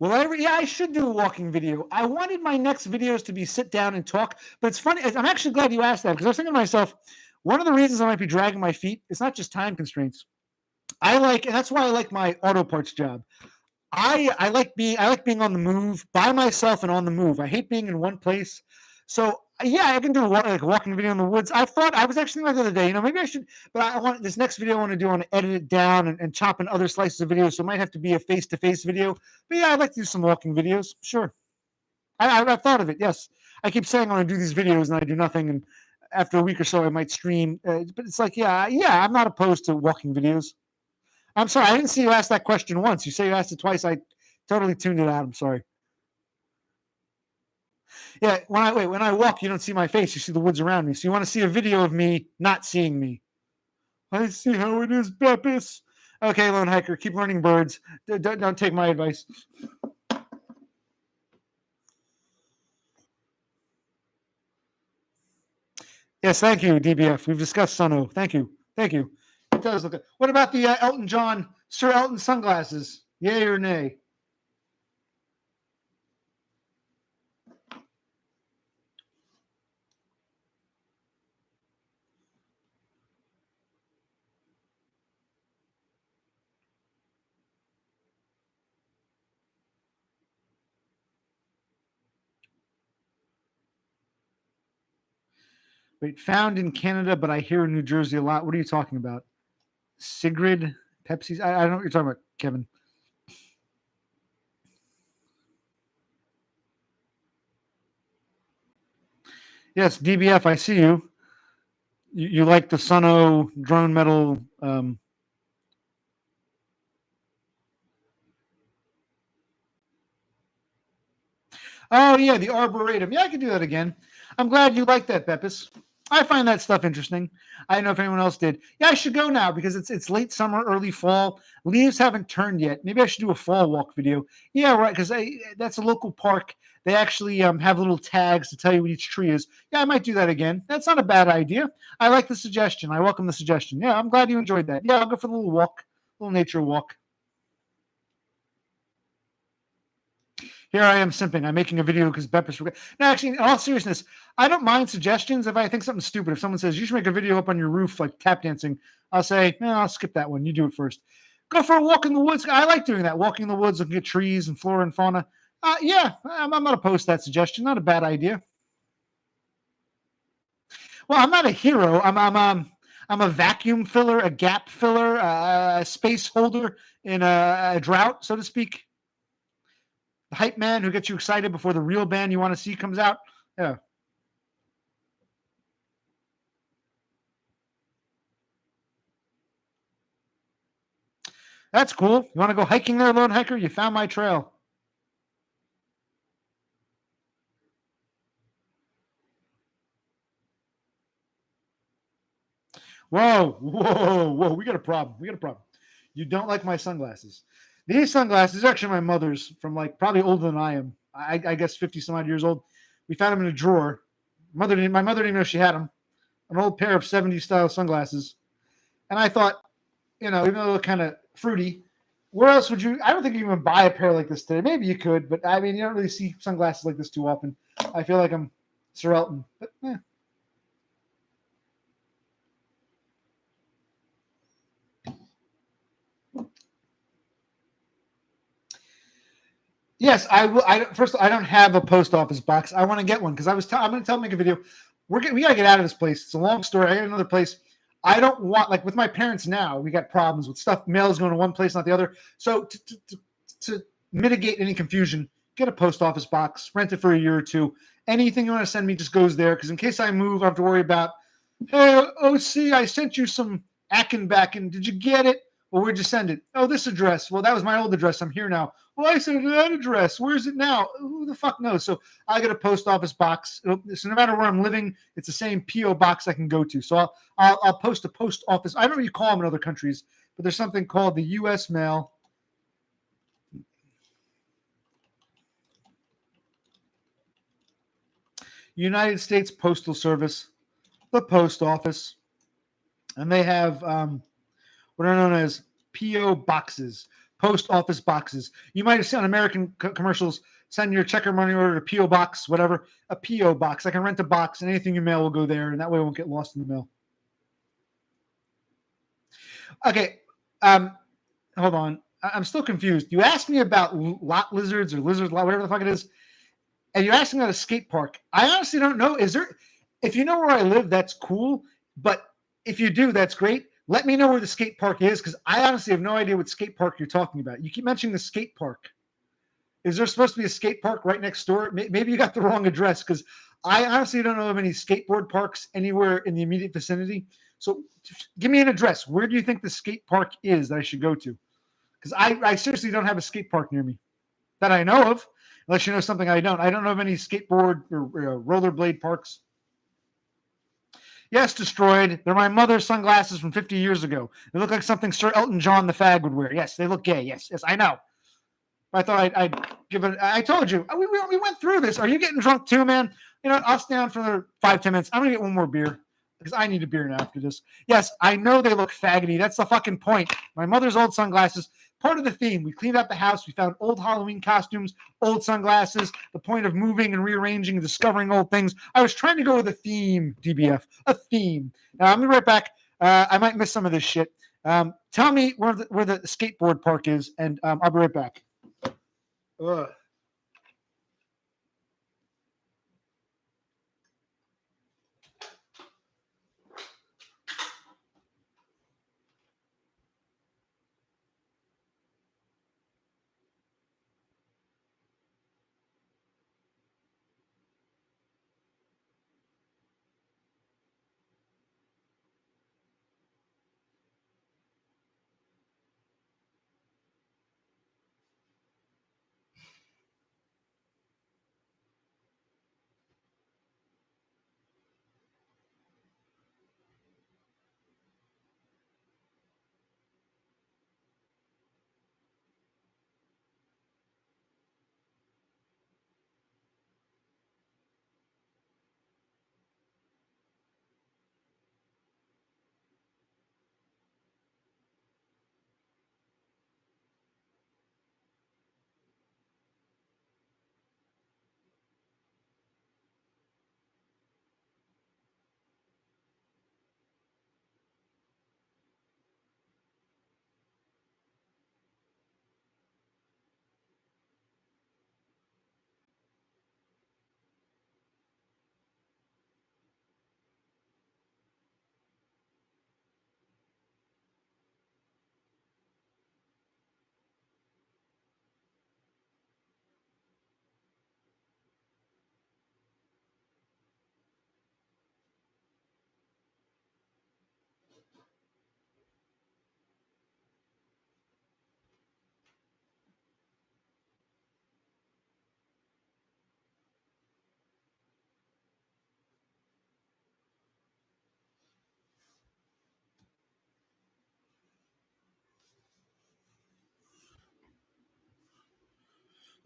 well, I should do a walking video. I wanted my next videos to be sit down and talk, but it's funny. I'm actually glad you asked that because I was thinking to myself, one of the reasons I might be dragging my feet is not just time constraints. And that's why I like my auto parts job. I like being on the move by myself and on the move. I hate being in one place. So yeah, I can do a walking video in the woods. I was actually thinking the other day, maybe I should, but I want this next video I want to do, I want to edit it down and chop in other slices of video. So it might have to be a face-to-face video. But yeah, I'd like to do some walking videos. Sure. I've thought of it. Yes. I keep saying I want to do these videos and I do nothing. And after a week or so, I might stream. But it's like, yeah, I'm not opposed to walking videos. I'm sorry. I didn't see you ask that question once. You say you asked it twice. I totally tuned it out. I'm sorry. Yeah, when I walk, you don't see my face. You see the woods around me. So you want to see a video of me not seeing me. I see how it is, Beppis. Okay, Lone Hiker, keep learning birds. Don't take my advice. Yes, thank you, DBF. We've discussed Suno. Thank you. It does look good. What about the Elton John, Sir Elton sunglasses? Yay or nay? Wait, found in Canada, but I hear in New Jersey a lot. What are you talking about? Sigrid, Pepsi's? I don't know what you're talking about, Kevin. Yes, DBF, I see you. You like the Suno drone metal. Oh, yeah, the Arboretum. Yeah, I can do that again. I'm glad you like that, Beppis. I find that stuff interesting. I don't know if anyone else did. Yeah, I should go now because it's late summer, early fall. Leaves haven't turned yet. Maybe I should do a fall walk video. Yeah, right. Because that's a local park. They actually have little tags to tell you what each tree is. Yeah, I might do that again. That's not a bad idea. I like the suggestion. I welcome the suggestion. Yeah, I'm glad you enjoyed that. Yeah, I'll go for the little walk, little nature walk. Here I am simping. I'm making a video because Beppis forgot. No, actually, in all seriousness, I don't mind suggestions if I think something's stupid. If someone says you should make a video up on your roof like tap dancing, I'll say, no, I'll skip that one. You do it first. Go for a walk in the woods. I like doing that. Walking in the woods, looking at trees and flora and fauna. Yeah, I'm not opposed to that suggestion. Not a bad idea. Well, I'm not a hero. I'm a vacuum filler, a gap filler, a space holder in a drought, so to speak. The hype man who gets you excited before the real band you want to see comes out. Yeah. That's cool. You want to go hiking there, lone hiker? You found my trail. Whoa, whoa, whoa. We got a problem. We got a problem. You don't like my sunglasses. These sunglasses are actually my mother's from like probably older than I am. I guess 50 some odd years old. We found them in a drawer. My mother didn't know she had them. An old pair of 70s style sunglasses. And I thought, even though they look kind of fruity, where else would you? I don't think you even buy a pair like this today. Maybe you could, but I mean, you don't really see sunglasses like this too often. I feel like I'm Sir Elton, but yes, I will. First, of all, I don't have a post office box. I want to get one because I'm going to tell them make a video. We got to get out of this place. It's a long story. I got another place. I don't want like with my parents now. We got problems with stuff. Mail's going to one place, not the other. So to mitigate any confusion, get a post office box, rent it for a year or two. Anything you want to send me just goes there because in case I move, I have to worry about. Hey, OC, I sent you some Ackenbacken. Did you get it? Well, where'd you send it? Oh, this address. Well, that was my old address. I'm here now. Well, I sent it to that address. Where is it now? Who the fuck knows? So I get a post office box. So no matter where I'm living, it's the same PO box I can go to. So I'll post a post office. I don't know what you call them in other countries, but there's something called the U.S. mail. United States Postal Service, the post office, and they have what are known as PO boxes, post office boxes. You might have seen on American commercials, send your check or money order to PO box, whatever, a PO box. I can rent a box, and anything you mail will go there, and that way it won't get lost in the mail. Okay, hold on. I'm still confused. You asked me about lot lizards or lizards, whatever the fuck it is, and you're asking about a skate park. I honestly don't know. Is there? If you know where I live, that's cool. But if you do, that's great. Let me know where the skate park is because I honestly have no idea what skate park you're talking about. You keep mentioning the skate park. Is there supposed to be a skate park right next door? Maybe you got the wrong address because I honestly don't know of any skateboard parks anywhere in the immediate vicinity. So give me an address. Where do you think the skate park is that I should go to? Because I seriously don't have a skate park near me that I know of, unless you know something I don't. I don't know of any skateboard or rollerblade parks. Yes, destroyed. They're my mother's sunglasses from 50 years ago. They look like something Sir Elton John the Fag would wear. Yes, they look gay. Yes, I know. I thought I'd give it. I told you we went through this. Are you getting drunk too, man? I'll stay on for another 5-10 minutes. I'm gonna get one more beer because I need a beer now after this. Yes, I know they look faggoty. That's the fucking point. My mother's old sunglasses. Part of the theme. We cleaned out the house. We found old Halloween costumes, old sunglasses. The point of moving and rearranging and discovering old things. I was trying to go with a theme, DBF, a theme. Now I'm gonna be right back. I might miss some of this shit. Tell me where the skateboard park is, and I'll be right back. Ugh.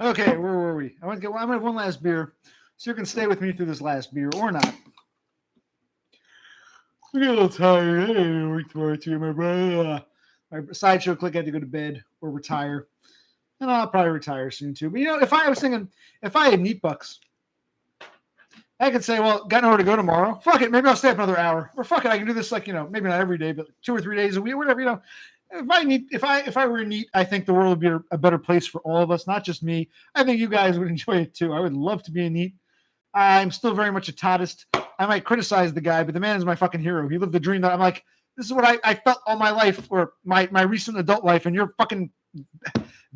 Okay, where were we? I'm gonna have one last beer, so you can stay with me through this last beer or not. I'm getting a little tired. I didn't work tomorrow too. My sideshow click had to go to bed or retire, and I'll probably retire soon too. But if I was thinking, if I had neat bucks, I could say, well, got nowhere to go tomorrow. Fuck it, maybe I'll stay up another hour, or fuck it, I can do this maybe not every day, but 2 or 3 days a week, whatever. If I were neat, I think the world would be a better place for all of us, not just me. I think you guys would enjoy it too. I would love to be a neat. I'm still very much a Toddist. I might criticize the guy, but the man is my fucking hero. He lived the dream that I'm like, this is what I felt all my life, or my recent adult life, and you're fucking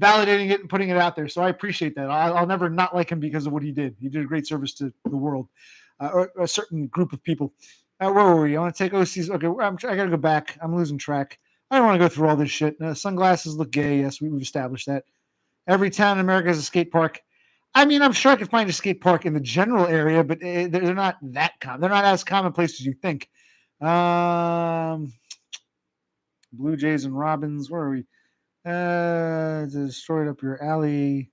validating it and putting it out there. So I appreciate that. I'll never not like him because of what he did. He did a great service to the world, or a certain group of people. Where were we? I want to take OC's. Okay, I got to go back. I'm losing track. I don't want to go through all this shit. Sunglasses look gay. Yes, we've established that. Every town in America has a skate park. I mean, I'm sure I could find a skate park in the general area, but they're not that common. They're not as commonplace as you think. Blue Jays and Robins. Where are we? Destroyed up your alley.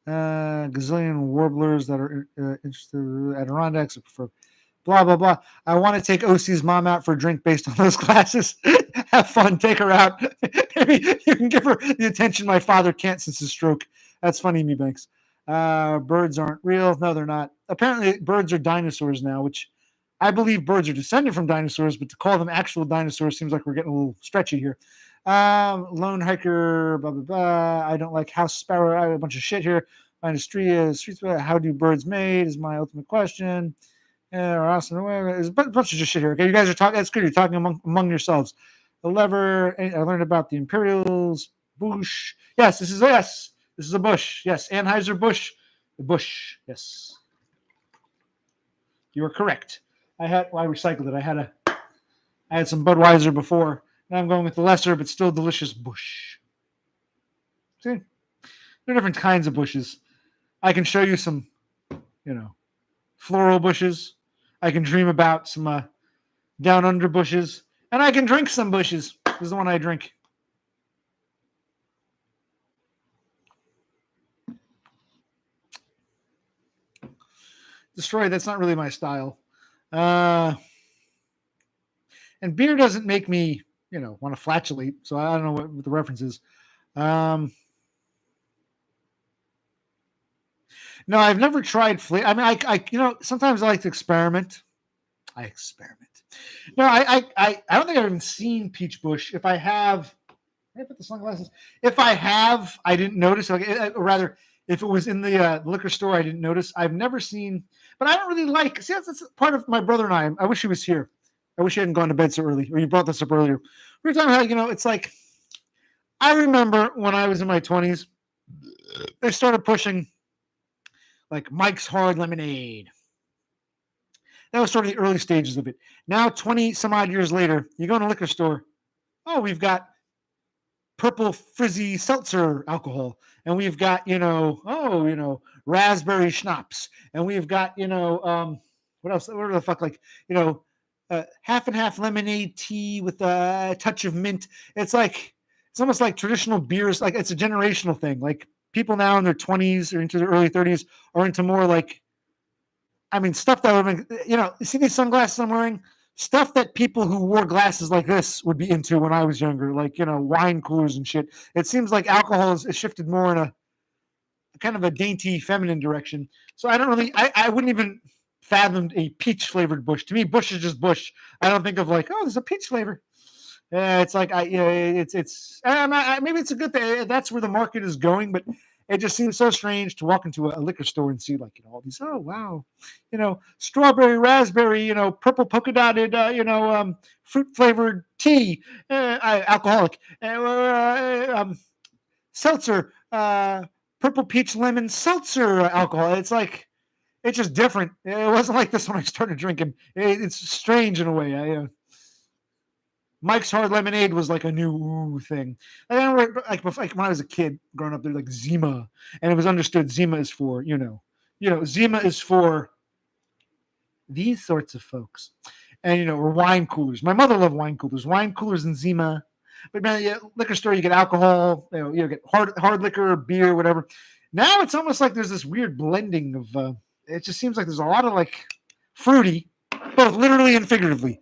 Gazillion warblers that are interested. Adirondacks. I prefer. Blah blah blah. I want to take OC's mom out for a drink based on those classes. Have fun. Take her out. Maybe you can give her the attention my father can't since his stroke. That's funny, me Banks. Birds aren't real. No, they're not. Apparently, birds are dinosaurs now, which I believe birds are descended from dinosaurs, but to call them actual dinosaurs seems like we're getting a little stretchy here. Lone hiker, blah, blah, blah. I don't like house sparrow. I have a bunch of shit here. Streets, how do birds made is my ultimate question. Or Austin, there's a bunch of just shit here. Okay, you guys are talking. That's good. You're talking among yourselves. The lever. I learned about the Imperials. Bush. Yes, this is a Bush. Yes, Anheuser Busch. The Bush. Yes, you are correct. I recycled it. I had some Budweiser before. Now I'm going with the lesser but still delicious Bush. See, there are different kinds of bushes. I can show you some, floral bushes. I can dream about some down under bushes, and I can drink some bushes. This is the one I drink. Destroy. That's not really my style. And beer doesn't make me, want to flatulate. So I don't know what the reference is. No, I've never tried flavor. I mean, I sometimes I like to experiment. I experiment. No, I don't think I've even seen Peach Bush. If I have, I put the sunglasses. If I have, I didn't notice. Or rather, if it was in the liquor store, I didn't notice. I've never seen, but I don't really like. See, that's part of my brother and I. I wish he was here. I wish he hadn't gone to bed so early. Or you brought this up earlier. We were talking about, it's like, I remember when I was in my 20s, they started pushing like Mike's Hard Lemonade. That was sort of the early stages of it. Now, 20 some odd years later, you go in a liquor store. Oh, we've got purple frizzy seltzer alcohol, and we've got raspberry schnapps, and we've got what else? What the fuck, like half and half lemonade tea with a touch of mint. It's almost like traditional beers. Like it's a generational thing. Like people now in their 20s or into their early 30s are into more like, stuff that would you see these sunglasses I'm wearing. Stuff that people who wore glasses like this would be into when I was younger, like, wine coolers and shit. It seems like alcohol has shifted more in a kind of a dainty feminine direction. So I don't really, I wouldn't even fathom a peach flavored Bush. To me, Bush is just Bush. I don't think of like, oh, there's a peach flavor. It's like, maybe it's a good thing. That's where the market is going, but it just seems so strange to walk into a liquor store and see all these, oh, wow, strawberry, raspberry, purple polka dotted, fruit flavored tea, alcoholic, seltzer, purple peach lemon seltzer alcohol. It's like, it's just different. It wasn't like this when I started drinking. It's strange in a way. Mike's Hard Lemonade was like a new thing. I remember, like when I was a kid growing up, they're like Zima, and it was understood Zima is for Zima is for these sorts of folks, and or wine coolers. My mother loved wine coolers and Zima. But man, liquor store, you get alcohol, you get hard liquor, beer, whatever. Now it's almost like there's this weird blending of. It just seems like there's a lot of like fruity, both literally and figuratively,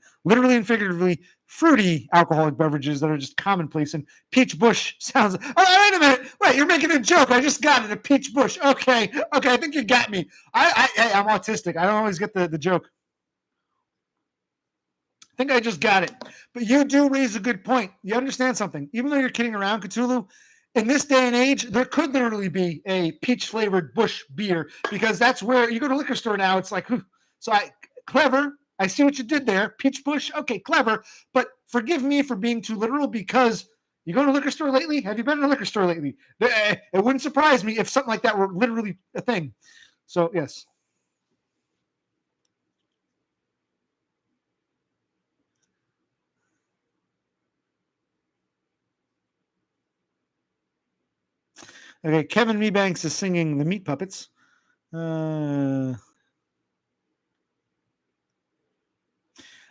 fruity alcoholic beverages that are just commonplace. And peach bush sounds. Oh, wait a minute! Wait, you're making a joke. I just got it. A peach bush. Okay. I think you got me. I'm autistic. I don't always get the joke. I think I just got it. But you do raise a good point. You understand something. Even though you're kidding around, Cthulhu, in this day and age, there could literally be a peach flavored Bush beer because that's where you go to a liquor store now. It's like, so clever. I see what you did there. Peach Bush. Okay, clever. But forgive me for being too literal because you go to a liquor store lately? Have you been in a liquor store lately? It wouldn't surprise me if something like that were literally a thing. So, yes. Okay, Kevin Mebanks is singing the Meat Puppets. I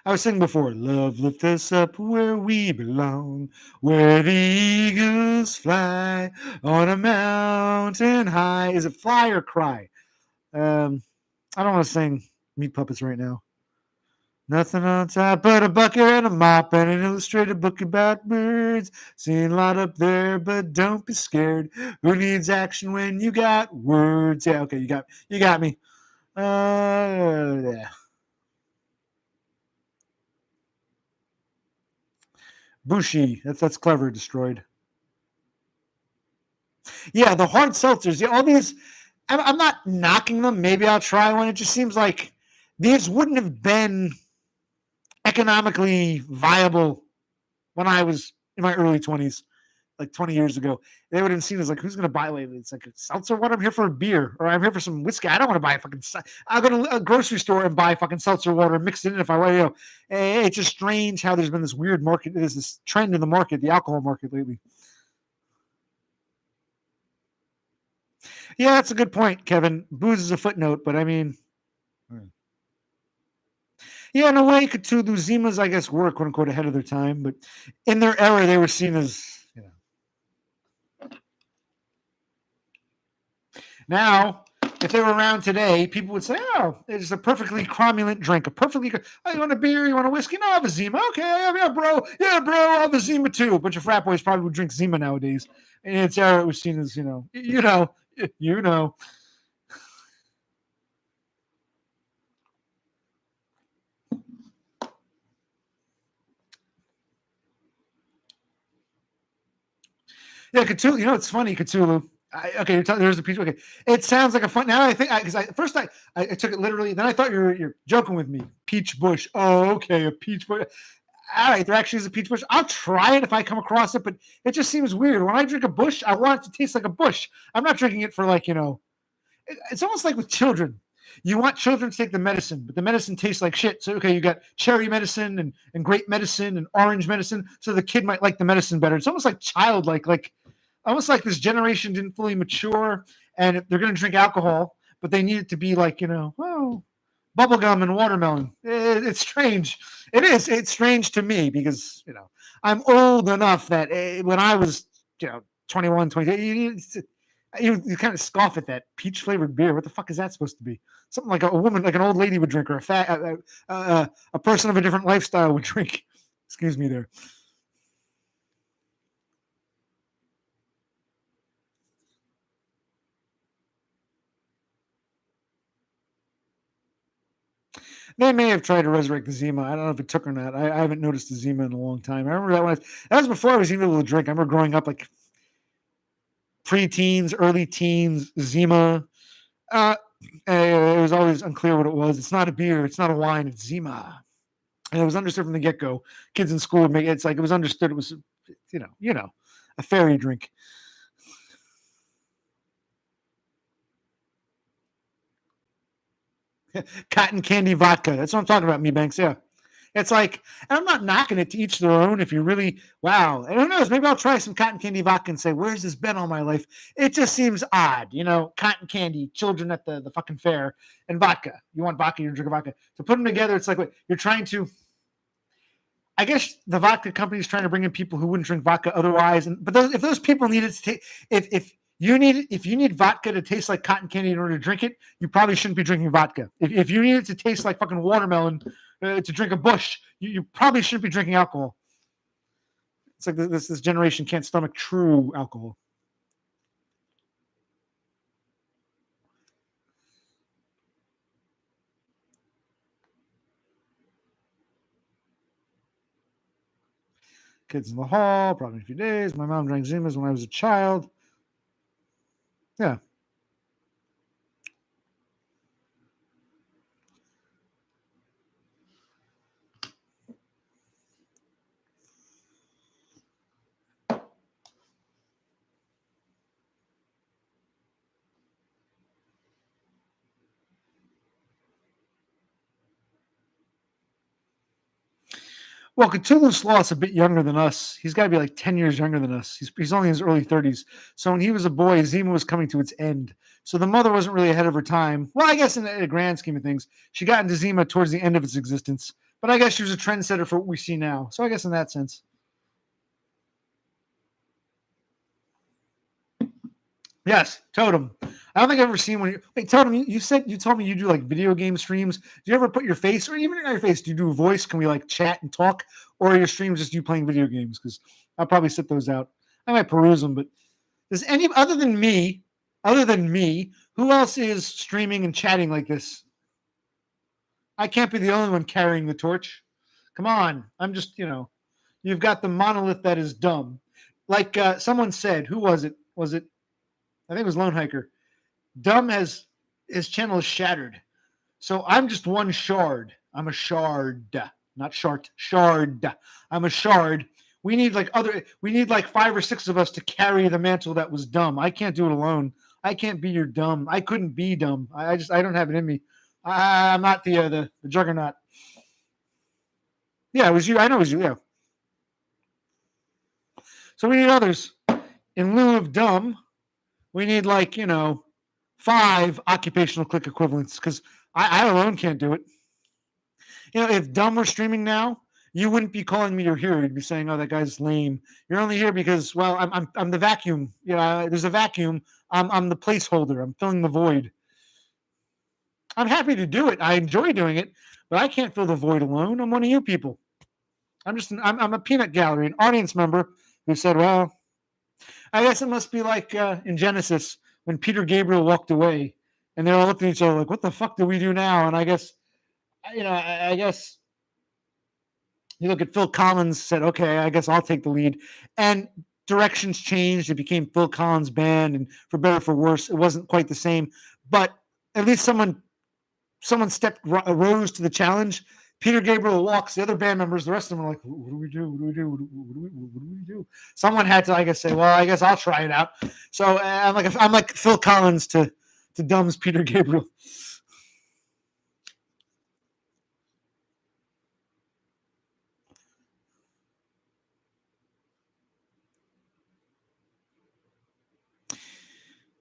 was singing before. Love, lift us up where we belong, where the eagles fly on a mountain high. Is it fly or cry? I don't want to sing Meat Puppets right now. Nothing on top but a bucket and a mop and an illustrated book about birds. Seen a lot up there, but don't be scared. Who needs action when you got words? Yeah, okay, you got me. Yeah. Bushi, that's clever. Destroyed. Yeah, the hard seltzers. Yeah, all these. I'm not knocking them. Maybe I'll try one. It just seems like these wouldn't have been economically viable when I was in my early 20s, like 20 years ago. They would have seen as like, who's going to buy lately? It's like, seltzer, what? I'm here for a beer or I'm here for some whiskey. I don't want to buy a fucking, I'll go to a grocery store and buy fucking seltzer water and mix it in if I want. It's just strange how there's been this weird market. There's this trend in the market, the alcohol market lately. Yeah, that's a good point, Kevin. Booze is a footnote, but I mean, yeah, in a way, Cthulhu Zimas, I guess, were quote unquote ahead of their time, but in their era, they were seen as, Now, if they were around today, people would say, "Oh, it's a perfectly cromulent drink, a perfectly. Oh, you want a beer? You want a whiskey? No, I have a Zima. Okay, yeah, bro. Yeah, bro, I have a Zima too." A bunch of frat boys probably would drink Zima nowadays, and in its era, it was seen as you know. Yeah, Cthulhu. You know, it's funny, Cthulhu. Okay, there's a piece. Okay, it sounds like a fun. Now I think because first I took it literally. Then I thought you're joking with me. Peach bush. Oh, okay, a peach bush. All right, there actually is a peach bush. I'll try it if I come across it, but it just seems weird. When I drink a bush, I want it to taste like a bush. I'm not drinking it for it's almost like with children. You want children to take the medicine, but the medicine tastes like shit. So, okay, you got cherry medicine and grape medicine and orange medicine. So the kid might like the medicine better. It's almost like childlike, like almost like this generation didn't fully mature and they're going to drink alcohol, but they need it to be like, bubblegum and watermelon. It's strange. It is. It's strange to me because, I'm old enough that when I was, 21, 22, you kind of scoff at that peach flavored beer. What the fuck is that supposed to be? Something like a woman, like an old lady would drink, or a person of a different lifestyle would drink. Excuse me there. They may have tried to resurrect the Zima. I don't know if it took or not. I haven't noticed the Zima in a long time. I remember that was before I was even able to drink. I remember growing up like pre-teens, early teens, Zima. It was always unclear what it was. It's not a beer. It's not a wine. It's Zima. And it was understood from the get-go. Kids in school would make it's like it was understood. It was, a fairy drink. Cotton candy vodka. That's what I'm talking about, me Banks. Yeah. It's like, and I'm not knocking it, to each their own. If you really, wow, and who knows, maybe I'll try some cotton candy vodka and say, where's this been all my life? It just seems odd, cotton candy, children at the fucking fair, and vodka. You want vodka, you drink vodka. To put them together, it's like, you're trying to, I guess the vodka company is trying to bring in people who wouldn't drink vodka otherwise. But if those people needed to take, if If you need vodka to taste like cotton candy in order to drink it, you probably shouldn't be drinking vodka. If you need it to taste like fucking watermelon to drink a Busch, you probably shouldn't be drinking alcohol. It's like this generation can't stomach true alcohol. Kids in the hall, probably in a few days. My mom drank Zimas when I was a child. Yeah. Well, Cthulhu Sloth's a bit younger than us. He's got to be like 10 years younger than us. He's only in his early 30s. So when he was a boy, Zima was coming to its end. So the mother wasn't really ahead of her time. Well, I guess in a grand scheme of things, she got into Zima towards the end of its existence. But I guess she was a trendsetter for what we see now. So I guess in that sense. Yes, Totem. I don't think I've ever seen one. Wait, Totem, you told me you do like video game streams. Do you ever put your face, or even your face, do you do a voice? Can we like chat and talk, or are your streams just you playing video games? Because I'll probably sit those out. I might peruse them, but does any other than me, who else is streaming and chatting like this? I can't be the only one carrying the torch. Come on, I'm just you've got the monolith that is dumb. Like someone said, who was it? Was it? I think it was Lone Hiker. Dumb has his channel is shattered. So I'm just one shard. I'm a shard, not shart. Shard. I'm a shard. We need like 5 or 6 of us to carry the mantle that was dumb. I can't do it alone. I can't be your dumb. I couldn't be dumb. I don't have it in me. I'm not the juggernaut. Yeah, it was you. I know it was you. Yeah. So we need others. In lieu of dumb, we need 5 occupational click equivalents because I alone can't do it. If dumb were streaming now, you wouldn't be calling me your hero. You'd be saying, "Oh, that guy's lame." You're only here because, well, I'm the vacuum. There's a vacuum. I'm the placeholder. I'm filling the void. I'm happy to do it. I enjoy doing it, but I can't fill the void alone. I'm one of you people. I'm a peanut gallery, an audience member who said, "Well, I guess it must be like in Genesis when Peter Gabriel walked away, and they're all looking at each other like, what the fuck do we do now?" And I guess, I guess you look at Phil Collins, said, okay, I guess I'll take the lead. And directions changed. It became Phil Collins' band, and for better or for worse, it wasn't quite the same. But at least someone rose to the challenge. Peter Gabriel walks. The other band members, the rest of them are like, "What do we do? What do we do? What do we do?" Someone had to, I guess, say, "Well, I guess I'll try it out." So I'm like Phil Collins to Dumb's Peter Gabriel.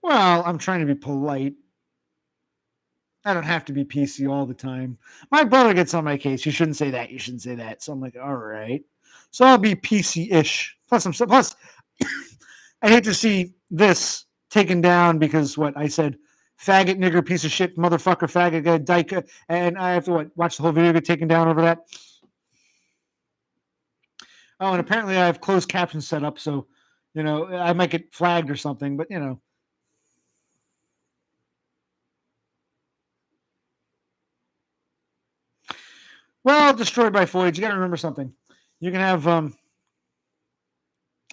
Well, I'm trying to be polite. I don't have to be PC all the time. My brother gets on my case. You shouldn't say that. You shouldn't say that. So I'm like, all right. So I'll be PC-ish. Plus, I hate to see this taken down because what I said, faggot, nigger, piece of shit, motherfucker, faggot, guy, dyke, and I have to watch the whole video get taken down over that. Oh, and apparently I have closed captions set up, so I might get flagged or something. But well, destroyed by foliage. You got to remember something. You can have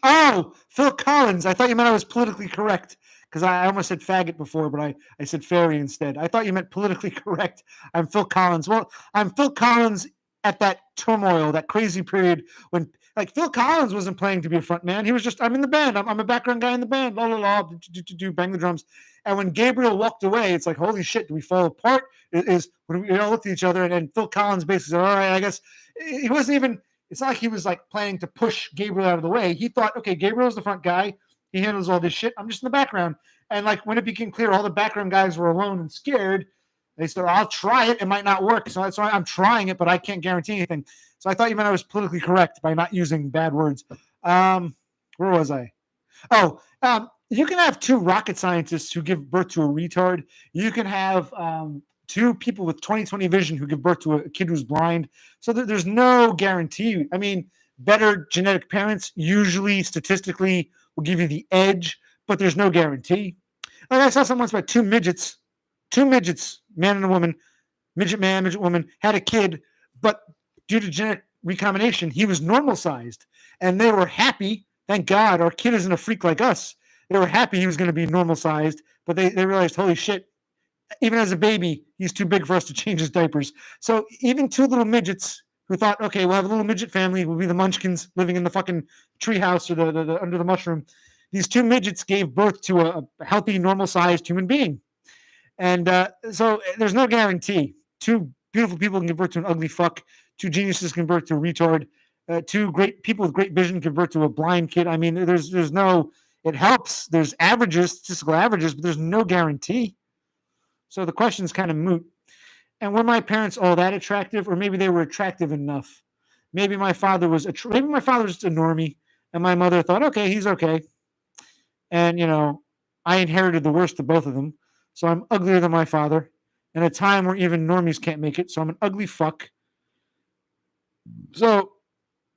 Oh, Phil Collins. I thought you meant I was politically correct because I almost said faggot before, but I said fairy instead. I thought you meant politically correct. I'm Phil Collins. Well, I'm Phil Collins at that turmoil, that crazy period when Phil Collins wasn't playing to be a front man. He was just, I'm in the band. I'm a background guy in the band. La la la, bang the drums. And when Gabriel walked away, it's like, holy shit, do we fall apart? Is when we all looked at each other and Phil Collins basically said, all right, I guess he wasn't even. It's not like he was planning to push Gabriel out of the way. He thought, okay, Gabriel's the front guy. He handles all this shit. I'm just in the background. And when it became clear all the background guys were alone and scared, they said, I'll try it. It might not work. So that's why I'm trying it, but I can't guarantee anything. So I thought you meant I was politically correct by not using bad words. Where was I? Oh, You can have two rocket scientists who give birth to a retard. You can have two people with 20/20 vision who give birth to a kid who's blind. So there's no guarantee. I mean, better genetic parents usually statistically will give you the edge, but there's no guarantee. Like I saw something once about two midgets, man and a woman, midget man, midget woman, had a kid, but due to genetic recombination, he was normal sized. And they were happy. Thank God our kid isn't a freak like us. They were happy he was going to be normal sized, but they realized, holy shit, even as a baby, he's too big for us to change his diapers. So even two little midgets who thought, okay, we'll have a little midget family, we'll be the Munchkins living in the fucking treehouse or the under the mushroom. These two midgets gave birth to a healthy, normal-sized human being. And so there's no guarantee. Two beautiful people can give birth to an ugly fuck. Two geniuses can give birth to a retard. Two great people with great vision can give birth to a blind kid. I mean, there's no. It helps. There's averages, statistical averages, but there's no guarantee. So the question's kind of moot. And were my parents all that attractive, or maybe they were attractive enough? Maybe my father was just a normie, and my mother thought, okay, he's okay. And I inherited the worst of both of them, so I'm uglier than my father. In a time where even normies can't make it, so I'm an ugly fuck. So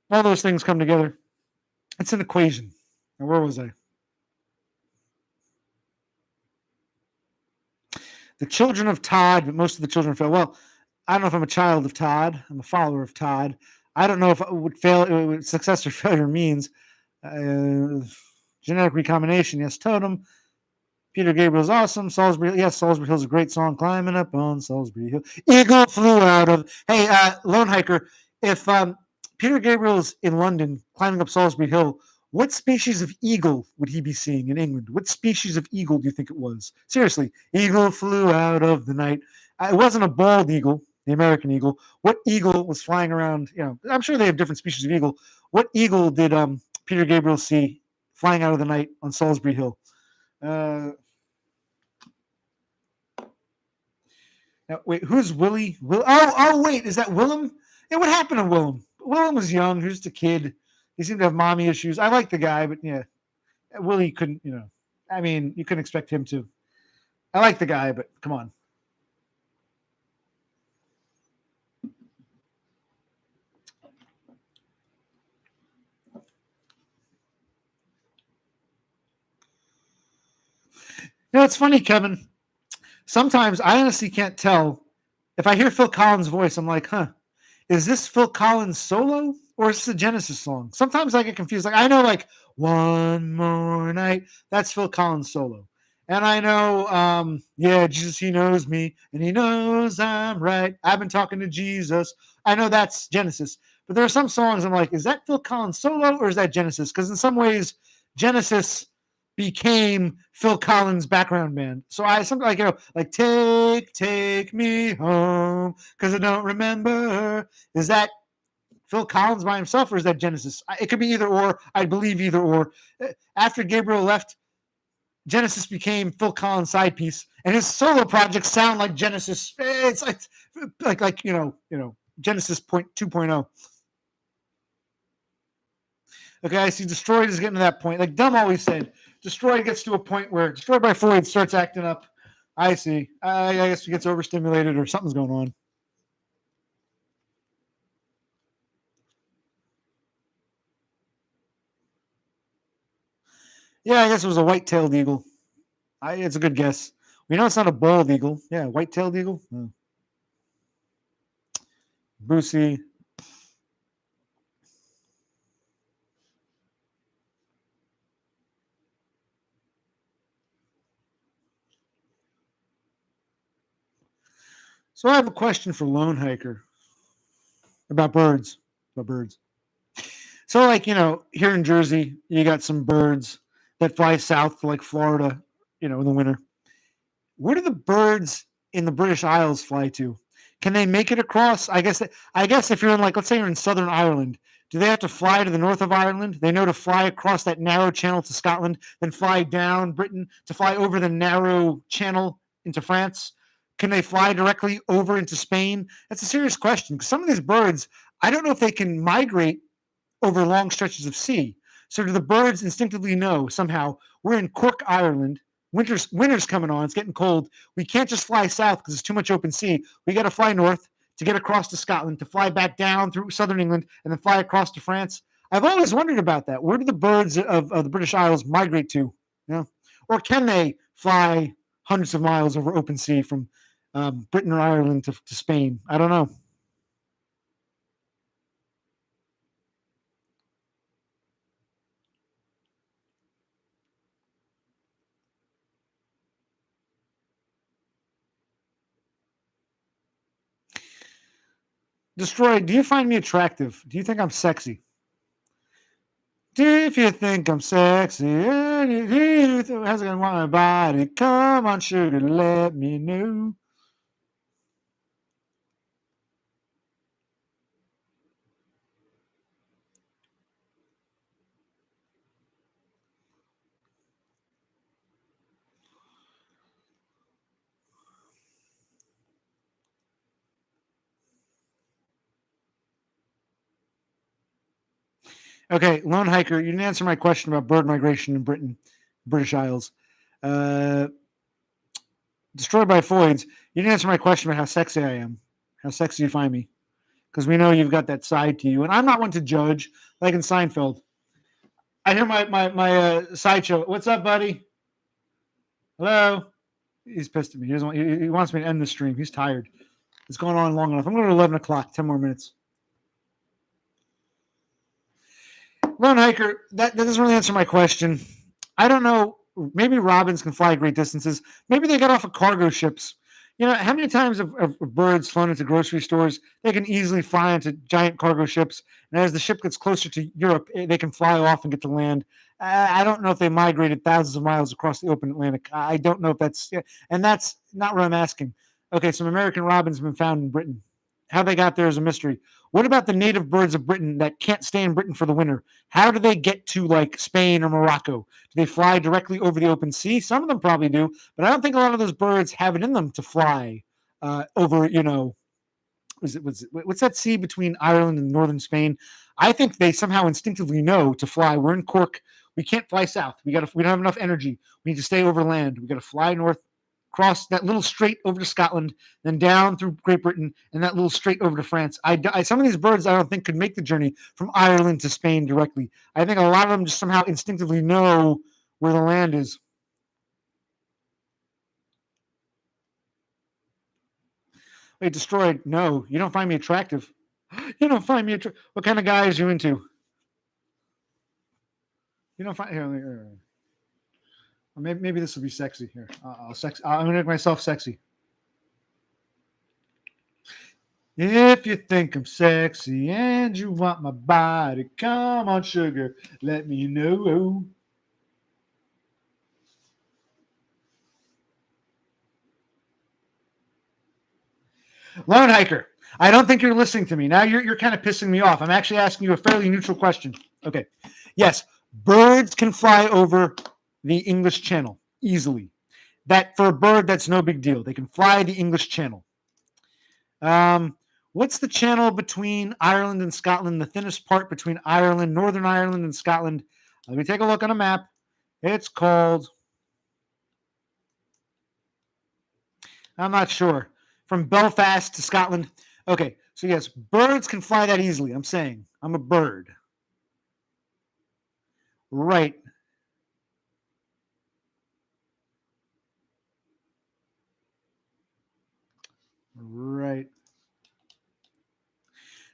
all those things come together. It's an equation. Now, where was I? The children of Todd, but most of the children fail. Well, I don't know if I'm a child of Todd. I'm a follower of Todd. I don't know if what success or failure means. Genetic recombination, yes, totem. Peter Gabriel's awesome. Salisbury, yes, Salisbury Hill's a great song. Climbing up on Salisbury Hill. Eagle flew out of. Hey, Lone Hiker, if Peter Gabriel's in London climbing up Salisbury Hill, what species of eagle would he be seeing in England? What species of eagle do you think it was? Seriously, eagle flew out of the night. It wasn't a bald eagle, the American eagle. What eagle was flying around? I'm sure they have different species of eagle. What eagle did Peter Gabriel see flying out of the night on Salisbury Hill? Now, wait, who's Willie? Oh, wait, is that Willem? Yeah, what happened to Willem? Willem was young. He was just a kid. He seemed to have mommy issues. I like the guy, but yeah, Willie couldn't, I mean, you couldn't expect him to. I like the guy, but come on. It's funny, Kevin. Sometimes I honestly can't tell. If I hear Phil Collins' voice, I'm like, is this Phil Collins solo or is this a Genesis song? Sometimes I get confused. Like I know, like One More Night, that's Phil Collins solo, and I know, Jesus, He knows me, and He knows I'm right. I've been talking to Jesus. I know that's Genesis, but there are some songs I'm like, is that Phil Collins solo or is that Genesis? Because in some ways, Genesis became Phil Collins' background band. So I something like take me home because I don't remember. Is that Phil Collins by himself or is that Genesis? It could be either or. I believe either or. After Gabriel left, Genesis became Phil Collins' side piece, and his solo projects sound like Genesis. It's like Genesis 2.0. Okay, I see Destroyed is getting to that point. Like Dumb always said, Destroyed gets to a point where Destroyed by Floyd starts acting up. I see. I guess he gets overstimulated or something's going on. Yeah, I guess it was a white-tailed eagle. It's a good guess. We know it's not a bald eagle. Yeah, white-tailed eagle. Oh. Boosie. So I have a question for Lone Hiker about birds. So, like, here in Jersey, you got some birds that fly south to like Florida, in the winter. Where do the birds in the British Isles fly to? Can they make it across? I guess if you're in, like, let's say you're in Southern Ireland, do they have to fly to the north of Ireland? They know to fly across that narrow channel to Scotland, then fly down Britain to fly over the narrow channel into France? Can they fly directly over into Spain? That's a serious question. Some of these birds, I don't know if they can migrate over long stretches of sea. So do the birds instinctively know somehow we're in Cork, Ireland? Winter's coming on. It's getting cold. We can't just fly south because it's too much open sea. We got to fly north to get across to Scotland, to fly back down through southern England, and then fly across to France. I've always wondered about that. Where do the birds of the British Isles migrate to? You know? Or can they fly hundreds of miles over open sea from Britain or Ireland to Spain? I don't know. Destroy, do you find me attractive? Do you think I'm sexy? If you think I'm sexy, and you how's it gonna want my body? Come on, sugar, let me know. Okay, Lone Hiker, you didn't answer my question about bird migration in Britain, British Isles. Uh, Destroyed by Foids, you didn't answer my question about how sexy I am. How sexy you find me. Because we know you've got that side to you. And I'm not one to judge, like in Seinfeld. I hear my sideshow. What's up, buddy? Hello? He's pissed at me. He wants me to end the stream. He's tired. It's going on long enough. I'm going to 11 o'clock, 10 more minutes. Lone Hiker, that doesn't really answer my question. I don't know. Maybe robins can fly great distances. Maybe they got off of cargo ships. You know, how many times have birds flown into grocery stores? They can easily fly into giant cargo ships. And as the ship gets closer to Europe, they can fly off and get to land. I don't know if they migrated thousands of miles across the open Atlantic. I don't know if that's, and that's not what I'm asking. Okay, some American robins have been found in Britain. How they got there is a mystery. What about the native birds of Britain that can't stay in Britain for the winter? How do they get to like Spain or Morocco? Do they fly directly over the open sea? Some of them probably do, but I don't think a lot of those birds have it in them to fly over, what's that sea between Ireland and northern Spain? I think they somehow instinctively know to fly. We're in Cork. We can't fly south. We don't have enough energy. We need to stay over land. We got to fly north, cross that little strait over to Scotland, then down through Great Britain, and that little strait over to France. Some of these birds I don't think could make the journey from Ireland to Spain directly. I think a lot of them just somehow instinctively know where the land is. Wait, Destroyed? No, you don't find me attractive. You don't find me attractive. What kind of guys are you into? You don't find here. Maybe this will be sexy here. I'm gonna make myself sexy. If you think I'm sexy and you want my body, come on, sugar, let me know. Lone Hiker, I don't think you're listening to me. Now you're kind of pissing me off. I'm actually asking you a fairly neutral question. Okay. Yes, birds can fly over the English Channel easily. That for a bird, that's no big deal. They can fly the English Channel. What's the channel between Ireland and Scotland? The thinnest part between Ireland, Northern Ireland, and Scotland. Let me take a look on a map. It's called. I'm not sure. From Belfast to Scotland. Okay, so yes, birds can fly that easily. I'm saying I'm a bird. Right. Right.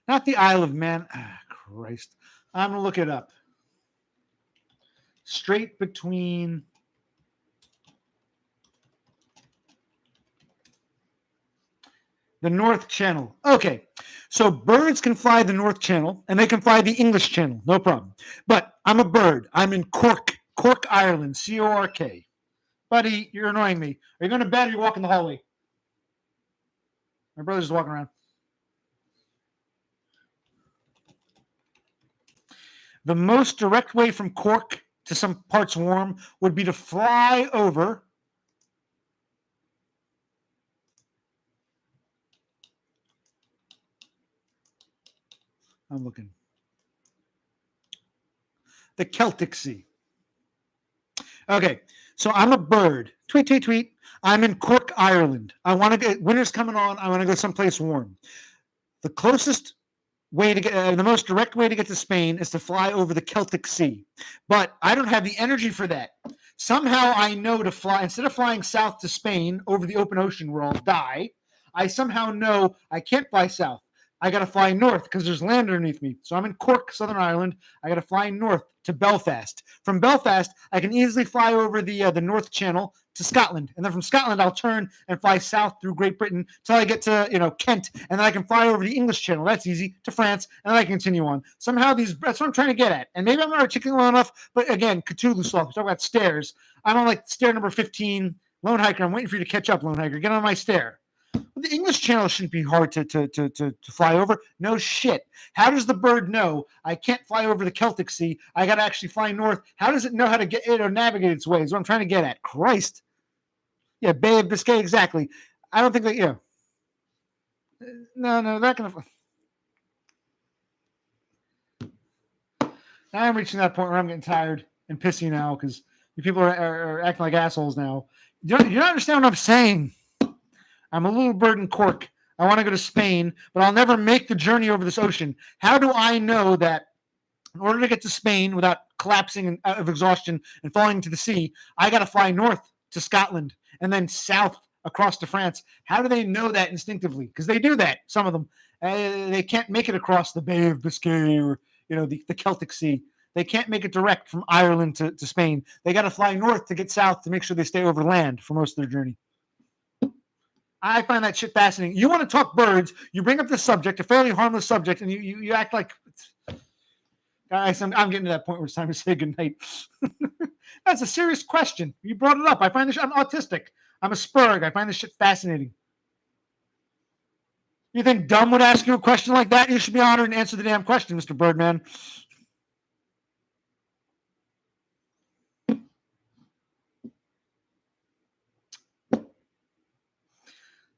Not the Isle of Man. Ah, Christ. I'm going to look it up. Straight between. The North Channel. Okay. So birds can fly the North Channel and they can fly the English Channel. No problem. But I'm a bird. I'm in Cork, Ireland, Cork. Buddy, you're annoying me. Are you going to bed or are you walking the hallway? My brother's just walking around. The most direct way from Cork to some parts warm would be to fly over. I'm looking. the Celtic Sea. Okay, so I'm a bird. Tweet, tweet, tweet. I'm in Cork, Ireland. I want to get winter's coming on. I want to go someplace warm. The closest way to get, the most direct way to get to Spain is to fly over the Celtic Sea. But I don't have the energy for that. Somehow I know to fly, instead of flying south to Spain over the open ocean where I'll die, I somehow know I can't fly south. I got to fly north because there's land underneath me. So I'm in Cork, Southern Ireland. I got to fly north to Belfast. From Belfast, I can easily fly over the North Channel to Scotland, and then from Scotland, I'll turn and fly south through Great Britain till I get to Kent, and then I can fly over the English Channel. That's easy to France, and then I can continue on. Somehow that's what I'm trying to get at, and maybe I'm not articulating well enough. But again, Cthulhu Sloth. We talk about stairs. I'm on like stair number 15. Lone Hiker, I'm waiting for you to catch up. Lone Hiker, get on my stair. The English Channel shouldn't be hard to fly over. No shit. How does the bird know I can't fly over the Celtic Sea? I got to actually fly north. How does it know how to get it or navigate its way? Is what I'm trying to get at. Christ. Yeah, Bay of Biscay, exactly. I don't think that, No, that kind of. Now I'm reaching that point where I'm getting tired and pissy now because you people are acting like assholes now. You don't understand what I'm saying. I'm a little bird in Cork. I want to go to Spain, but I'll never make the journey over this ocean. How do I know that in order to get to Spain without collapsing out of exhaustion and falling into the sea, I got to fly north to Scotland and then south across to France? How do they know that instinctively? Because they do that, some of them. They can't make it across the Bay of Biscay or the Celtic Sea. They can't make it direct from Ireland to Spain. They got to fly north to get south to make sure they stay over land for most of their journey. I find that shit fascinating. You want to talk birds, you bring up this subject, a fairly harmless subject, and you act like, guys, I'm getting to that point where it's time to say goodnight. That's a serious question. You brought it up. I find this, I'm autistic. I'm a spurg. I find this shit fascinating. You think Dumb would ask you a question like that? You should be honored and answer the damn question, Mr. Birdman.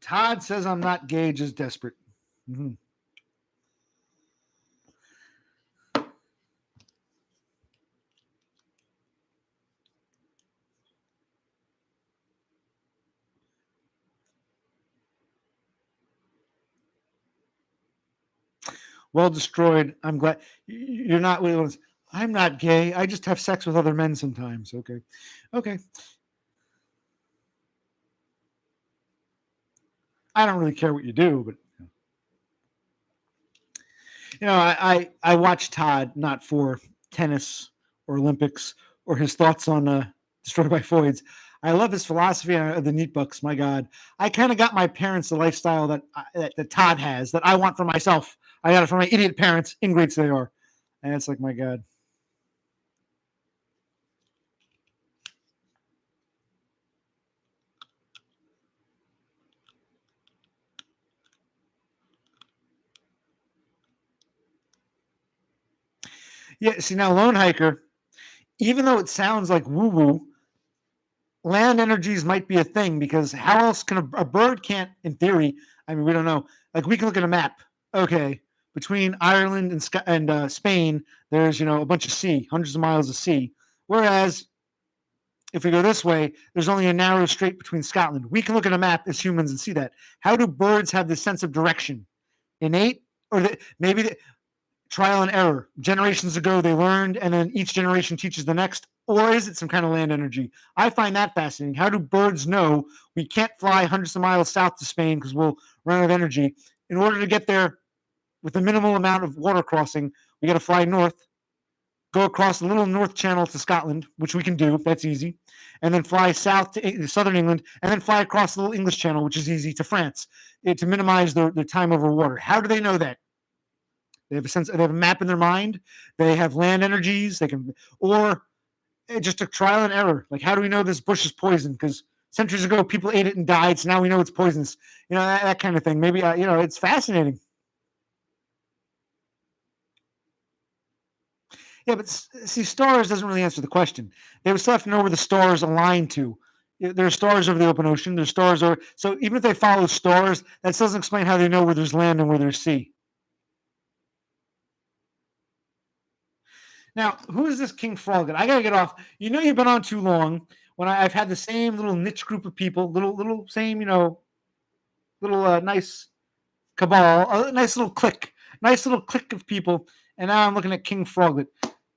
Todd says I'm not gay, just desperate. Mm-hmm. Well destroyed. I'm glad you're not. I'm not gay. I just have sex with other men sometimes. Okay. I don't really care what you do, but I watch Todd not for tennis or Olympics or his thoughts on Destroyed by Foids. I love his philosophy of the Neat Bucks. My God, I kind of got my parents the lifestyle that Todd has that I want for myself. I got it from my idiot parents, ingrates they are, and it's like, my God. Yeah, see now, Lone Hiker, even though it sounds like woo-woo, land energies might be a thing because how else can a bird can't, in theory, I mean, we don't know. Like, we can look at a map. Okay, between Ireland and Spain, there's, a bunch of sea, hundreds of miles of sea. Whereas if we go this way, there's only a narrow strait between Scotland. We can look at a map as humans and see that. How do birds have this sense of direction? Innate? Or maybe trial and error. Generations ago, they learned, and then each generation teaches the next. Or is it some kind of land energy? I find that fascinating. How do birds know we can't fly hundreds of miles south to Spain because we'll run out of energy? In order to get there with a minimal amount of water crossing, we got to fly north, go across the little North Channel to Scotland, which we can do. That's easy. And then fly south to southern England, and then fly across the little English Channel, which is easy, to France, to minimize their time over water. How do they know that? They have a sense. They have a map in their mind. They have land energies. They can, or just a trial and error. Like, how do we know this bush is poison? Because centuries ago, people ate it and died. So now we know it's poisonous. That kind of thing. Maybe it's fascinating. Yeah, but see, stars doesn't really answer the question. They would still have to know where the stars align to. There are stars over the open ocean. There's stars over. So even if they follow stars, that still doesn't explain how they know where there's land and where there's sea. Now, who is this King Froglet? I gotta get off. You know, you've been on too long. When I've had the same little niche group of people, little same, little nice cabal, a nice little clique of people, and now I'm looking at King Froglet.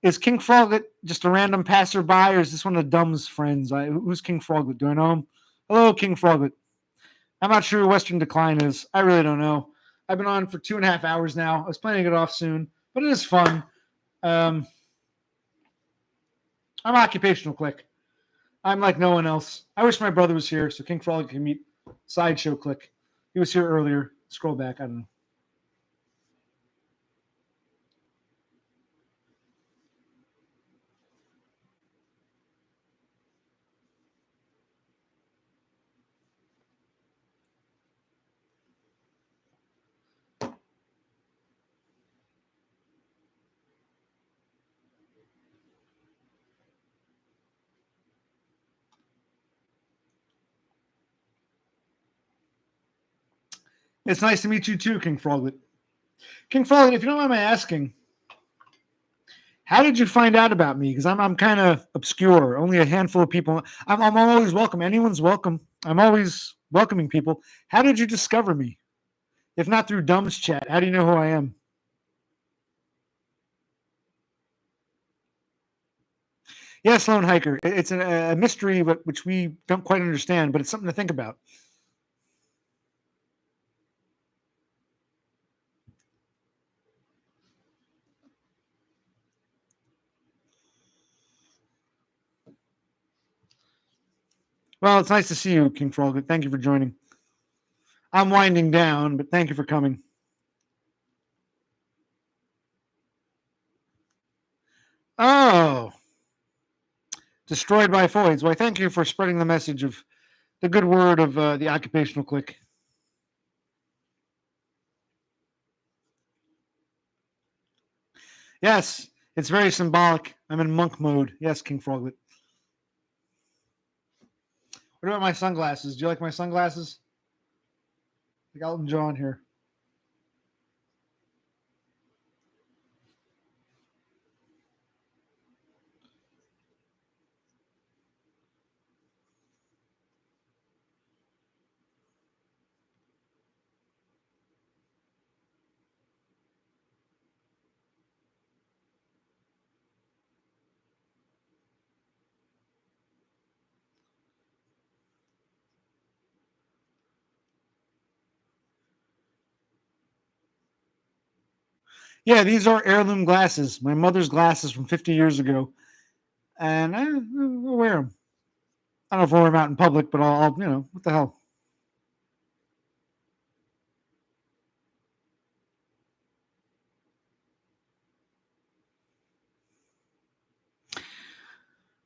Is King Froglet just a random passerby, or is this one of Dumb's friends? Who's King Froglet? Do I know him? Hello, King Froglet. I'm not sure who Western Decline is. I really don't know. I've been on for 2.5 hours now. I was planning to get off soon, but it is fun. I'm occupational click. I'm like no one else. I wish my brother was here so King Froglet can meet Sideshow click. He was here earlier. Scroll back. I don't know. It's nice to meet you too, King Froglet. King Froglet, if you don't mind my asking, how did you find out about me? Because I'm kind of obscure. Only a handful of people. I'm always welcome. Anyone's welcome. I'm always welcoming people. How did you discover me? If not through Dumb's chat, how do you know who I am? Yes, Lone Hiker. It's a mystery which we don't quite understand, but it's something to think about. Well, it's nice to see you, King Froglet. Thank you for joining. I'm winding down, but thank you for coming. Oh, destroyed by Foids. Well, thank you for spreading the message of the good word of the occupational click. Yes, it's very symbolic. I'm in monk mode. Yes, King Froglet. What about my sunglasses? Do you like my sunglasses? Like Elton John here. Yeah, these are heirloom glasses. My mother's glasses from 50 years ago. And I'll wear them. I don't know if I'll wear them out in public, but I'll what the hell.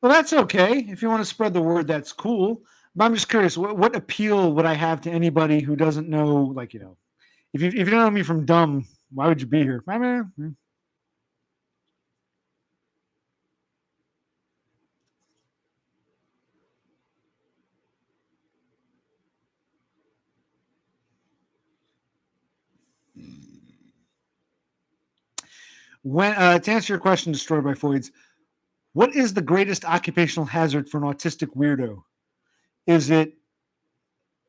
Well, that's okay. If you want to spread the word, that's cool. But I'm just curious, what appeal would I have to anybody who doesn't know, like, if you don't know me from Dumb, why would you be here? I mean, when to answer your question, destroyed by Foids, what is the greatest occupational hazard for an autistic weirdo? Is it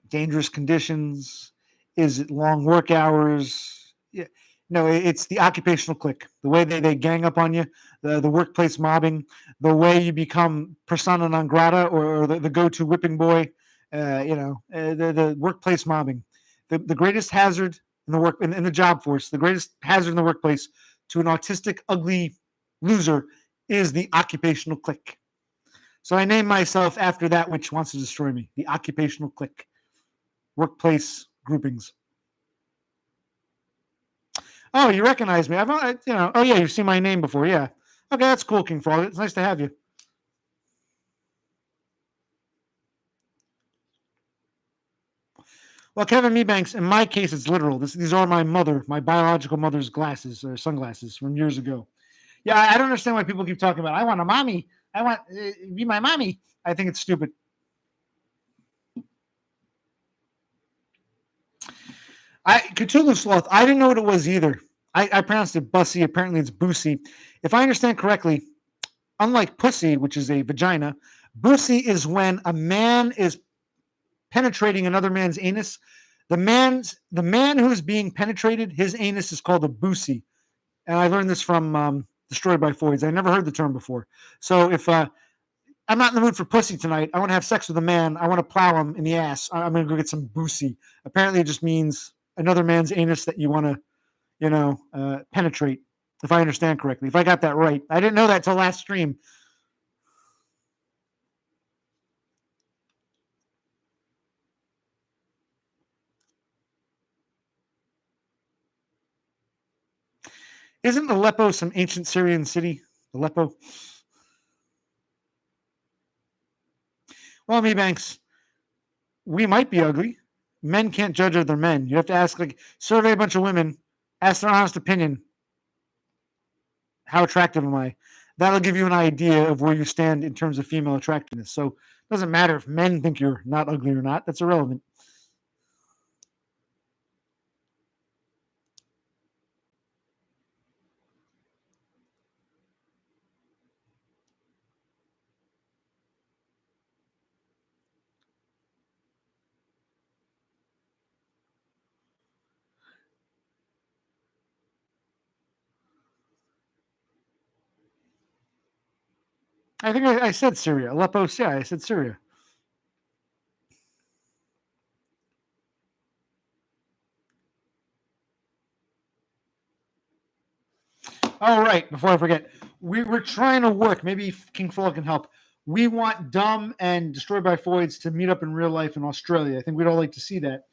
dangerous conditions? Is it long work hours? Yeah. No, it's the occupational click, the way they gang up on you, the workplace mobbing, the way you become persona non grata or the go-to whipping boy, the workplace mobbing. The greatest hazard in the job force, the greatest hazard in the workplace to an autistic, ugly loser is the occupational click. So I name myself after that which wants to destroy me, the occupational click. Workplace groupings. Oh, you recognize me? Oh yeah, you've seen my name before. Yeah. Okay, that's cool, King Frog. It's nice to have you. Well, Kevin Mebanks, in my case, it's literal. These are my biological mother's glasses or sunglasses from years ago. Yeah, I don't understand why people keep talking about. I want a mommy. I want be my mommy. I think it's stupid. Cthulhu Sloth. I didn't know what it was either. I pronounced it Bussy. Apparently, it's Boosie. If I understand correctly, unlike pussy, which is a vagina, boosie is when a man is penetrating another man's anus. The man who's being penetrated, his anus is called a boosie. And I learned this from Destroyed by Foids. I never heard the term before. So if I'm not in the mood for pussy tonight, I want to have sex with a man, I want to plow him in the ass, I'm going to go get some boosie. Apparently, it just means another man's anus that you want to, penetrate. If I understand correctly, if I got that right, I didn't know that till last stream. Isn't Aleppo some ancient Syrian city? Aleppo. Well, me Banks, we might be ugly. Men can't judge other men. You have to ask, like, survey a bunch of women, ask their honest opinion. How attractive am I? That'll give you an idea of where you stand in terms of female attractiveness. So it doesn't matter if men think you're not ugly or not. That's irrelevant. I think I said Syria. Aleppo, yeah, I said Syria. All right, before I forget, we're trying to work. Maybe King Frog can help. We want Dumb and Destroyed by Foids to meet up in real life in Australia. I think we'd all like to see that.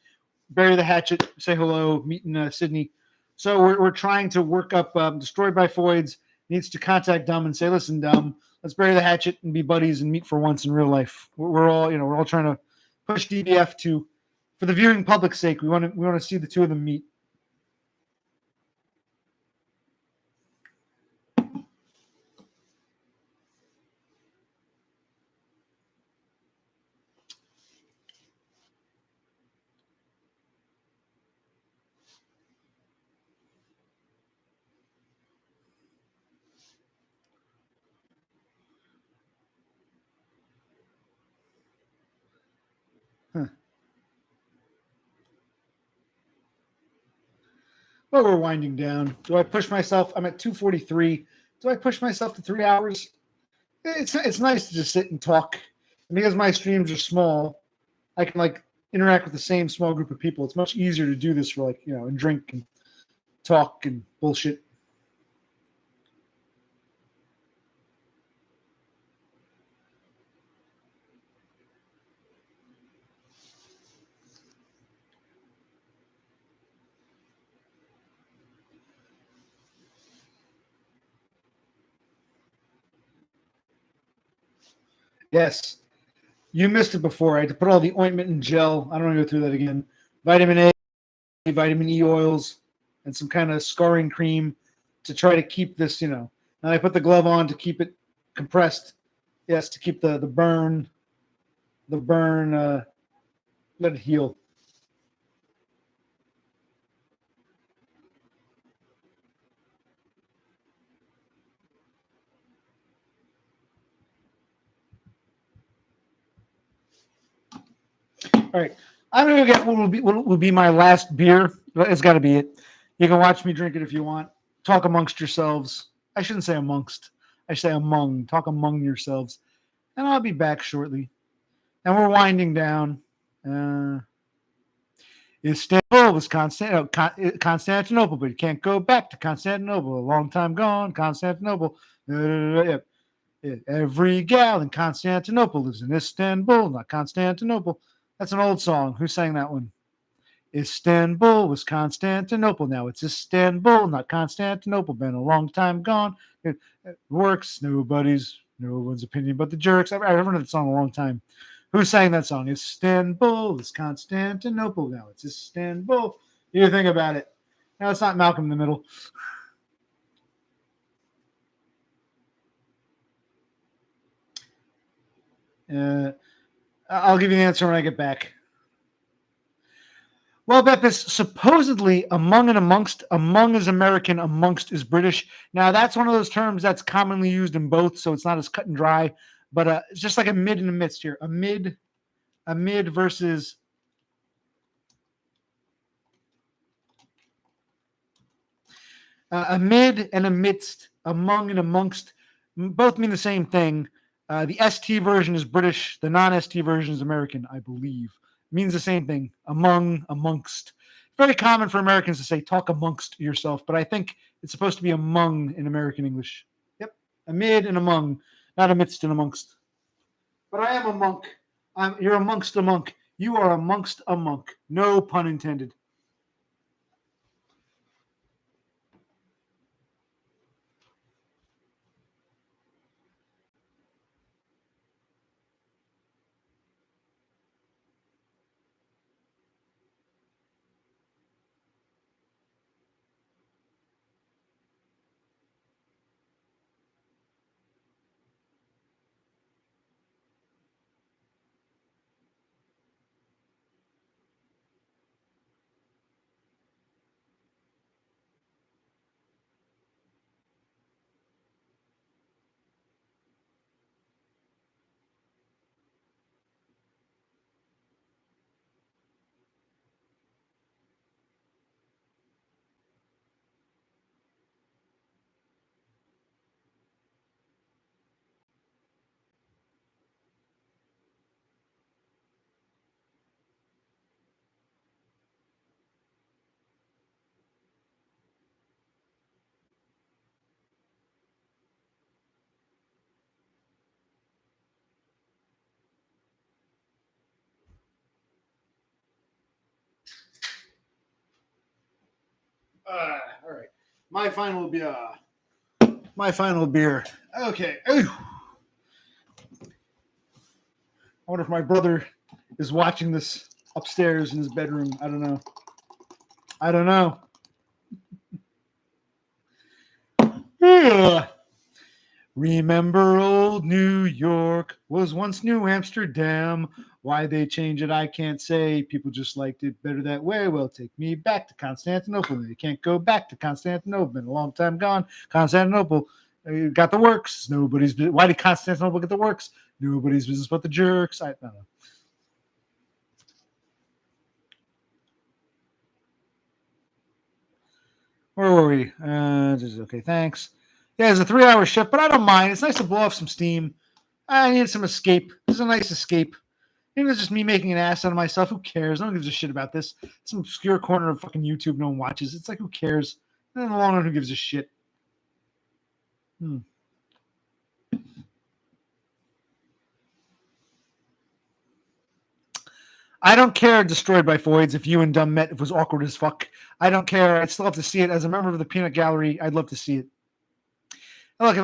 Bury the hatchet, say hello, meet in Sydney. So we're trying to work up. Destroyed by Foids needs to contact Dumb and say, "Listen, Dumb, let's bury the hatchet and be buddies and meet for once in real life." We're all, we're all trying to push DBF to, for the viewing public's sake. We want to see the two of them meet. Huh. Well, we're winding down. Do I push myself? I'm at 2:43. Do I push myself to 3 hours? It's nice to just sit and talk. And because my streams are small, I can like interact with the same small group of people. It's much easier to do this for like, and drink and talk and bullshit. Yes. You missed it before. I had to put all the ointment and gel. I don't want to go through that again. Vitamin A, vitamin E oils, and some kind of scarring cream to try to keep this. And I put the glove on to keep it compressed. Yes, to keep the burn, let it heal. All right. I'm gonna get what will be my last beer. It's got to be it. You can watch me drink it if you want. Talk amongst yourselves. I shouldn't say amongst. I say among. Talk among yourselves. And I'll be back shortly. And we're winding down. Istanbul was Constantinople, but you can't go back to Constantinople. A long time gone, Constantinople. Every gal in Constantinople lives in Istanbul, not Constantinople. That's an old song. Who sang that one? Istanbul was Constantinople. Now it's Istanbul, not Constantinople. Been a long time gone. It works. No one's opinion but the jerks. I remember that song a long time. Who sang that song? Istanbul is Constantinople. Now it's Istanbul. You think about it. Now it's not Malcolm in the Middle. I'll give you the answer when I get back. Well, Beppis, supposedly among and amongst, among is American, amongst is British. Now, that's one of those terms that's commonly used in both, so it's not as cut and dry, but it's just like a mid and a midst here. A mid versus a mid and a midst, among and amongst, both mean the same thing. The ST version is British, the non ST version is American, I believe. It means the same thing, among, amongst. Very common for Americans to say talk amongst yourself, but I think it's supposed to be among in American English. Yep, amid and among, not amidst and amongst. But I am a monk. You're amongst a monk. You are amongst a monk. No pun intended. All right. My final beer. Okay. Ooh. I wonder if my brother is watching this upstairs in his bedroom. I don't know. I don't know. Ugh. Remember old New York was once New Amsterdam. Why they change it, I can't say. People just liked it better that way. Well, take me back to Constantinople. You can't go back to Constantinople. Been a long time gone. Constantinople got the works. Nobody's. Why did Constantinople get the works? Nobody's business but the jerks. I don't know. Where were we? Okay, thanks. Yeah, it's a 3-hour shift, but I don't mind. It's nice to blow off some steam. I need some escape. This is a nice escape. Even if it's just me making an ass out of myself, who cares? No one gives a shit about this. Some obscure corner of fucking YouTube no one watches. It's like, who cares? And in the long run, who gives a shit? I don't care, Destroyed by Voids, if you and Dumb met, if it was awkward as fuck. I don't care. I'd still have to see it. As a member of the Peanut Gallery, I'd love to see it. Look,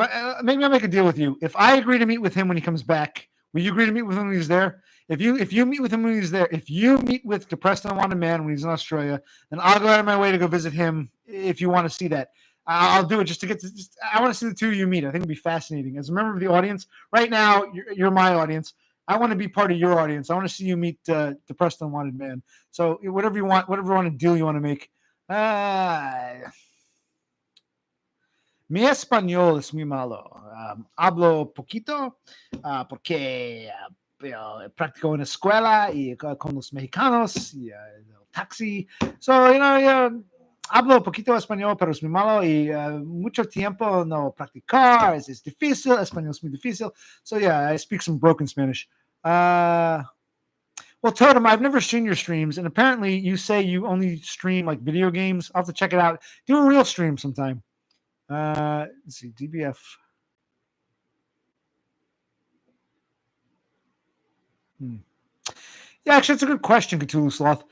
maybe I'll make a deal with you. If I agree to meet with him when he comes back, will you agree to meet with him when he's there? If you meet with him when he's there, if you meet with Depressed and Unwanted Man when he's in Australia, then I'll go out of my way to go visit him if you want to see that. I'll do it just to get to. I want to see the two of you meet. I think it'd be fascinating. As a member of the audience, right now you're my audience. I want to be part of your audience. I want to see you meet Depressed and Unwanted Man. So whatever you want, whatever deal you want to make. Mi español es muy malo. Hablo poquito porque practico en la escuela y con los mexicanos y el taxi. So, hablo poquito español, pero es muy malo y mucho tiempo no practicar. Es difícil. Español es muy difícil. So, yeah, I speak some broken Spanish. Well, Totem, I've never seen your streams, and apparently you say you only stream like video games. I'll have to check it out. Do a real stream sometime. Let's see, DBF. Yeah, actually, it's a good question, Cthulhu Sloth.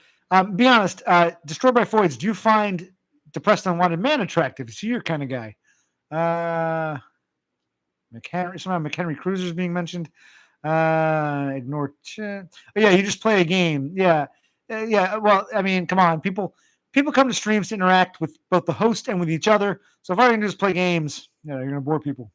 Be honest, Destroyed by Voids, do you find Depressed and Unwanted Man attractive? Is he your kind of guy? Somehow McHenry Cruiser is being mentioned. Ignore chat. Oh, yeah, you just play a game. Yeah. Yeah. Well, I mean, come on. People come to streams to interact with both the host and with each other. So if all you're going to do is play games, you're going to bore people.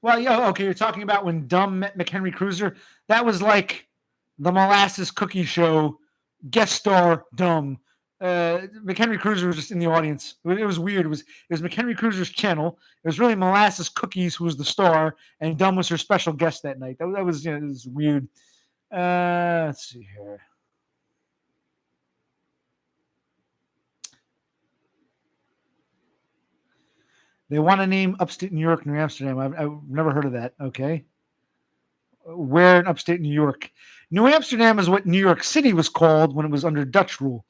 Well, yeah, okay, you're talking about when Dumb met McHenry Cruiser. That was like The Molasses Cookie Show, guest star Dumb. McHenry Cruiser was just in the audience. It was weird. It was McHenry Cruiser's channel. It was really Molasses Cookies who was the star, and Dumb was her special guest that night. That was, it was weird. Let's see here. They want to name upstate New York, New Amsterdam. I've never heard of that. Okay. Where in upstate New York? New Amsterdam is what New York City was called when it was under Dutch rule.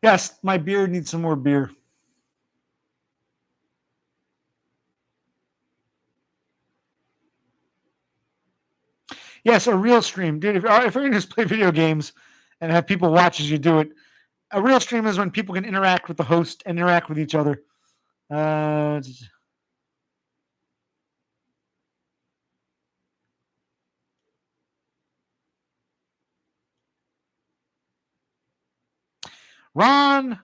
Yes, my beer needs some more beer. Yes, a real stream, dude. If you're going to just play video games and have people watch as you do it, a real stream is when people can interact with the host and interact with each other. Ron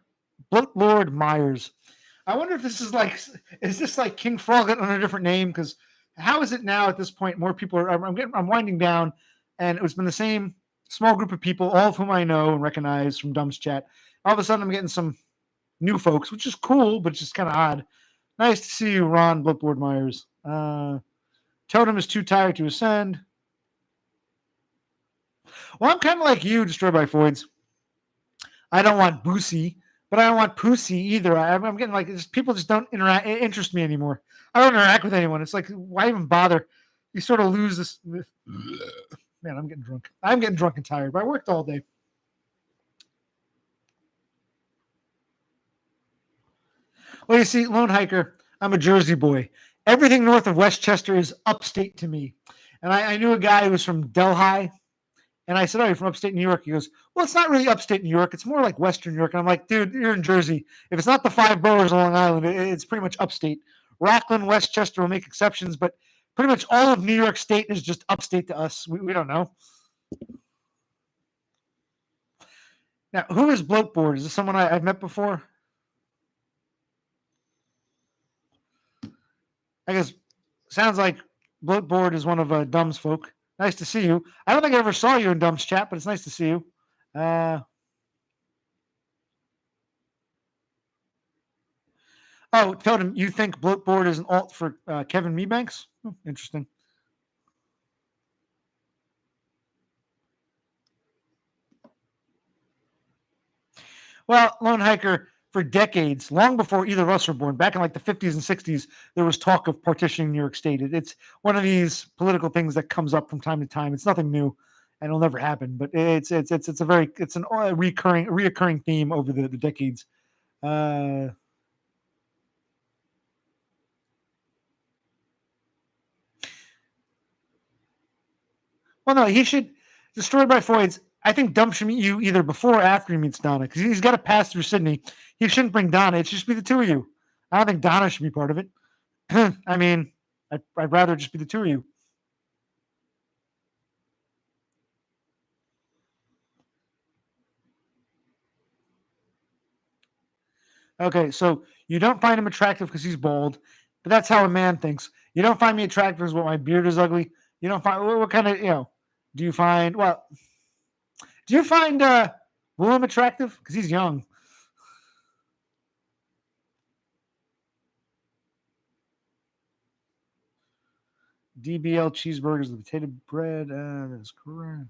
Lord Myers. I wonder if this is this like King Frog on a different name? Because how is it now at this point? More people are. I'm winding down, and it's been the same small group of people, all of whom I know and recognize from Dumb's chat. All of a sudden, I'm getting some new folks, which is cool, but just kind of odd. Nice to see you, Ron Bloodboard Myers. Totem is too tired to ascend. Well, I'm kind of like you, Destroyed by Foids. I don't want Boosie, but I don't want Pussy either. I'm getting like people just don't interest me anymore. I don't interact with anyone. It's like, why even bother? You sort of lose this. Man, I'm getting drunk. I'm getting drunk and tired, but I worked all day. Well, you see, Lone Hiker, I'm a Jersey boy. Everything north of Westchester is upstate to me. And I knew a guy who was from Delhi. And I said, "Oh, you're from upstate New York?" He goes, "Well, it's not really upstate New York. It's more like Western New York." And I'm like, "Dude, you're in Jersey. If it's not the five boroughs of Long Island, it's pretty much upstate. Rockland, Westchester will make exceptions, but pretty much all of New York State is just upstate to us. We don't know." Now, who is Bloatboard? Is this someone I've met before? I guess sounds like Bloatboard is one of Dumb's folk. Nice to see you. I don't think I ever saw you in Dumb's chat, but it's nice to see you. Oh, Totem, you think Bloatboard is an alt for Kevin Mebanks? Interesting. Well, Lone Hiker, for decades, long before either of us were born, back in like the 50s and 60s, there was talk of partitioning New York State. It's one of these political things that comes up from time to time. It's nothing new, and it'll never happen. But it's an reoccurring theme over the decades. Well, no, he should. Destroyed by Foids. I think Dump should meet you either before or after he meets Donna, because he's got to pass through Sydney. He shouldn't bring Donna. It should just be the two of you. I don't think Donna should be part of it. I mean, I'd rather just be the two of you. Okay, so you don't find him attractive because he's bald, but that's how a man thinks. You don't find me attractive because what my beard is ugly. You don't find what kind of do you find do you find Willem attractive because he's young? DBL cheeseburgers, the potato bread. That's correct.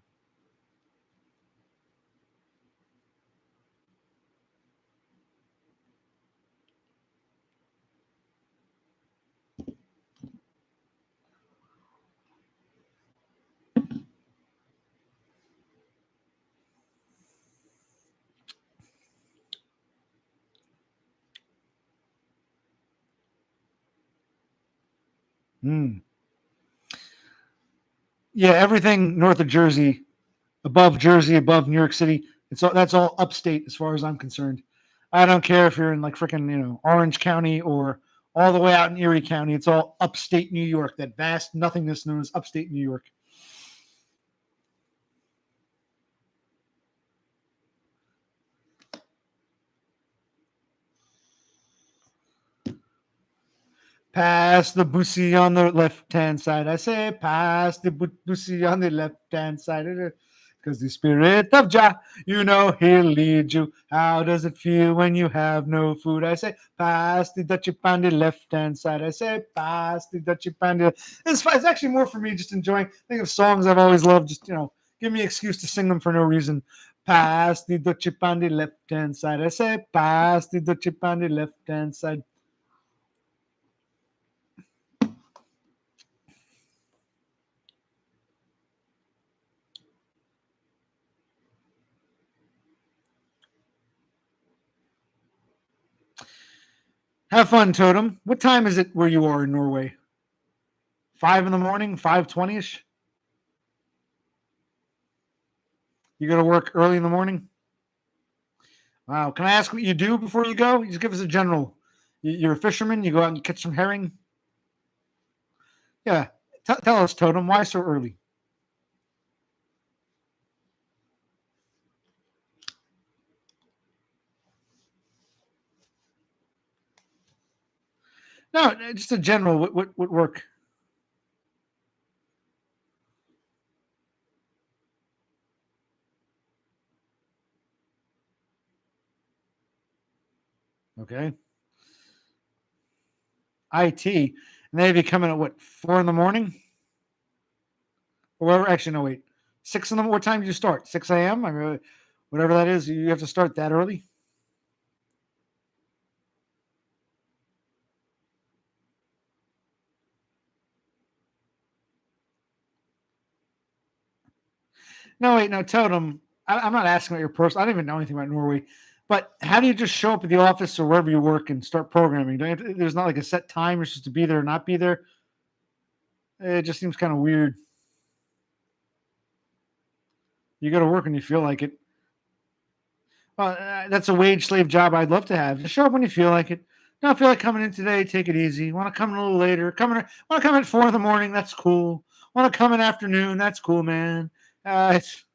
Yeah, everything north of Jersey, above New York City. That's all upstate as far as I'm concerned. I don't care if you're in like freaking Orange County or all the way out in Erie County. It's all upstate New York. That vast nothingness known as upstate New York. Pass the bussy on the left-hand side. I say, pass the bussy on the left-hand side. Because the spirit of Jah, he'll lead you. How does it feel when you have no food? I say, pass the Dutchie on the left-hand side. I say, pass the Dutchie on the... It's actually more for me just enjoying. Think of songs I've always loved. Just, give me an excuse to sing them for no reason. Pass the Dutchie on the left-hand side. I say, pass the Dutchie on the left-hand side. Have fun, Totem. What time is it where you are in Norway? 5 in the morning, 5:20ish. You go to work early in the morning. Wow. Can I ask what you do before you go? Just give us a general. You're a fisherman. You go out and catch some herring. Yeah. Tell us, Totem. Why so early? No, just a general. What work? Okay. IT. And they have you coming at what, 4 in the morning? Or whatever. Actually, no, wait. 6 in the morning. What time do you start? 6 a.m.? I mean, whatever that is, you have to start that early? No, wait, no, Totem. I'm not asking about your personal. I don't even know anything about Norway. But how do you just show up at the office or wherever you work and start programming? There's not like a set time you're supposed to be there or not be there. It just seems kind of weird. You go to work when you feel like it. Well, that's a wage slave job I'd love to have. Just show up when you feel like it. Don't feel like coming in today. Take it easy. Want to come in a little later? Want to come in at 4 in the morning? That's cool. Want to come in afternoon? That's cool, man. It's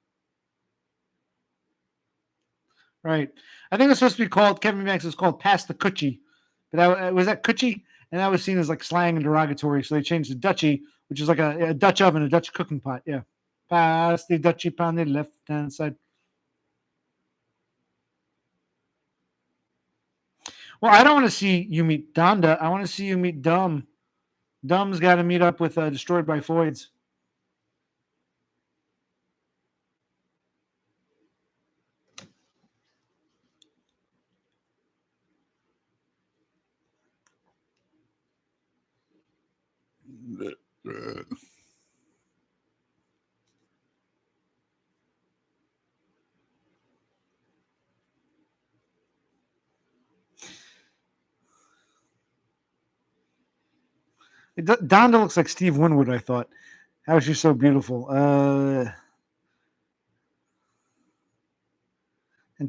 right. I think it's supposed to be called, Kevin Banks is called Pass the Coochie. But that was that Coochie? And that was seen as like slang and derogatory. So they changed to Dutchie, which is like a Dutch oven, a Dutch cooking pot. Yeah. Pass the Dutchie on the left hand side. Well, I don't want to see you meet Donda. I want to see you meet Dumb. Dumb's got to meet up with Destroyed by Floyd's. Donda looks like Steve Winwood, I thought. How is she so beautiful? And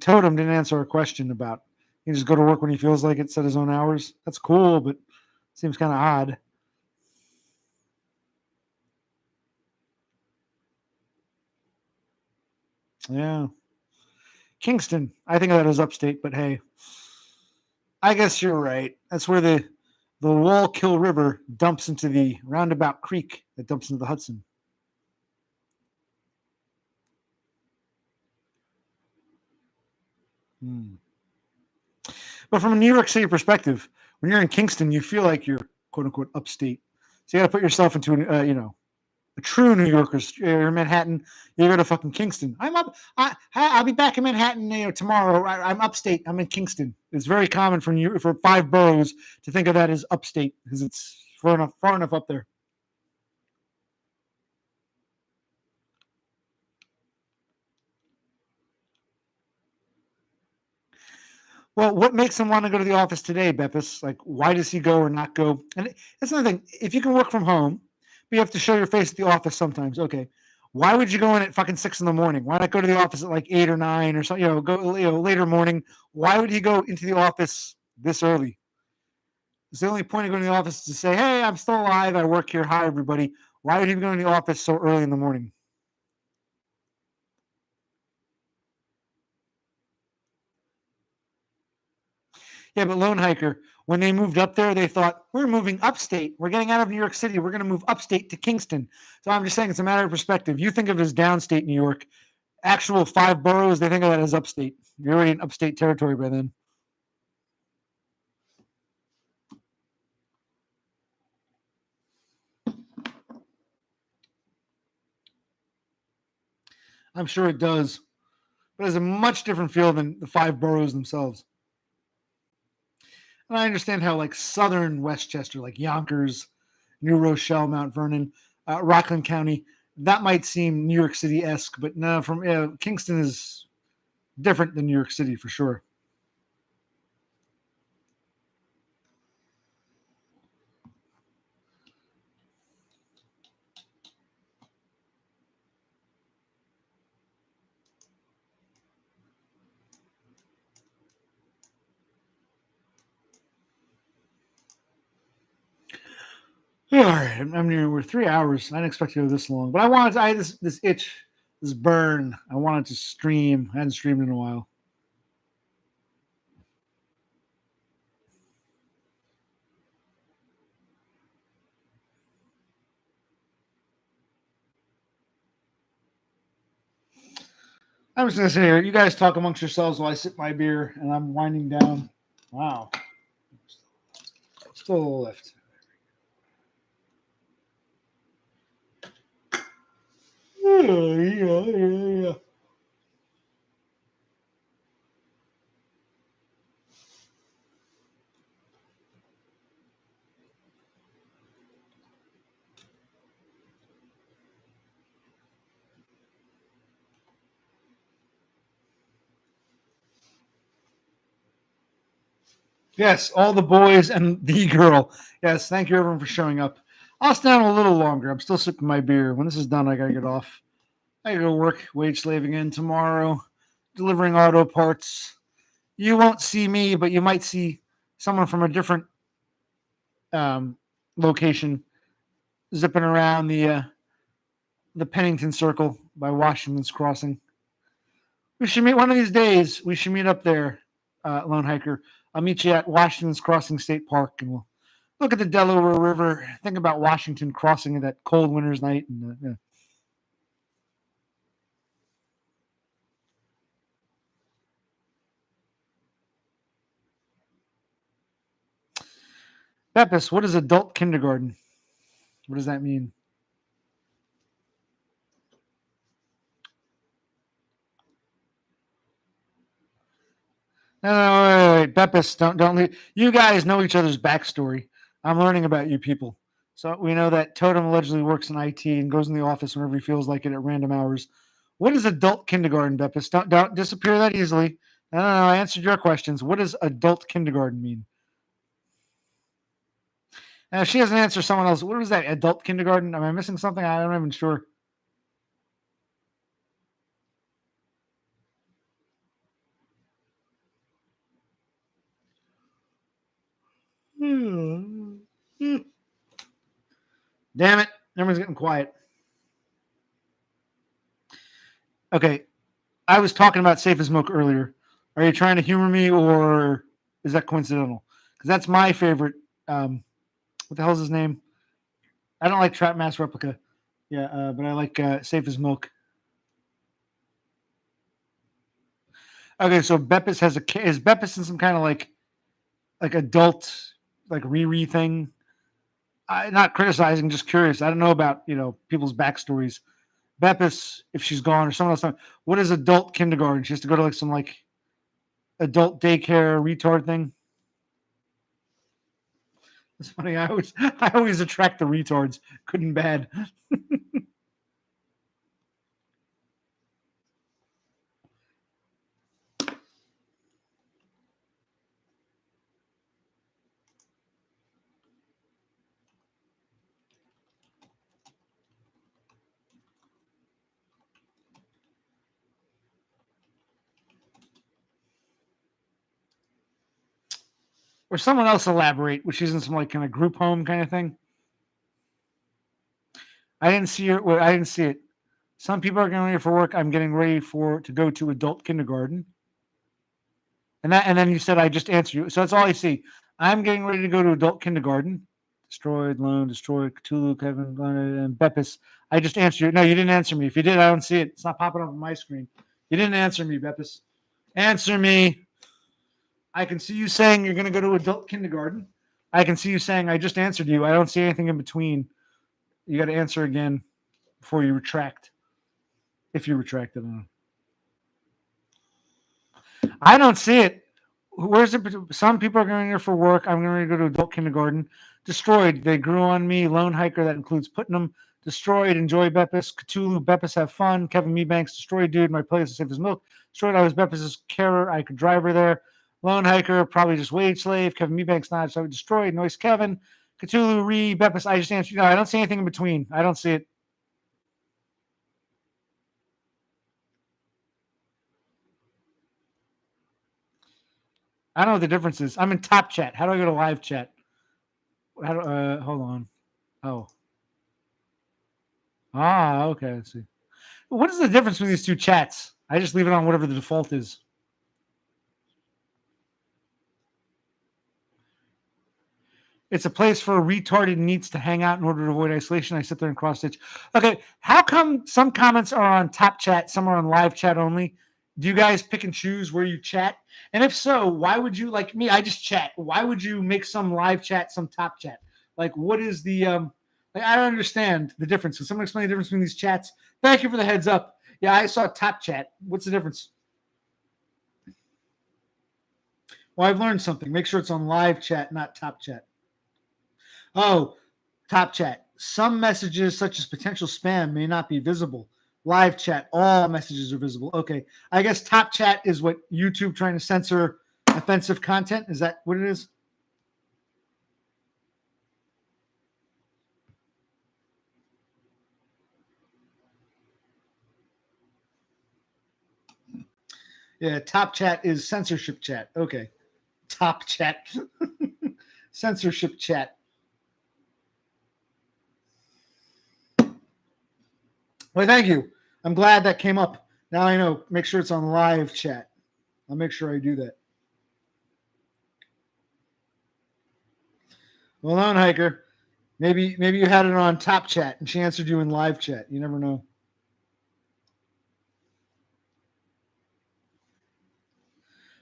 Totem didn't answer a question about he just go to work when he feels like it, set his own hours. That's cool, but seems kind of odd. Yeah. Kingston. I think of that as upstate, but hey, I guess you're right. That's where the Wallkill River dumps into the Roundabout Creek that dumps into the Hudson. Hmm. But from a New York City perspective, when you're in Kingston, you feel like you're quote unquote upstate. So you got to put yourself into a true New Yorker's. You're in Manhattan. You go to fucking Kingston. I'm up. I'll be back in Manhattan tomorrow. I'm upstate. I'm in Kingston. It's very common for 5 boroughs to think of that as upstate because it's far enough up there. Well, what makes him want to go to the office today, Beppis? Like, why does he go or not go? And that's another thing. If you can work from home, but you have to show your face at the office sometimes. Okay, why would you go in at fucking 6 in the morning? Why not go to the office at like 8 or 9 or something? Go later morning. Why would he go into the office this early? It's the only point of going to the office to say, "Hey, I'm still alive. I work here. Hi, everybody." Why would he be going to the office so early in the morning? Yeah, but Lone Hiker, when they moved up there, they thought, we're moving upstate. We're getting out of New York City. We're going to move upstate to Kingston. So I'm just saying it's a matter of perspective. You think of it as downstate New York. Actual 5 boroughs, they think of that as upstate. You're already in upstate territory by then. I'm sure it does. But it has a much different feel than the 5 boroughs themselves. And I understand how, like, southern Westchester, like Yonkers, New Rochelle, Mount Vernon, Rockland County, that might seem New York City esque, but no, from Kingston is different than New York City for sure. All right, I'm near. We're 3 hours. I didn't expect to go this long, but I had this itch, this burn. I wanted to stream. I hadn't streamed in a while. I'm just gonna sit here. You guys talk amongst yourselves while I sip my beer and I'm winding down. Wow, still a little left. Yeah. Yes, all the boys and the girl. Yes, thank you everyone for showing up. I'll stay on a little longer. I'm still sipping my beer. When this is done, I gotta get off. I gotta go work wage slaving in tomorrow, delivering auto parts. You won't see me, but you might see someone from a different um, location zipping around the Pennington Circle by Washington's Crossing. We should meet one of these days. We should meet up there, Lone Hiker. I'll meet you at Washington's Crossing State Park, and we'll look at the Delaware River. Think about Washington crossing it that cold winter's night, and Beppis, what is adult kindergarten? What does that mean? No, wait. Beppis, don't leave. You guys know each other's backstory. I'm learning about you people. So we know that Totem allegedly works in IT and goes in the office whenever he feels like it at random hours. What is adult kindergarten, Beppis? Don't disappear that easily. No, I answered your questions. What does adult kindergarten mean? Now, if she doesn't answer someone else, what is that? Adult kindergarten? Am I missing something? I'm not even sure. Damn it. Everyone's getting quiet. Okay. I was talking about Safe as Milk earlier. Are you trying to humor me or is that coincidental? Because that's my favorite. What the hell's his name? I don't like Trap Mass Replica. Yeah, but I like Safe as Milk. Okay, so Beppis has is Beppis in some kind of like adult like Riri thing? Not criticizing, just curious. I don't know about people's backstories. Beppis, if she's gone or someone else, what is adult kindergarten? She has to go to like some like adult daycare retard thing. It's funny. I always attract the retards. Good and bad. Or someone else elaborate, which isn't some like kind of group home kind of thing. I didn't see it. I didn't see it. Some people are getting ready for work. I'm getting ready to go to adult kindergarten. And then you said I just answered you. So that's all I see. I'm getting ready to go to adult kindergarten. Destroyed, Lone, Destroyed, Cthulhu, Kevin, and Beppis. I just answered you. No, you didn't answer me. If you did, I don't see it. It's not popping up on my screen. You didn't answer me, Beppis. Answer me. I can see you saying you're going to go to adult kindergarten. I can see you saying I just answered you. I don't see anything in between. You got to answer again before you retract. If you retract it, I don't see it. Where's it? Some people are going here for work. I'm going to go to adult kindergarten. Destroyed. They grew on me. Lone hiker. That includes Putnam. Destroyed. Enjoy Beppis. Cthulhu. Beppis have fun. Kevin Meebanks. Destroyed. Dude. My place is safe as milk. Destroyed. I was Beppis's carer. I could drive her there. Lone hiker. Probably just wage slave. Kevin Meebanks not. So destroyed. Noise. Kevin. Cthulhu. Beppis. I just answered. No, I don't see anything in between. I don't see it. I don't know what the difference is. I'm in top chat. How do I go to live chat? How do, hold on. Oh. Okay. Let's see. What is the difference between these two chats? I just leave it on whatever the default is. It's a place for a retarded needs to hang out in order to avoid isolation. I sit there and cross stitch. Okay. How come some comments are on top chat, some are on live chat only? Do you guys pick and choose where you chat? And if so, why would you, like me, I just chat. Why would you make some live chat, some top chat? Like, what is the, like, I don't understand the difference. Can someone explain the difference between these chats? Thank you for the heads up. Yeah, I saw top chat. What's the difference? Well, I've learned something. Make sure it's on live chat, not top chat. Oh, top chat. Some messages, such as potential spam, may not be visible. Live chat, all messages are visible. Okay. I guess top chat is what YouTube trying to censor offensive content. Is that what it is? Yeah, top chat is censorship chat. Okay. Top chat. Censorship chat. Well, thank you. I'm glad that came up. Now I know. Make sure it's on live chat. I'll make sure I do that. Well, Lone Hiker, maybe you had it on top chat and she answered you in live chat. You never know.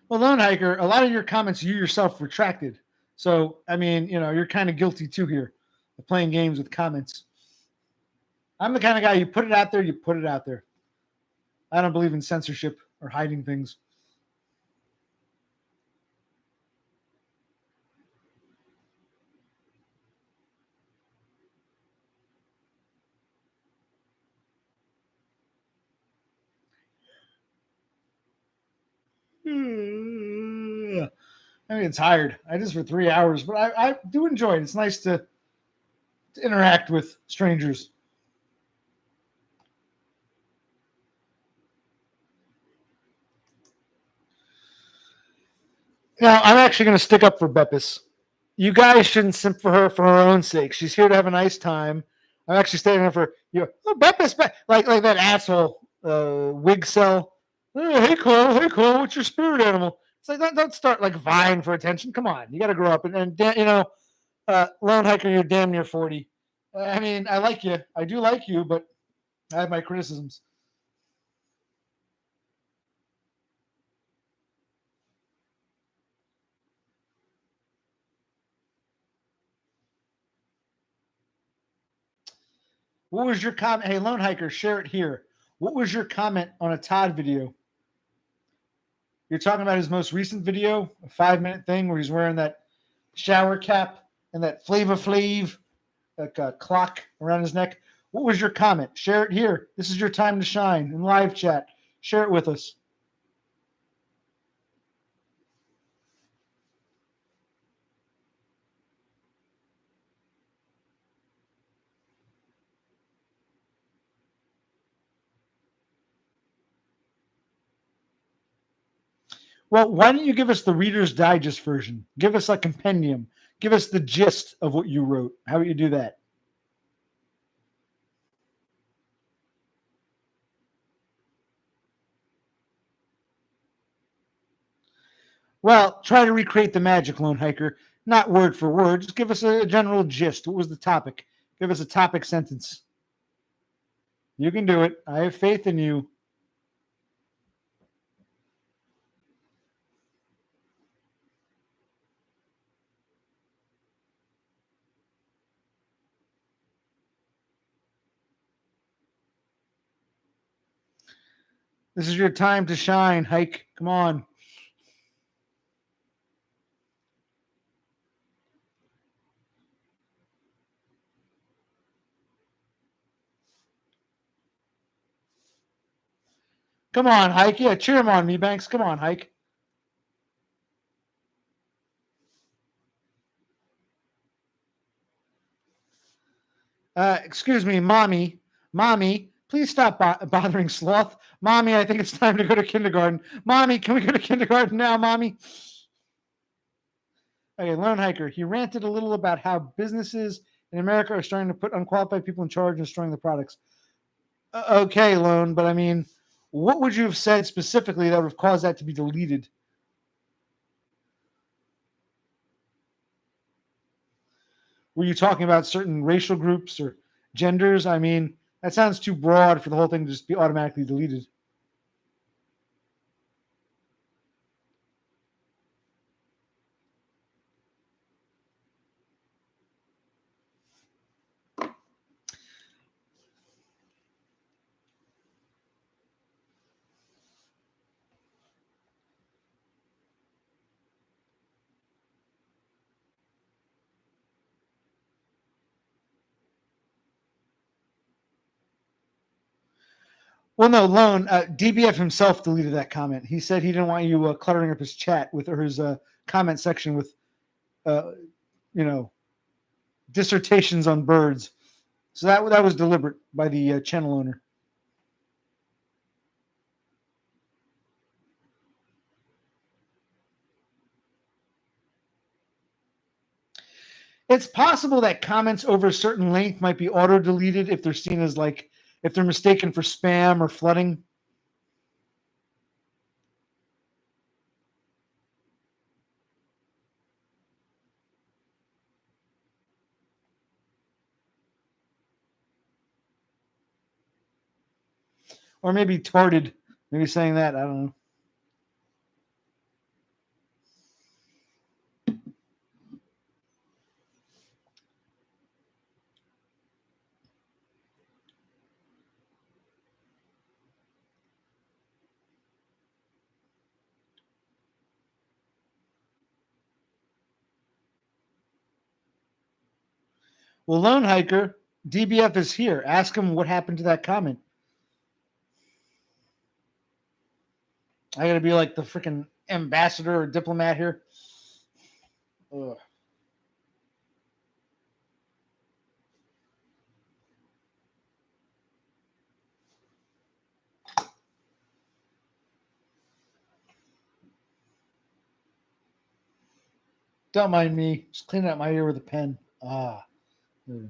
Well, Lone Hiker, a lot of your comments you yourself retracted. So, I mean, you're kind of guilty too here of playing games with comments. I'm the kind of guy, you put it out there, you put it out there. I don't believe in censorship or hiding things. I mean, it's tired. I just for 3 hours, but I do enjoy it. It's nice to interact with strangers. Now, I'm actually going to stick up for Beppis. You guys shouldn't simp for her own sake. She's here to have a nice time. I'm actually standing up for you. Oh, Beppis, like that asshole wig cell. Oh, hey Cole, what's your spirit animal? It's like don't start like vying for attention. Come on, you got to grow up and Lone Hiker, you're damn near 40. I mean, I like you. I do like you, but I have my criticisms. What was your comment? Hey, Lone Hiker, share it here. What was your comment on a Todd video? You're talking about his most recent video, a 5-minute thing where he's wearing that shower cap and that Flava Flav like a clock around his neck. What was your comment? Share it here. This is your time to shine in live chat. Share it with us. Well, why don't you give us the Reader's Digest version? Give us a compendium. Give us the gist of what you wrote. How would you do that? Well, try to recreate the magic, Lone Hiker. Not word for word. Just give us a general gist. What was the topic? Give us a topic sentence. You can do it. I have faith in you. This is your time to shine, Hike. Come on. Come on, Hike. Yeah, cheer him on me, Banks. Come on, Hike. Excuse me, Mommy. Mommy, please stop bothering Sloth. Mommy, I think it's time to go to kindergarten. Mommy, can we go to kindergarten now, Mommy? Okay, Lone Hiker. He ranted a little about how businesses in America are starting to put unqualified people in charge and destroying the products. Okay, Lone, but I mean, what would you have said specifically that would have caused that to be deleted? Were you talking about certain racial groups or genders? I mean, that sounds too broad for the whole thing to just be automatically deleted. Well, no, Lone, DBF himself deleted that comment. He said he didn't want you cluttering up his chat with or his comment section with, uh, you know, dissertations on birds. So that was deliberate by the channel owner. It's possible that comments over a certain length might be auto deleted if they're seen as like if they're mistaken for spam or flooding. Or maybe tarded. Maybe saying that. I don't know. Well, Lone Hiker, DBF is here. Ask him what happened to that comment. I gotta be like the freaking ambassador or diplomat here. Ugh. Don't mind me. Just cleaning out my ear with a pen. Ah. Ugh.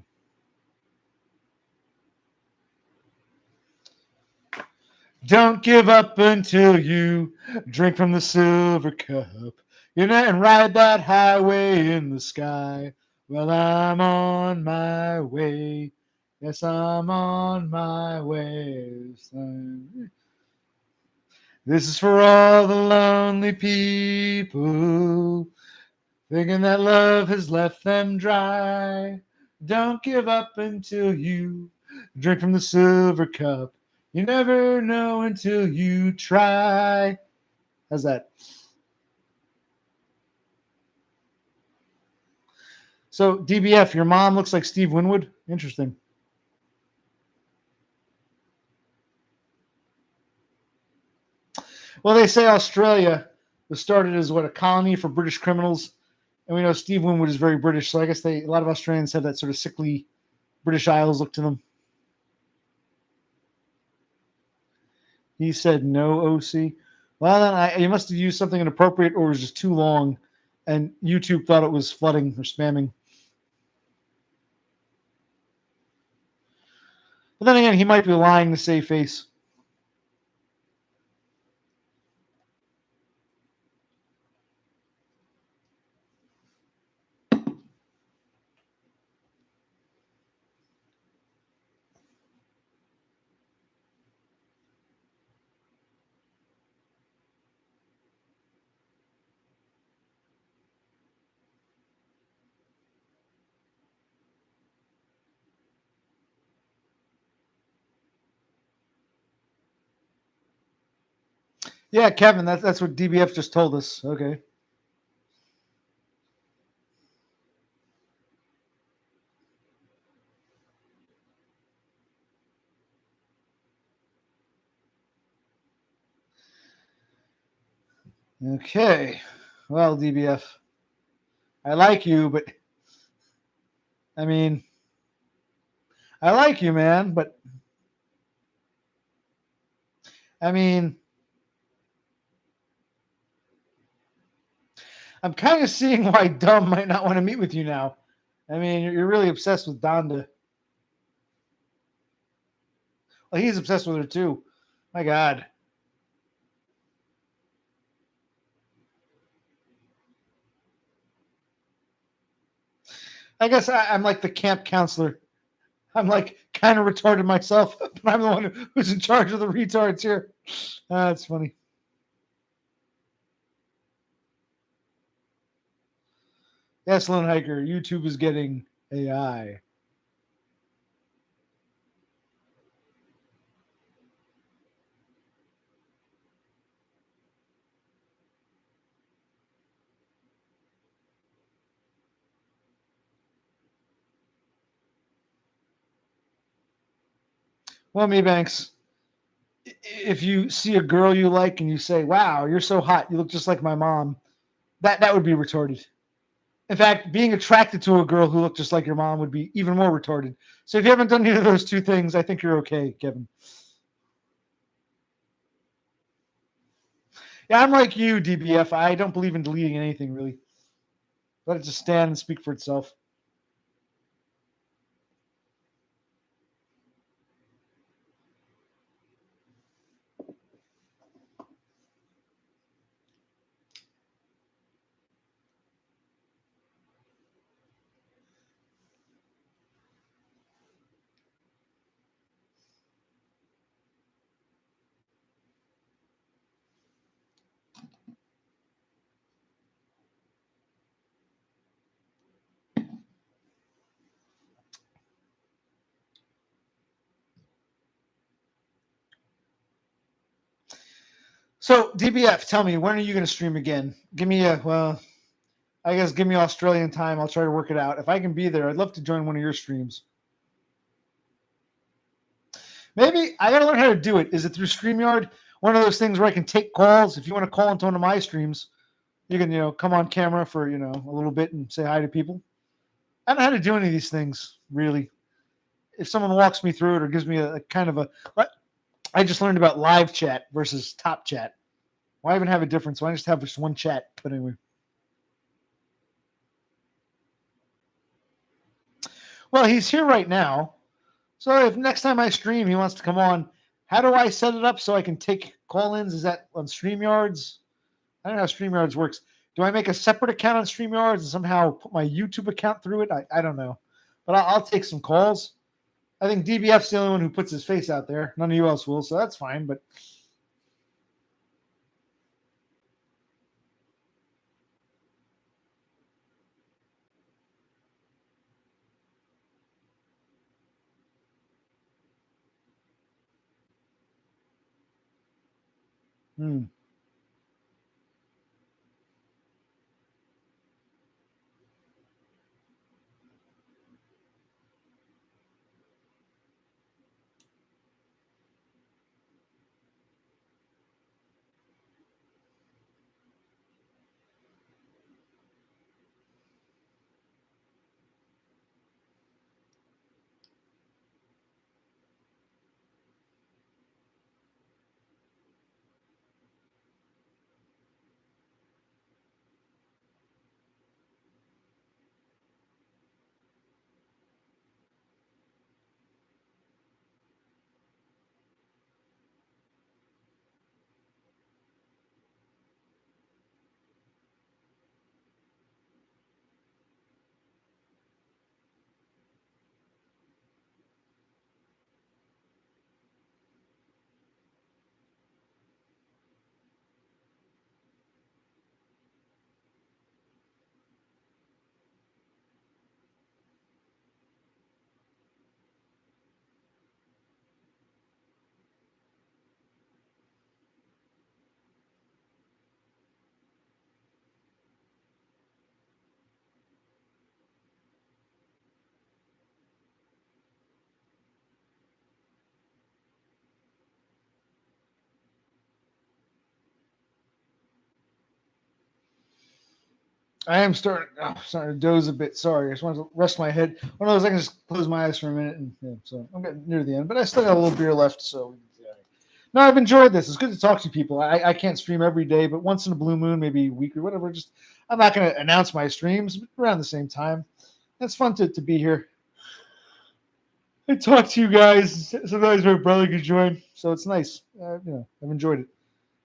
Don't give up until you drink from the silver cup. You know, and ride that highway in the sky. Well, I'm on my way. Yes, I'm on my way. This is for all the lonely people thinking that love has left them dry. Don't give up until you drink from the silver cup. You never know until you try. How's that? So, DBF, your mom looks like Steve Winwood. Interesting. Well, they say Australia was started as what, a colony for British criminals, and we know Steve Winwood is very British. So I guess a lot of Australians have that sort of sickly British Isles look to them. He said no, OC. Well, then you must have used something inappropriate or it was just too long, and YouTube thought it was flooding or spamming. But then again, he might be lying to save face. Yeah, Kevin, that's what DBF just told us. Okay. Okay. Well, DBF, I like you, but I mean, I like you, man, but I mean, I'm kind of seeing why Dumb might not want to meet with you now. I mean, you're really obsessed with Donda. Well, he's obsessed with her too. My God. I guess I'm like the camp counselor. I'm like kind of retarded myself, but I'm the one who's in charge of the retards here. That's funny. Yes, Lone Hiker, YouTube is getting AI. Well, me Banks, if you see a girl you like and you say, "Wow, you're so hot. You look just like my mom," that would be retarded. In fact, being attracted to a girl who looked just like your mom would be even more retarded. So if you haven't done either of those two things, I think you're okay, Kevin. Yeah, I'm like you, DBF. I don't believe in deleting anything really. Let it just stand and speak for itself. So DBF, tell me, when are you going to stream again? Give me I guess give me Australian time. I'll try to work it out. If I can be there, I'd love to join one of your streams. Maybe I got to learn how to do it. Is it through StreamYard? One of those things where I can take calls. If you want to call into one of my streams, you can, come on camera for, a little bit and say hi to people. I don't know how to do any of these things, really. If someone walks me through it or gives me a kind of a, I just learned about live chat versus top chat. Why even have a difference? Why just have just one chat? But anyway. Well, he's here right now. So if next time I stream, he wants to come on, how do I set it up so I can take call-ins? Is that on StreamYards? I don't know how StreamYards works. Do I make a separate account on StreamYards and somehow put my YouTube account through it? I don't know. But I'll take some calls. I think DBF's the only one who puts his face out there. None of you else will, so that's fine. But hmm. I am starting to doze a bit. Sorry, I just wanted to rest my head. One of those I can just close my eyes for a minute, and yeah, so I'm getting near the end, but I still got a little beer left. So, yeah. No, I've enjoyed this. It's good to talk to people. I can't stream every day, but once in a blue moon, maybe a week or whatever. Just I'm not going to announce my streams around the same time. It's fun to be here. I talk to you guys. Sometimes my brother could join, so it's nice. I've enjoyed it.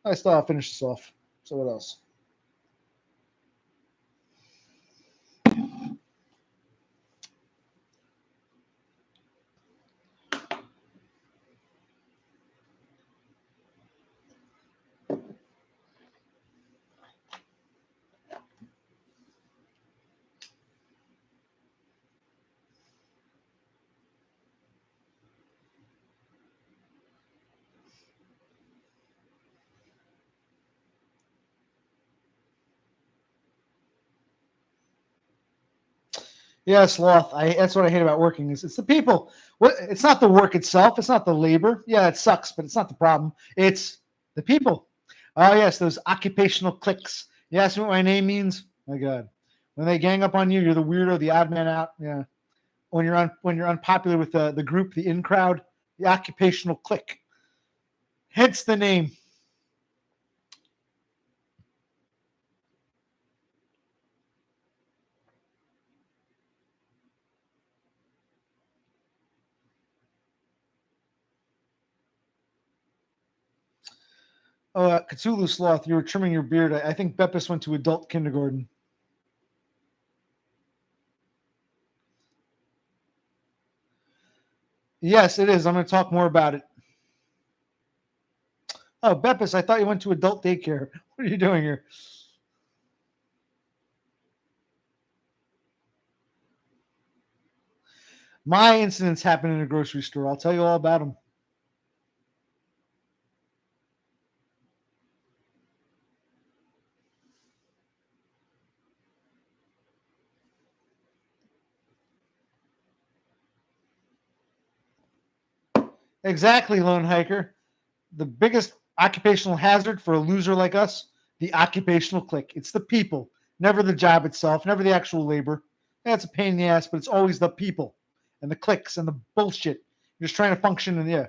I still I'll finish this off. So what else? Yeah, sloth. That's what I hate about working. Is it's the people. It's not the work itself. It's not the labor. Yeah, it sucks, but it's not the problem. It's the people. Oh yes, those occupational cliques. You ask me what my name means? My God, when they gang up on you, you're the weirdo, the odd man out. Yeah, when you're unpopular with the group, the in crowd, the occupational clique. Hence the name. Oh, Cthulhu Sloth, you were trimming your beard. I think Beppis went to adult kindergarten. Yes, it is. I'm going to talk more about it. Oh, Beppis, I thought you went to adult daycare. What are you doing here? My incidents happen in a grocery store. I'll tell you all about them. Exactly, lone hiker. The biggest occupational hazard for a loser like us, the occupational clique. It's the people, never the job itself, never the actual labor. That's a pain in the ass, but it's always the people and the cliques and the bullshit. You're just trying to function, and yeah.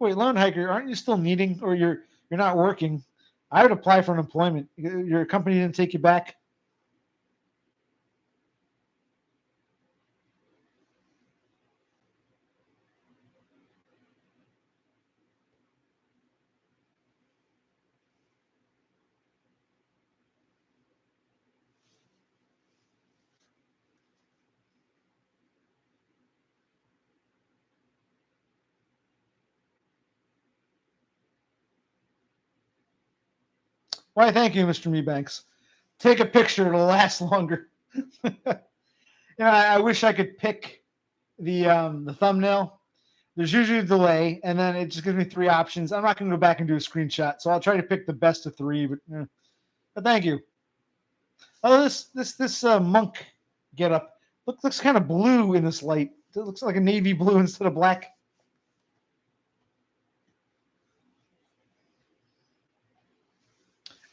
Wait, lone hiker, aren't you still needing, or you're not working? I would apply for unemployment. Your company didn't take you back. Why, thank you, Mr. Mebanks. Take a picture; it'll last longer. I wish I could pick the thumbnail. There's usually a delay, and then it just gives me three options. I'm not going to go back and do a screenshot, so I'll try to pick the best of three. But thank you. Oh, this monk get up looks kind of blue in this light. It looks like a navy blue instead of black.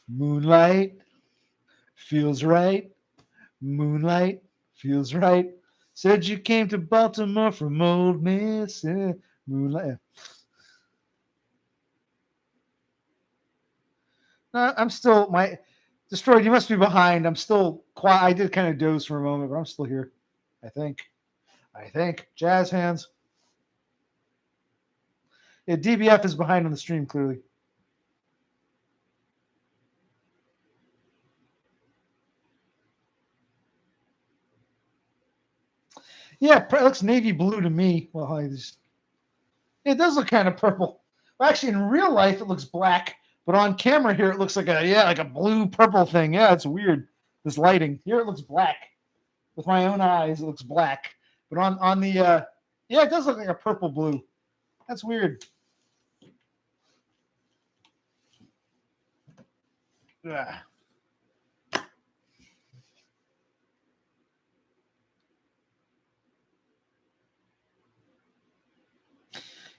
Moonlight feels right. Moonlight feels right. Said you came to Baltimore from Old Miss. Moonlight. No, I'm still my destroyed. You must be behind. I'm still quiet. I did kind of doze for a moment, but I'm still here. I think. I think jazz hands. Yeah, DBF is behind on the stream clearly. Yeah, it looks navy blue to me. Well, it does look kind of purple. Well, actually, in real life, it looks black, but on camera here, it looks like like a blue purple thing. Yeah, it's weird. This lighting here, it looks black. With my own eyes, it looks black, but on the yeah, it does look like a purple blue. That's weird. Yeah.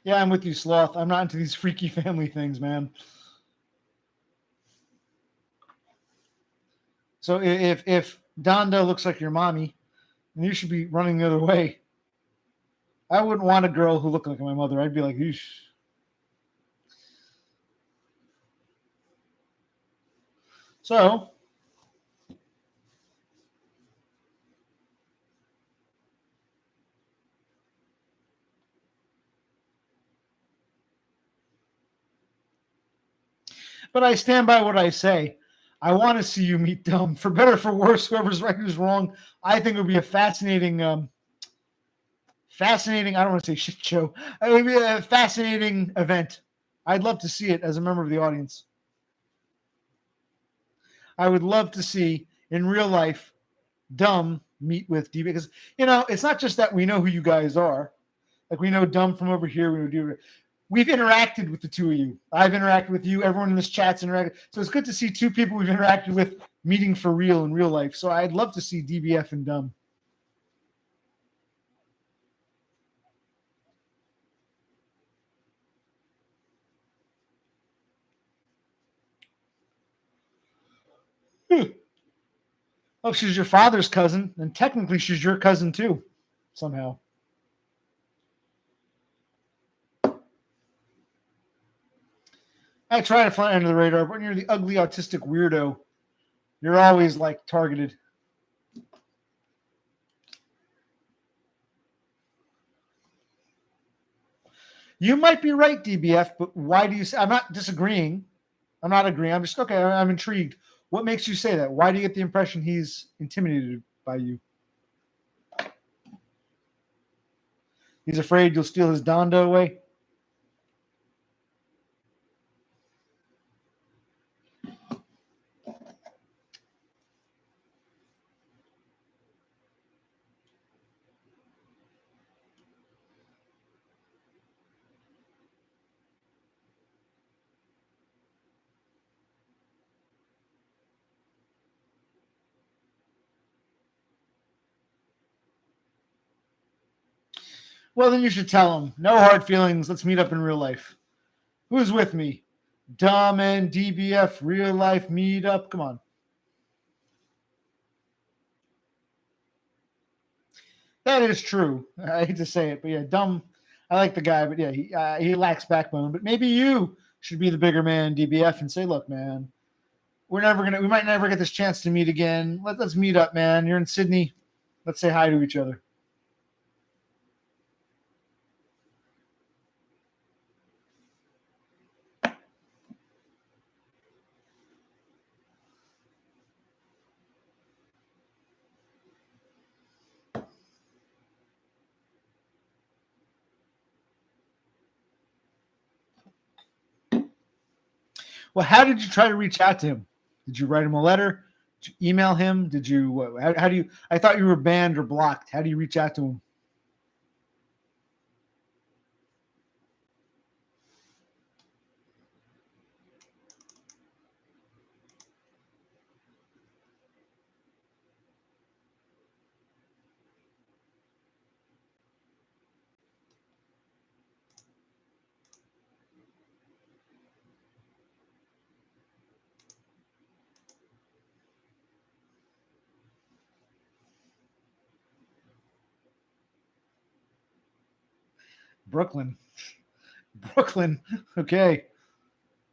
Yeah, I'm with you, Sloth. I'm not into these freaky family things, man. So if Donda looks like your mommy, then you should be running the other way. I wouldn't want a girl who looked like my mother. I'd be like, Eesh. So, but I stand by what I say. I want to see you meet Dumb. For better or for worse, whoever's right who's wrong, I think it would be a fascinating, fascinating, I don't want to say shit show. It would be a fascinating event. I'd love to see it as a member of the audience. I would love to see in real life Dumb meet with DB because it's not just that we know who you guys are. Like we know Dumb from over here, we know DB. We've interacted with the two of you. I've interacted with you. Everyone in this chat's interacted. So it's good to see two people we've interacted with meeting for real in real life. So I'd love to see DBF and Dumb. Oh, she's your father's cousin, and technically she's your cousin too, somehow. I try to fly under the radar, but when you're the ugly autistic weirdo, you're always like targeted. You might be right, DBF, but why do you say? I'm not disagreeing. I'm not agreeing. I'm just okay. I'm intrigued. What makes you say that? Why do you get the impression he's intimidated by you? He's afraid you'll steal his Donda away. Well, then you should tell him. No hard feelings. Let's meet up in real life. Who's with me? Dumb and DBF real life meetup. Come on. That is true. I hate to say it, but yeah, Dumb. I like the guy, but yeah, he lacks backbone. But maybe you should be the bigger man, DBF, and say, "Look, man, we might never get this chance to meet again. Let's meet up, man. You're in Sydney. Let's say hi to each other." Well, how did you try to reach out to him? Did you write him a letter? Did you email him? Did you? How do you? I thought you were banned or blocked. How do you reach out to him? Brooklyn. Brooklyn. Okay.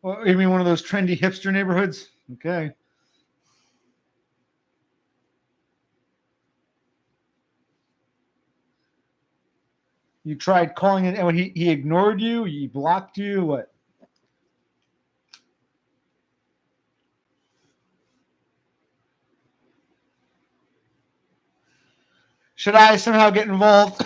Well, you mean one of those trendy hipster neighborhoods? Okay. You tried calling it, and he ignored you. He blocked you. What? Should I somehow get involved?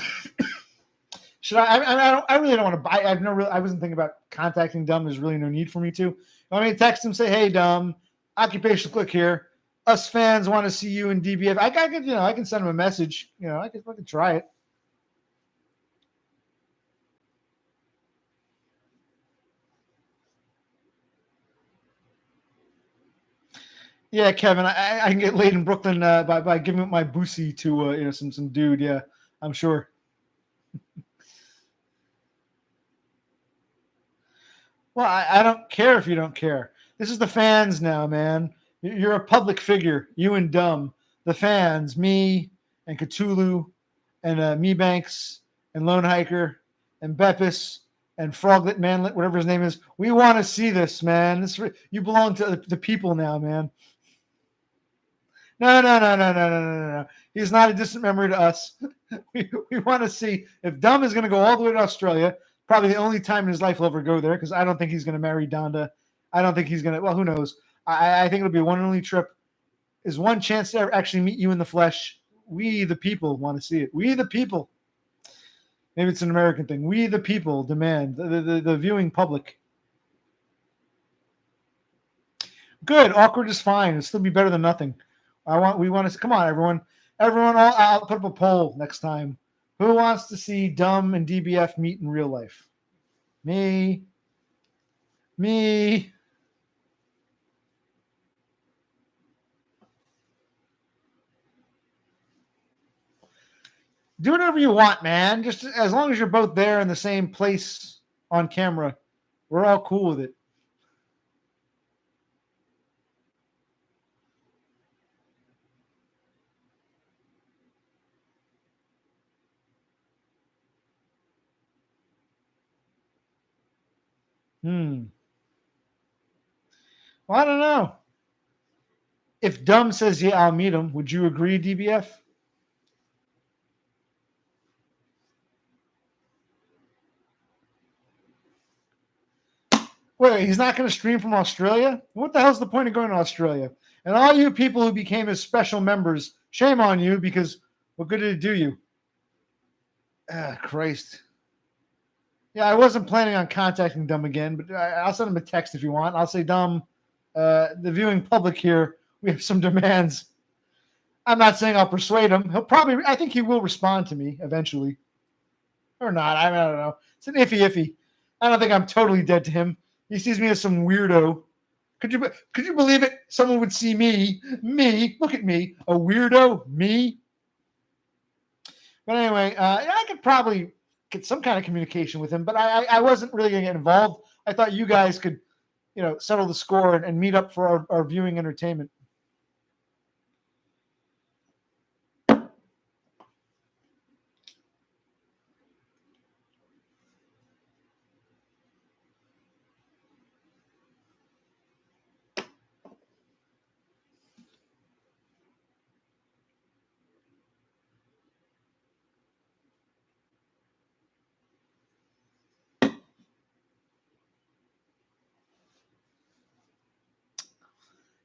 Should I? I don't. I really don't want to buy. I've no. Really, I wasn't thinking about contacting Dumb. There's really no need for me to. You want me to text him? Say, hey, Dumb. Occupational click here. Us fans want to see you in DBF. I can. I can send him a message. I can try it. Yeah, Kevin. I can get laid in Brooklyn by giving up my boosie to some dude. Yeah, I'm sure. Well, I don't care if you don't care. This is the fans now, man. You're a public figure. You and Dumb, the fans, me and Cthulhu, and Me Banks and Lone Hiker and Beppis and Froglet Manlet, whatever his name is. We want to see this, man. You belong to the people now, man. No, no, no, no, no, no, no, no. He's not a distant memory to us. We want to see if Dumb is going to go all the way to Australia. Probably the only time in his life he'll ever go there, because I don't think he's going to marry Donda. I don't think he's going to. Well, who knows? I think it'll be one and only trip. Is one chance to ever actually meet you in the flesh. We, the people, want to see it. We, the people. Maybe it's an American thing. We, the people, demand the viewing public. Good. Awkward is fine. It'll still be better than nothing. We want to come on, everyone. Everyone, I'll put up a poll next time. Who wants to see Dumb and DBF meet in real life? Me. Do whatever you want, man. Just as long as you're both there in the same place on camera, we're all cool with it. Well, I don't know. If Dumb says, yeah, I'll meet him, would you agree, DBF? Wait, he's not going to stream from Australia? What the hell's the point of going to Australia? And all you people who became his special members, shame on you, because what good did it do you? Ah, Christ. Yeah, I wasn't planning on contacting Dumb again, but I'll send him a text if you want. I'll say, Dumb, the viewing public here, we have some demands. I'm not saying I'll persuade him. I think he will respond to me eventually. Or not. I don't know. It's an iffy. I don't think I'm totally dead to him. He sees me as some weirdo. Could you believe it? Someone would see me, look at me, a weirdo, me. But anyway, I could probably get some kind of communication with him, but I wasn't really going to get involved. I thought you guys could, settle the score and meet up for our viewing entertainment.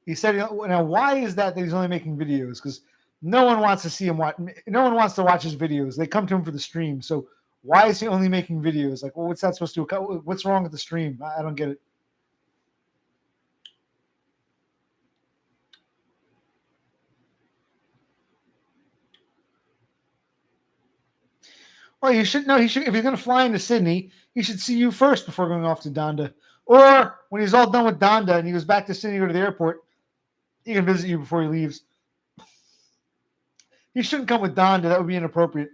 He said, now why is that he's only making videos? Because no one wants to see him watch. No one wants to watch his videos. They come to him for the stream. So why is he only making videos? Like, well, what's that supposed to do? What's wrong with the stream? I don't get it. Well, you should know. He should, if he's going to fly into Sydney, he should see you first before going off to Donda. Or when he's all done with Donda and he goes back to Sydney, go to the airport, he can visit you before he leaves. He shouldn't come with Donda. That would be inappropriate.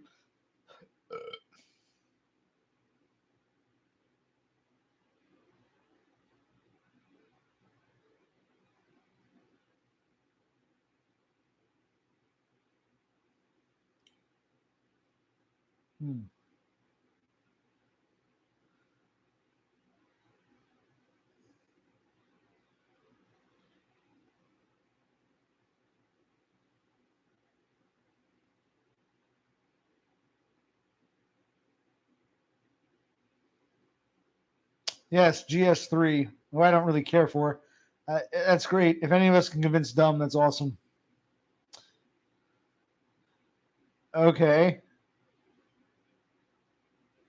Yes, GS3, who I don't really care for. That's great. If any of us can convince Dumb, that's awesome. Okay.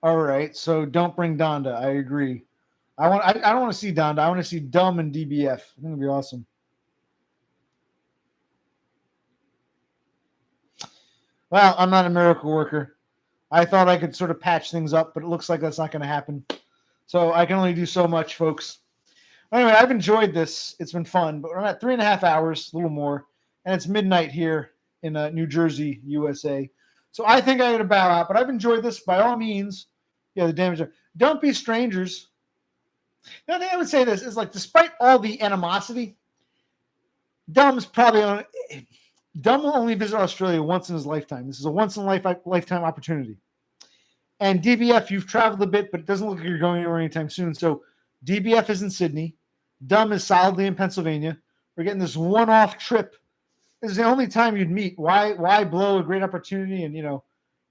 All right. So don't bring Donda. I agree. I don't want to see Donda. I want to see Dumb and DBF. I think it'd be awesome. Well, I'm not a miracle worker. I thought I could sort of patch things up, but it looks like that's not going to happen. So I can only do so much, folks. Anyway, I've enjoyed this. It's been fun, but I'm at 3.5 hours, a little more, and it's midnight here in New Jersey, USA. So I think I got to bow out, but I've enjoyed this by all means. Yeah, the damage. Don't be strangers. The other thing I would say this is like, despite all the animosity, Dumb will only visit Australia once in his lifetime. This is a once in a lifetime opportunity. And DBF, you've traveled a bit, but it doesn't look like you're going anywhere anytime soon. So DBF is in Sydney. Dumb is solidly in Pennsylvania. We're getting this one-off trip. This is the only time you'd meet. Why blow a great opportunity? And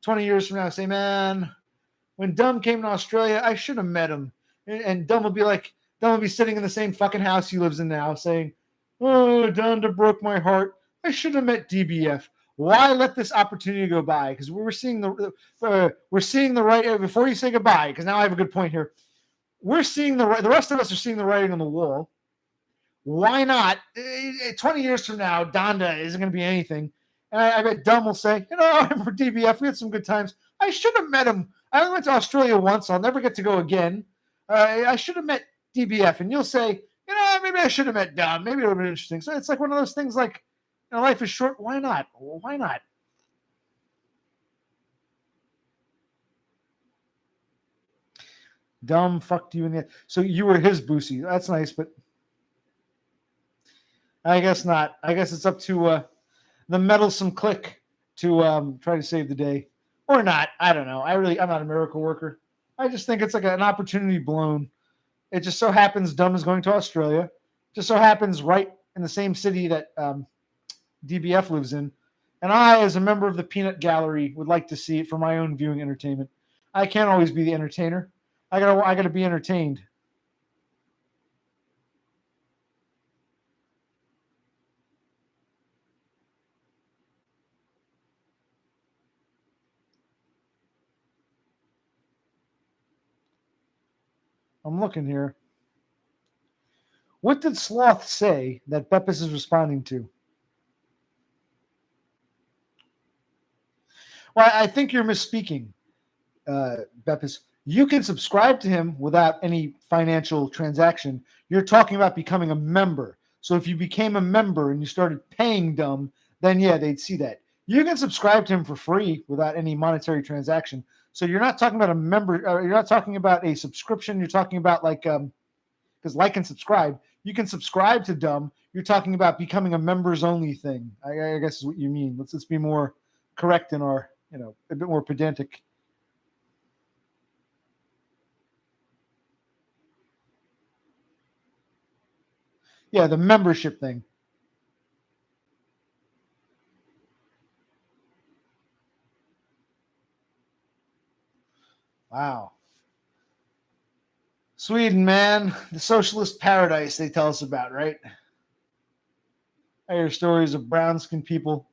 20 years from now, say, man, when Dumb came to Australia, I should have met him. And Dumb will be sitting in the same fucking house he lives in now, saying, "Oh, Donda broke my heart. I should have met DBF. Why let this opportunity go by?" Because we're seeing the right. Before you say goodbye, because now I have a good point here. We're seeing the rest of us are seeing the writing on the wall. Why not? 20 years from now, Donda isn't going to be anything. And I bet Dumb will say, I remember DBF. We had some good times. I should have met him. I only went to Australia once. I'll never get to go again. I should have met DBF. And you'll say, maybe I should have met Dumb. Maybe it would have been interesting. So it's like one of those things like, life is short. Why not? Well, why not? Dumb fucked you in the. So you were his Boosie. That's nice, but I guess not. I guess it's up to the meddlesome clique to try to save the day, or not. I don't know. I'm not a miracle worker. I just think it's like an opportunity blown. It just so happens Dumb is going to Australia. Just so happens right in the same city that DBF lives in. And I, as a member of the Peanut Gallery, would like to see it for my own viewing entertainment. I can't always be the entertainer. I gotta be entertained. I'm looking here. What did Sloth say that Beppis is responding to? Well, I think you're misspeaking, Beppis. You can subscribe to him without any financial transaction. You're talking about becoming a member. So if you became a member and you started paying Dumb, then yeah, they'd see that. You can subscribe to him for free without any monetary transaction. So you're not talking about a member. You're not talking about a subscription. You're talking about because like and subscribe. You can subscribe to Dumb. You're talking about becoming a members only thing. I guess is what you mean. Let's be more correct in our a bit more pedantic. Yeah, the membership thing. Wow. Sweden, man, the socialist paradise they tell us about, right? I hear stories of brown skinned people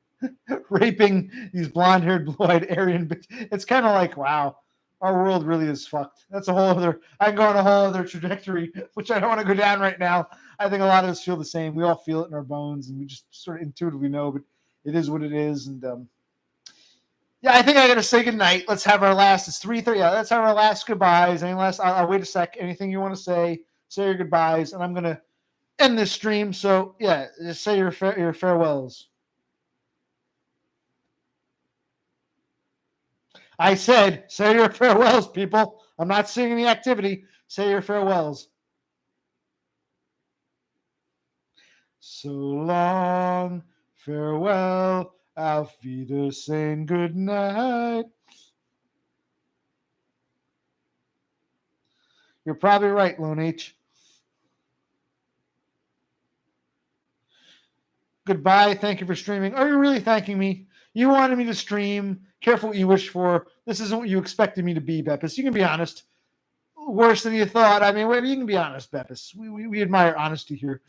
raping these blonde haired, blue eyed Aryan bitches. It's kind of like, wow, our world really is fucked. That's a whole other, I can go on a whole other trajectory, which I don't want to go down right now. I think a lot of us feel the same. We all feel it in our bones and we just sort of intuitively know, but it is what it is. And yeah, I think I got to say goodnight. Let's have our last, it's 3:30. Yeah, let's have our last goodbyes. I'll wait a sec. Anything you want to say your goodbyes. And I'm going to end this stream. So yeah, just say your farewells. I said, say your farewells, people. I'm not seeing any activity. Say your farewells. So long, farewell, auf Wiedersehen, good night. You're probably right, Lone H. Goodbye. Thank you for streaming. Are you really thanking me? You wanted me to stream. Careful what you wish for. This isn't what you expected me to be, Beppis. You can be honest. Worse than you thought. I mean, you can be honest, Beppis. We admire honesty here.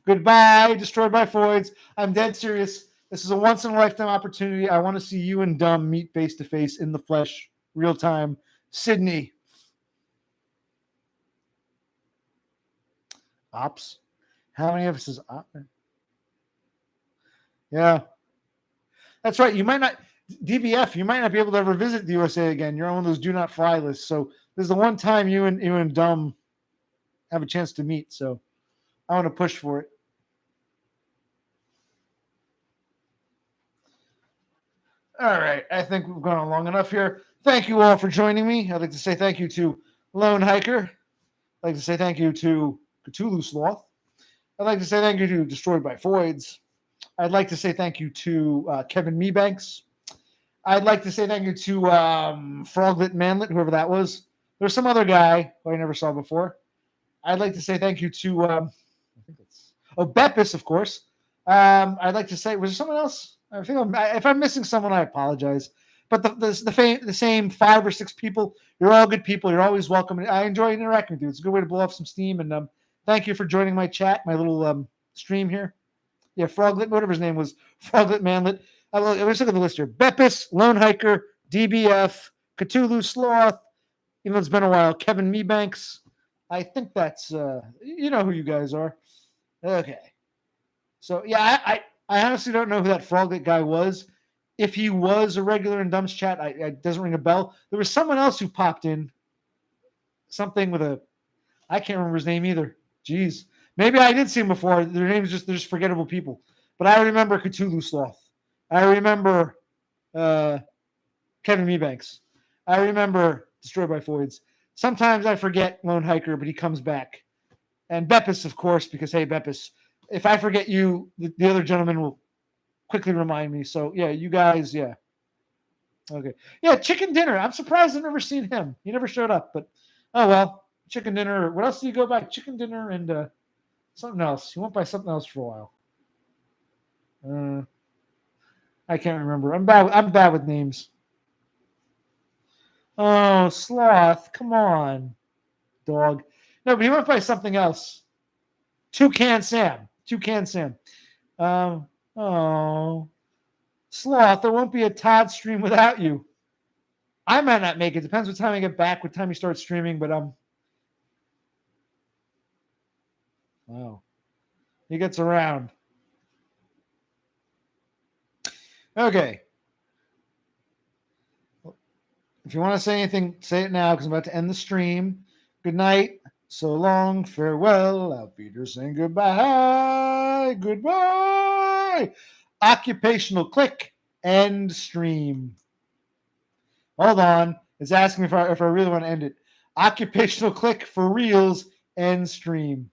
Goodbye, destroyed by Foids. I'm dead serious. This is a once in a lifetime opportunity. I want to see you and Dumb meet face to face in the flesh, real time. Sydney. Ops. How many of us is op? Yeah. That's right. You might not, DBF, you might not be able to ever visit the USA again. You're on one of those do not fly lists. So this is the one time you and Dumb have a chance to meet. So I want to push for it. All right. I think we've gone on long enough here. Thank you all for joining me. I'd like to say thank you to Lone Hiker. I'd like to say thank you to Cthulhu Sloth. I'd like to say thank you to Destroyed by Foids. I'd like to say thank you to Kevin Mebanks. I'd like to say thank you to Froglet Manlet, whoever that was. There's some other guy who I never saw before. I'd like to say thank you to I think it's Beppis, of course. I'd like to say, was there someone else? I think if I'm missing someone, I apologize. But the same 5 or 6 people, you're all good people. You're always welcome. I enjoy interacting with you. It's a good way to blow off some steam. And thank you for joining my chat, my little stream here. Yeah, Froglet, whatever his name was, Froglet Manlet. Let's look at the list here. Beppis, Lone Hiker, DBF, Cthulhu Sloth, even though it's been a while, Kevin Mebanks. I think that's, you know who you guys are. Okay. So, yeah, I honestly don't know who that Froglet guy was. If he was a regular in Dumb's chat, it doesn't ring a bell. There was someone else who popped in. Something with a, I can't remember his name either. Jeez. Maybe I did see him before. Their names they're just forgettable people. But I remember Cthulhu Sloth. I remember Kevin Mebanks. I remember Destroyed by Foids. Sometimes I forget Lone Hiker, but he comes back. And Beppis, of course, because, hey, Beppis, if I forget you, the other gentleman will quickly remind me. So, yeah, you guys, yeah. Okay. Yeah, Chicken Dinner. I'm surprised I've never seen him. He never showed up, but oh well. Chicken Dinner. What else do you go by? Chicken Dinner and something else. You went by something else for a while. I can't remember. I'm bad with names. Oh, Sloth. Come on, dog. No, but he went by something else. Toucan Sam. Toucan Sam. Oh, Sloth. There won't be a Todd stream without you. I might not make it. Depends what time I get back, what time you start streaming, but wow. He gets around. Okay. If you want to say anything, say it now because I'm about to end the stream. Good night. So long. Farewell. Outbeater saying goodbye. Goodbye. Occupational click. End stream. Hold on. It's asking me if I really want to end it. Occupational click for reals. End stream.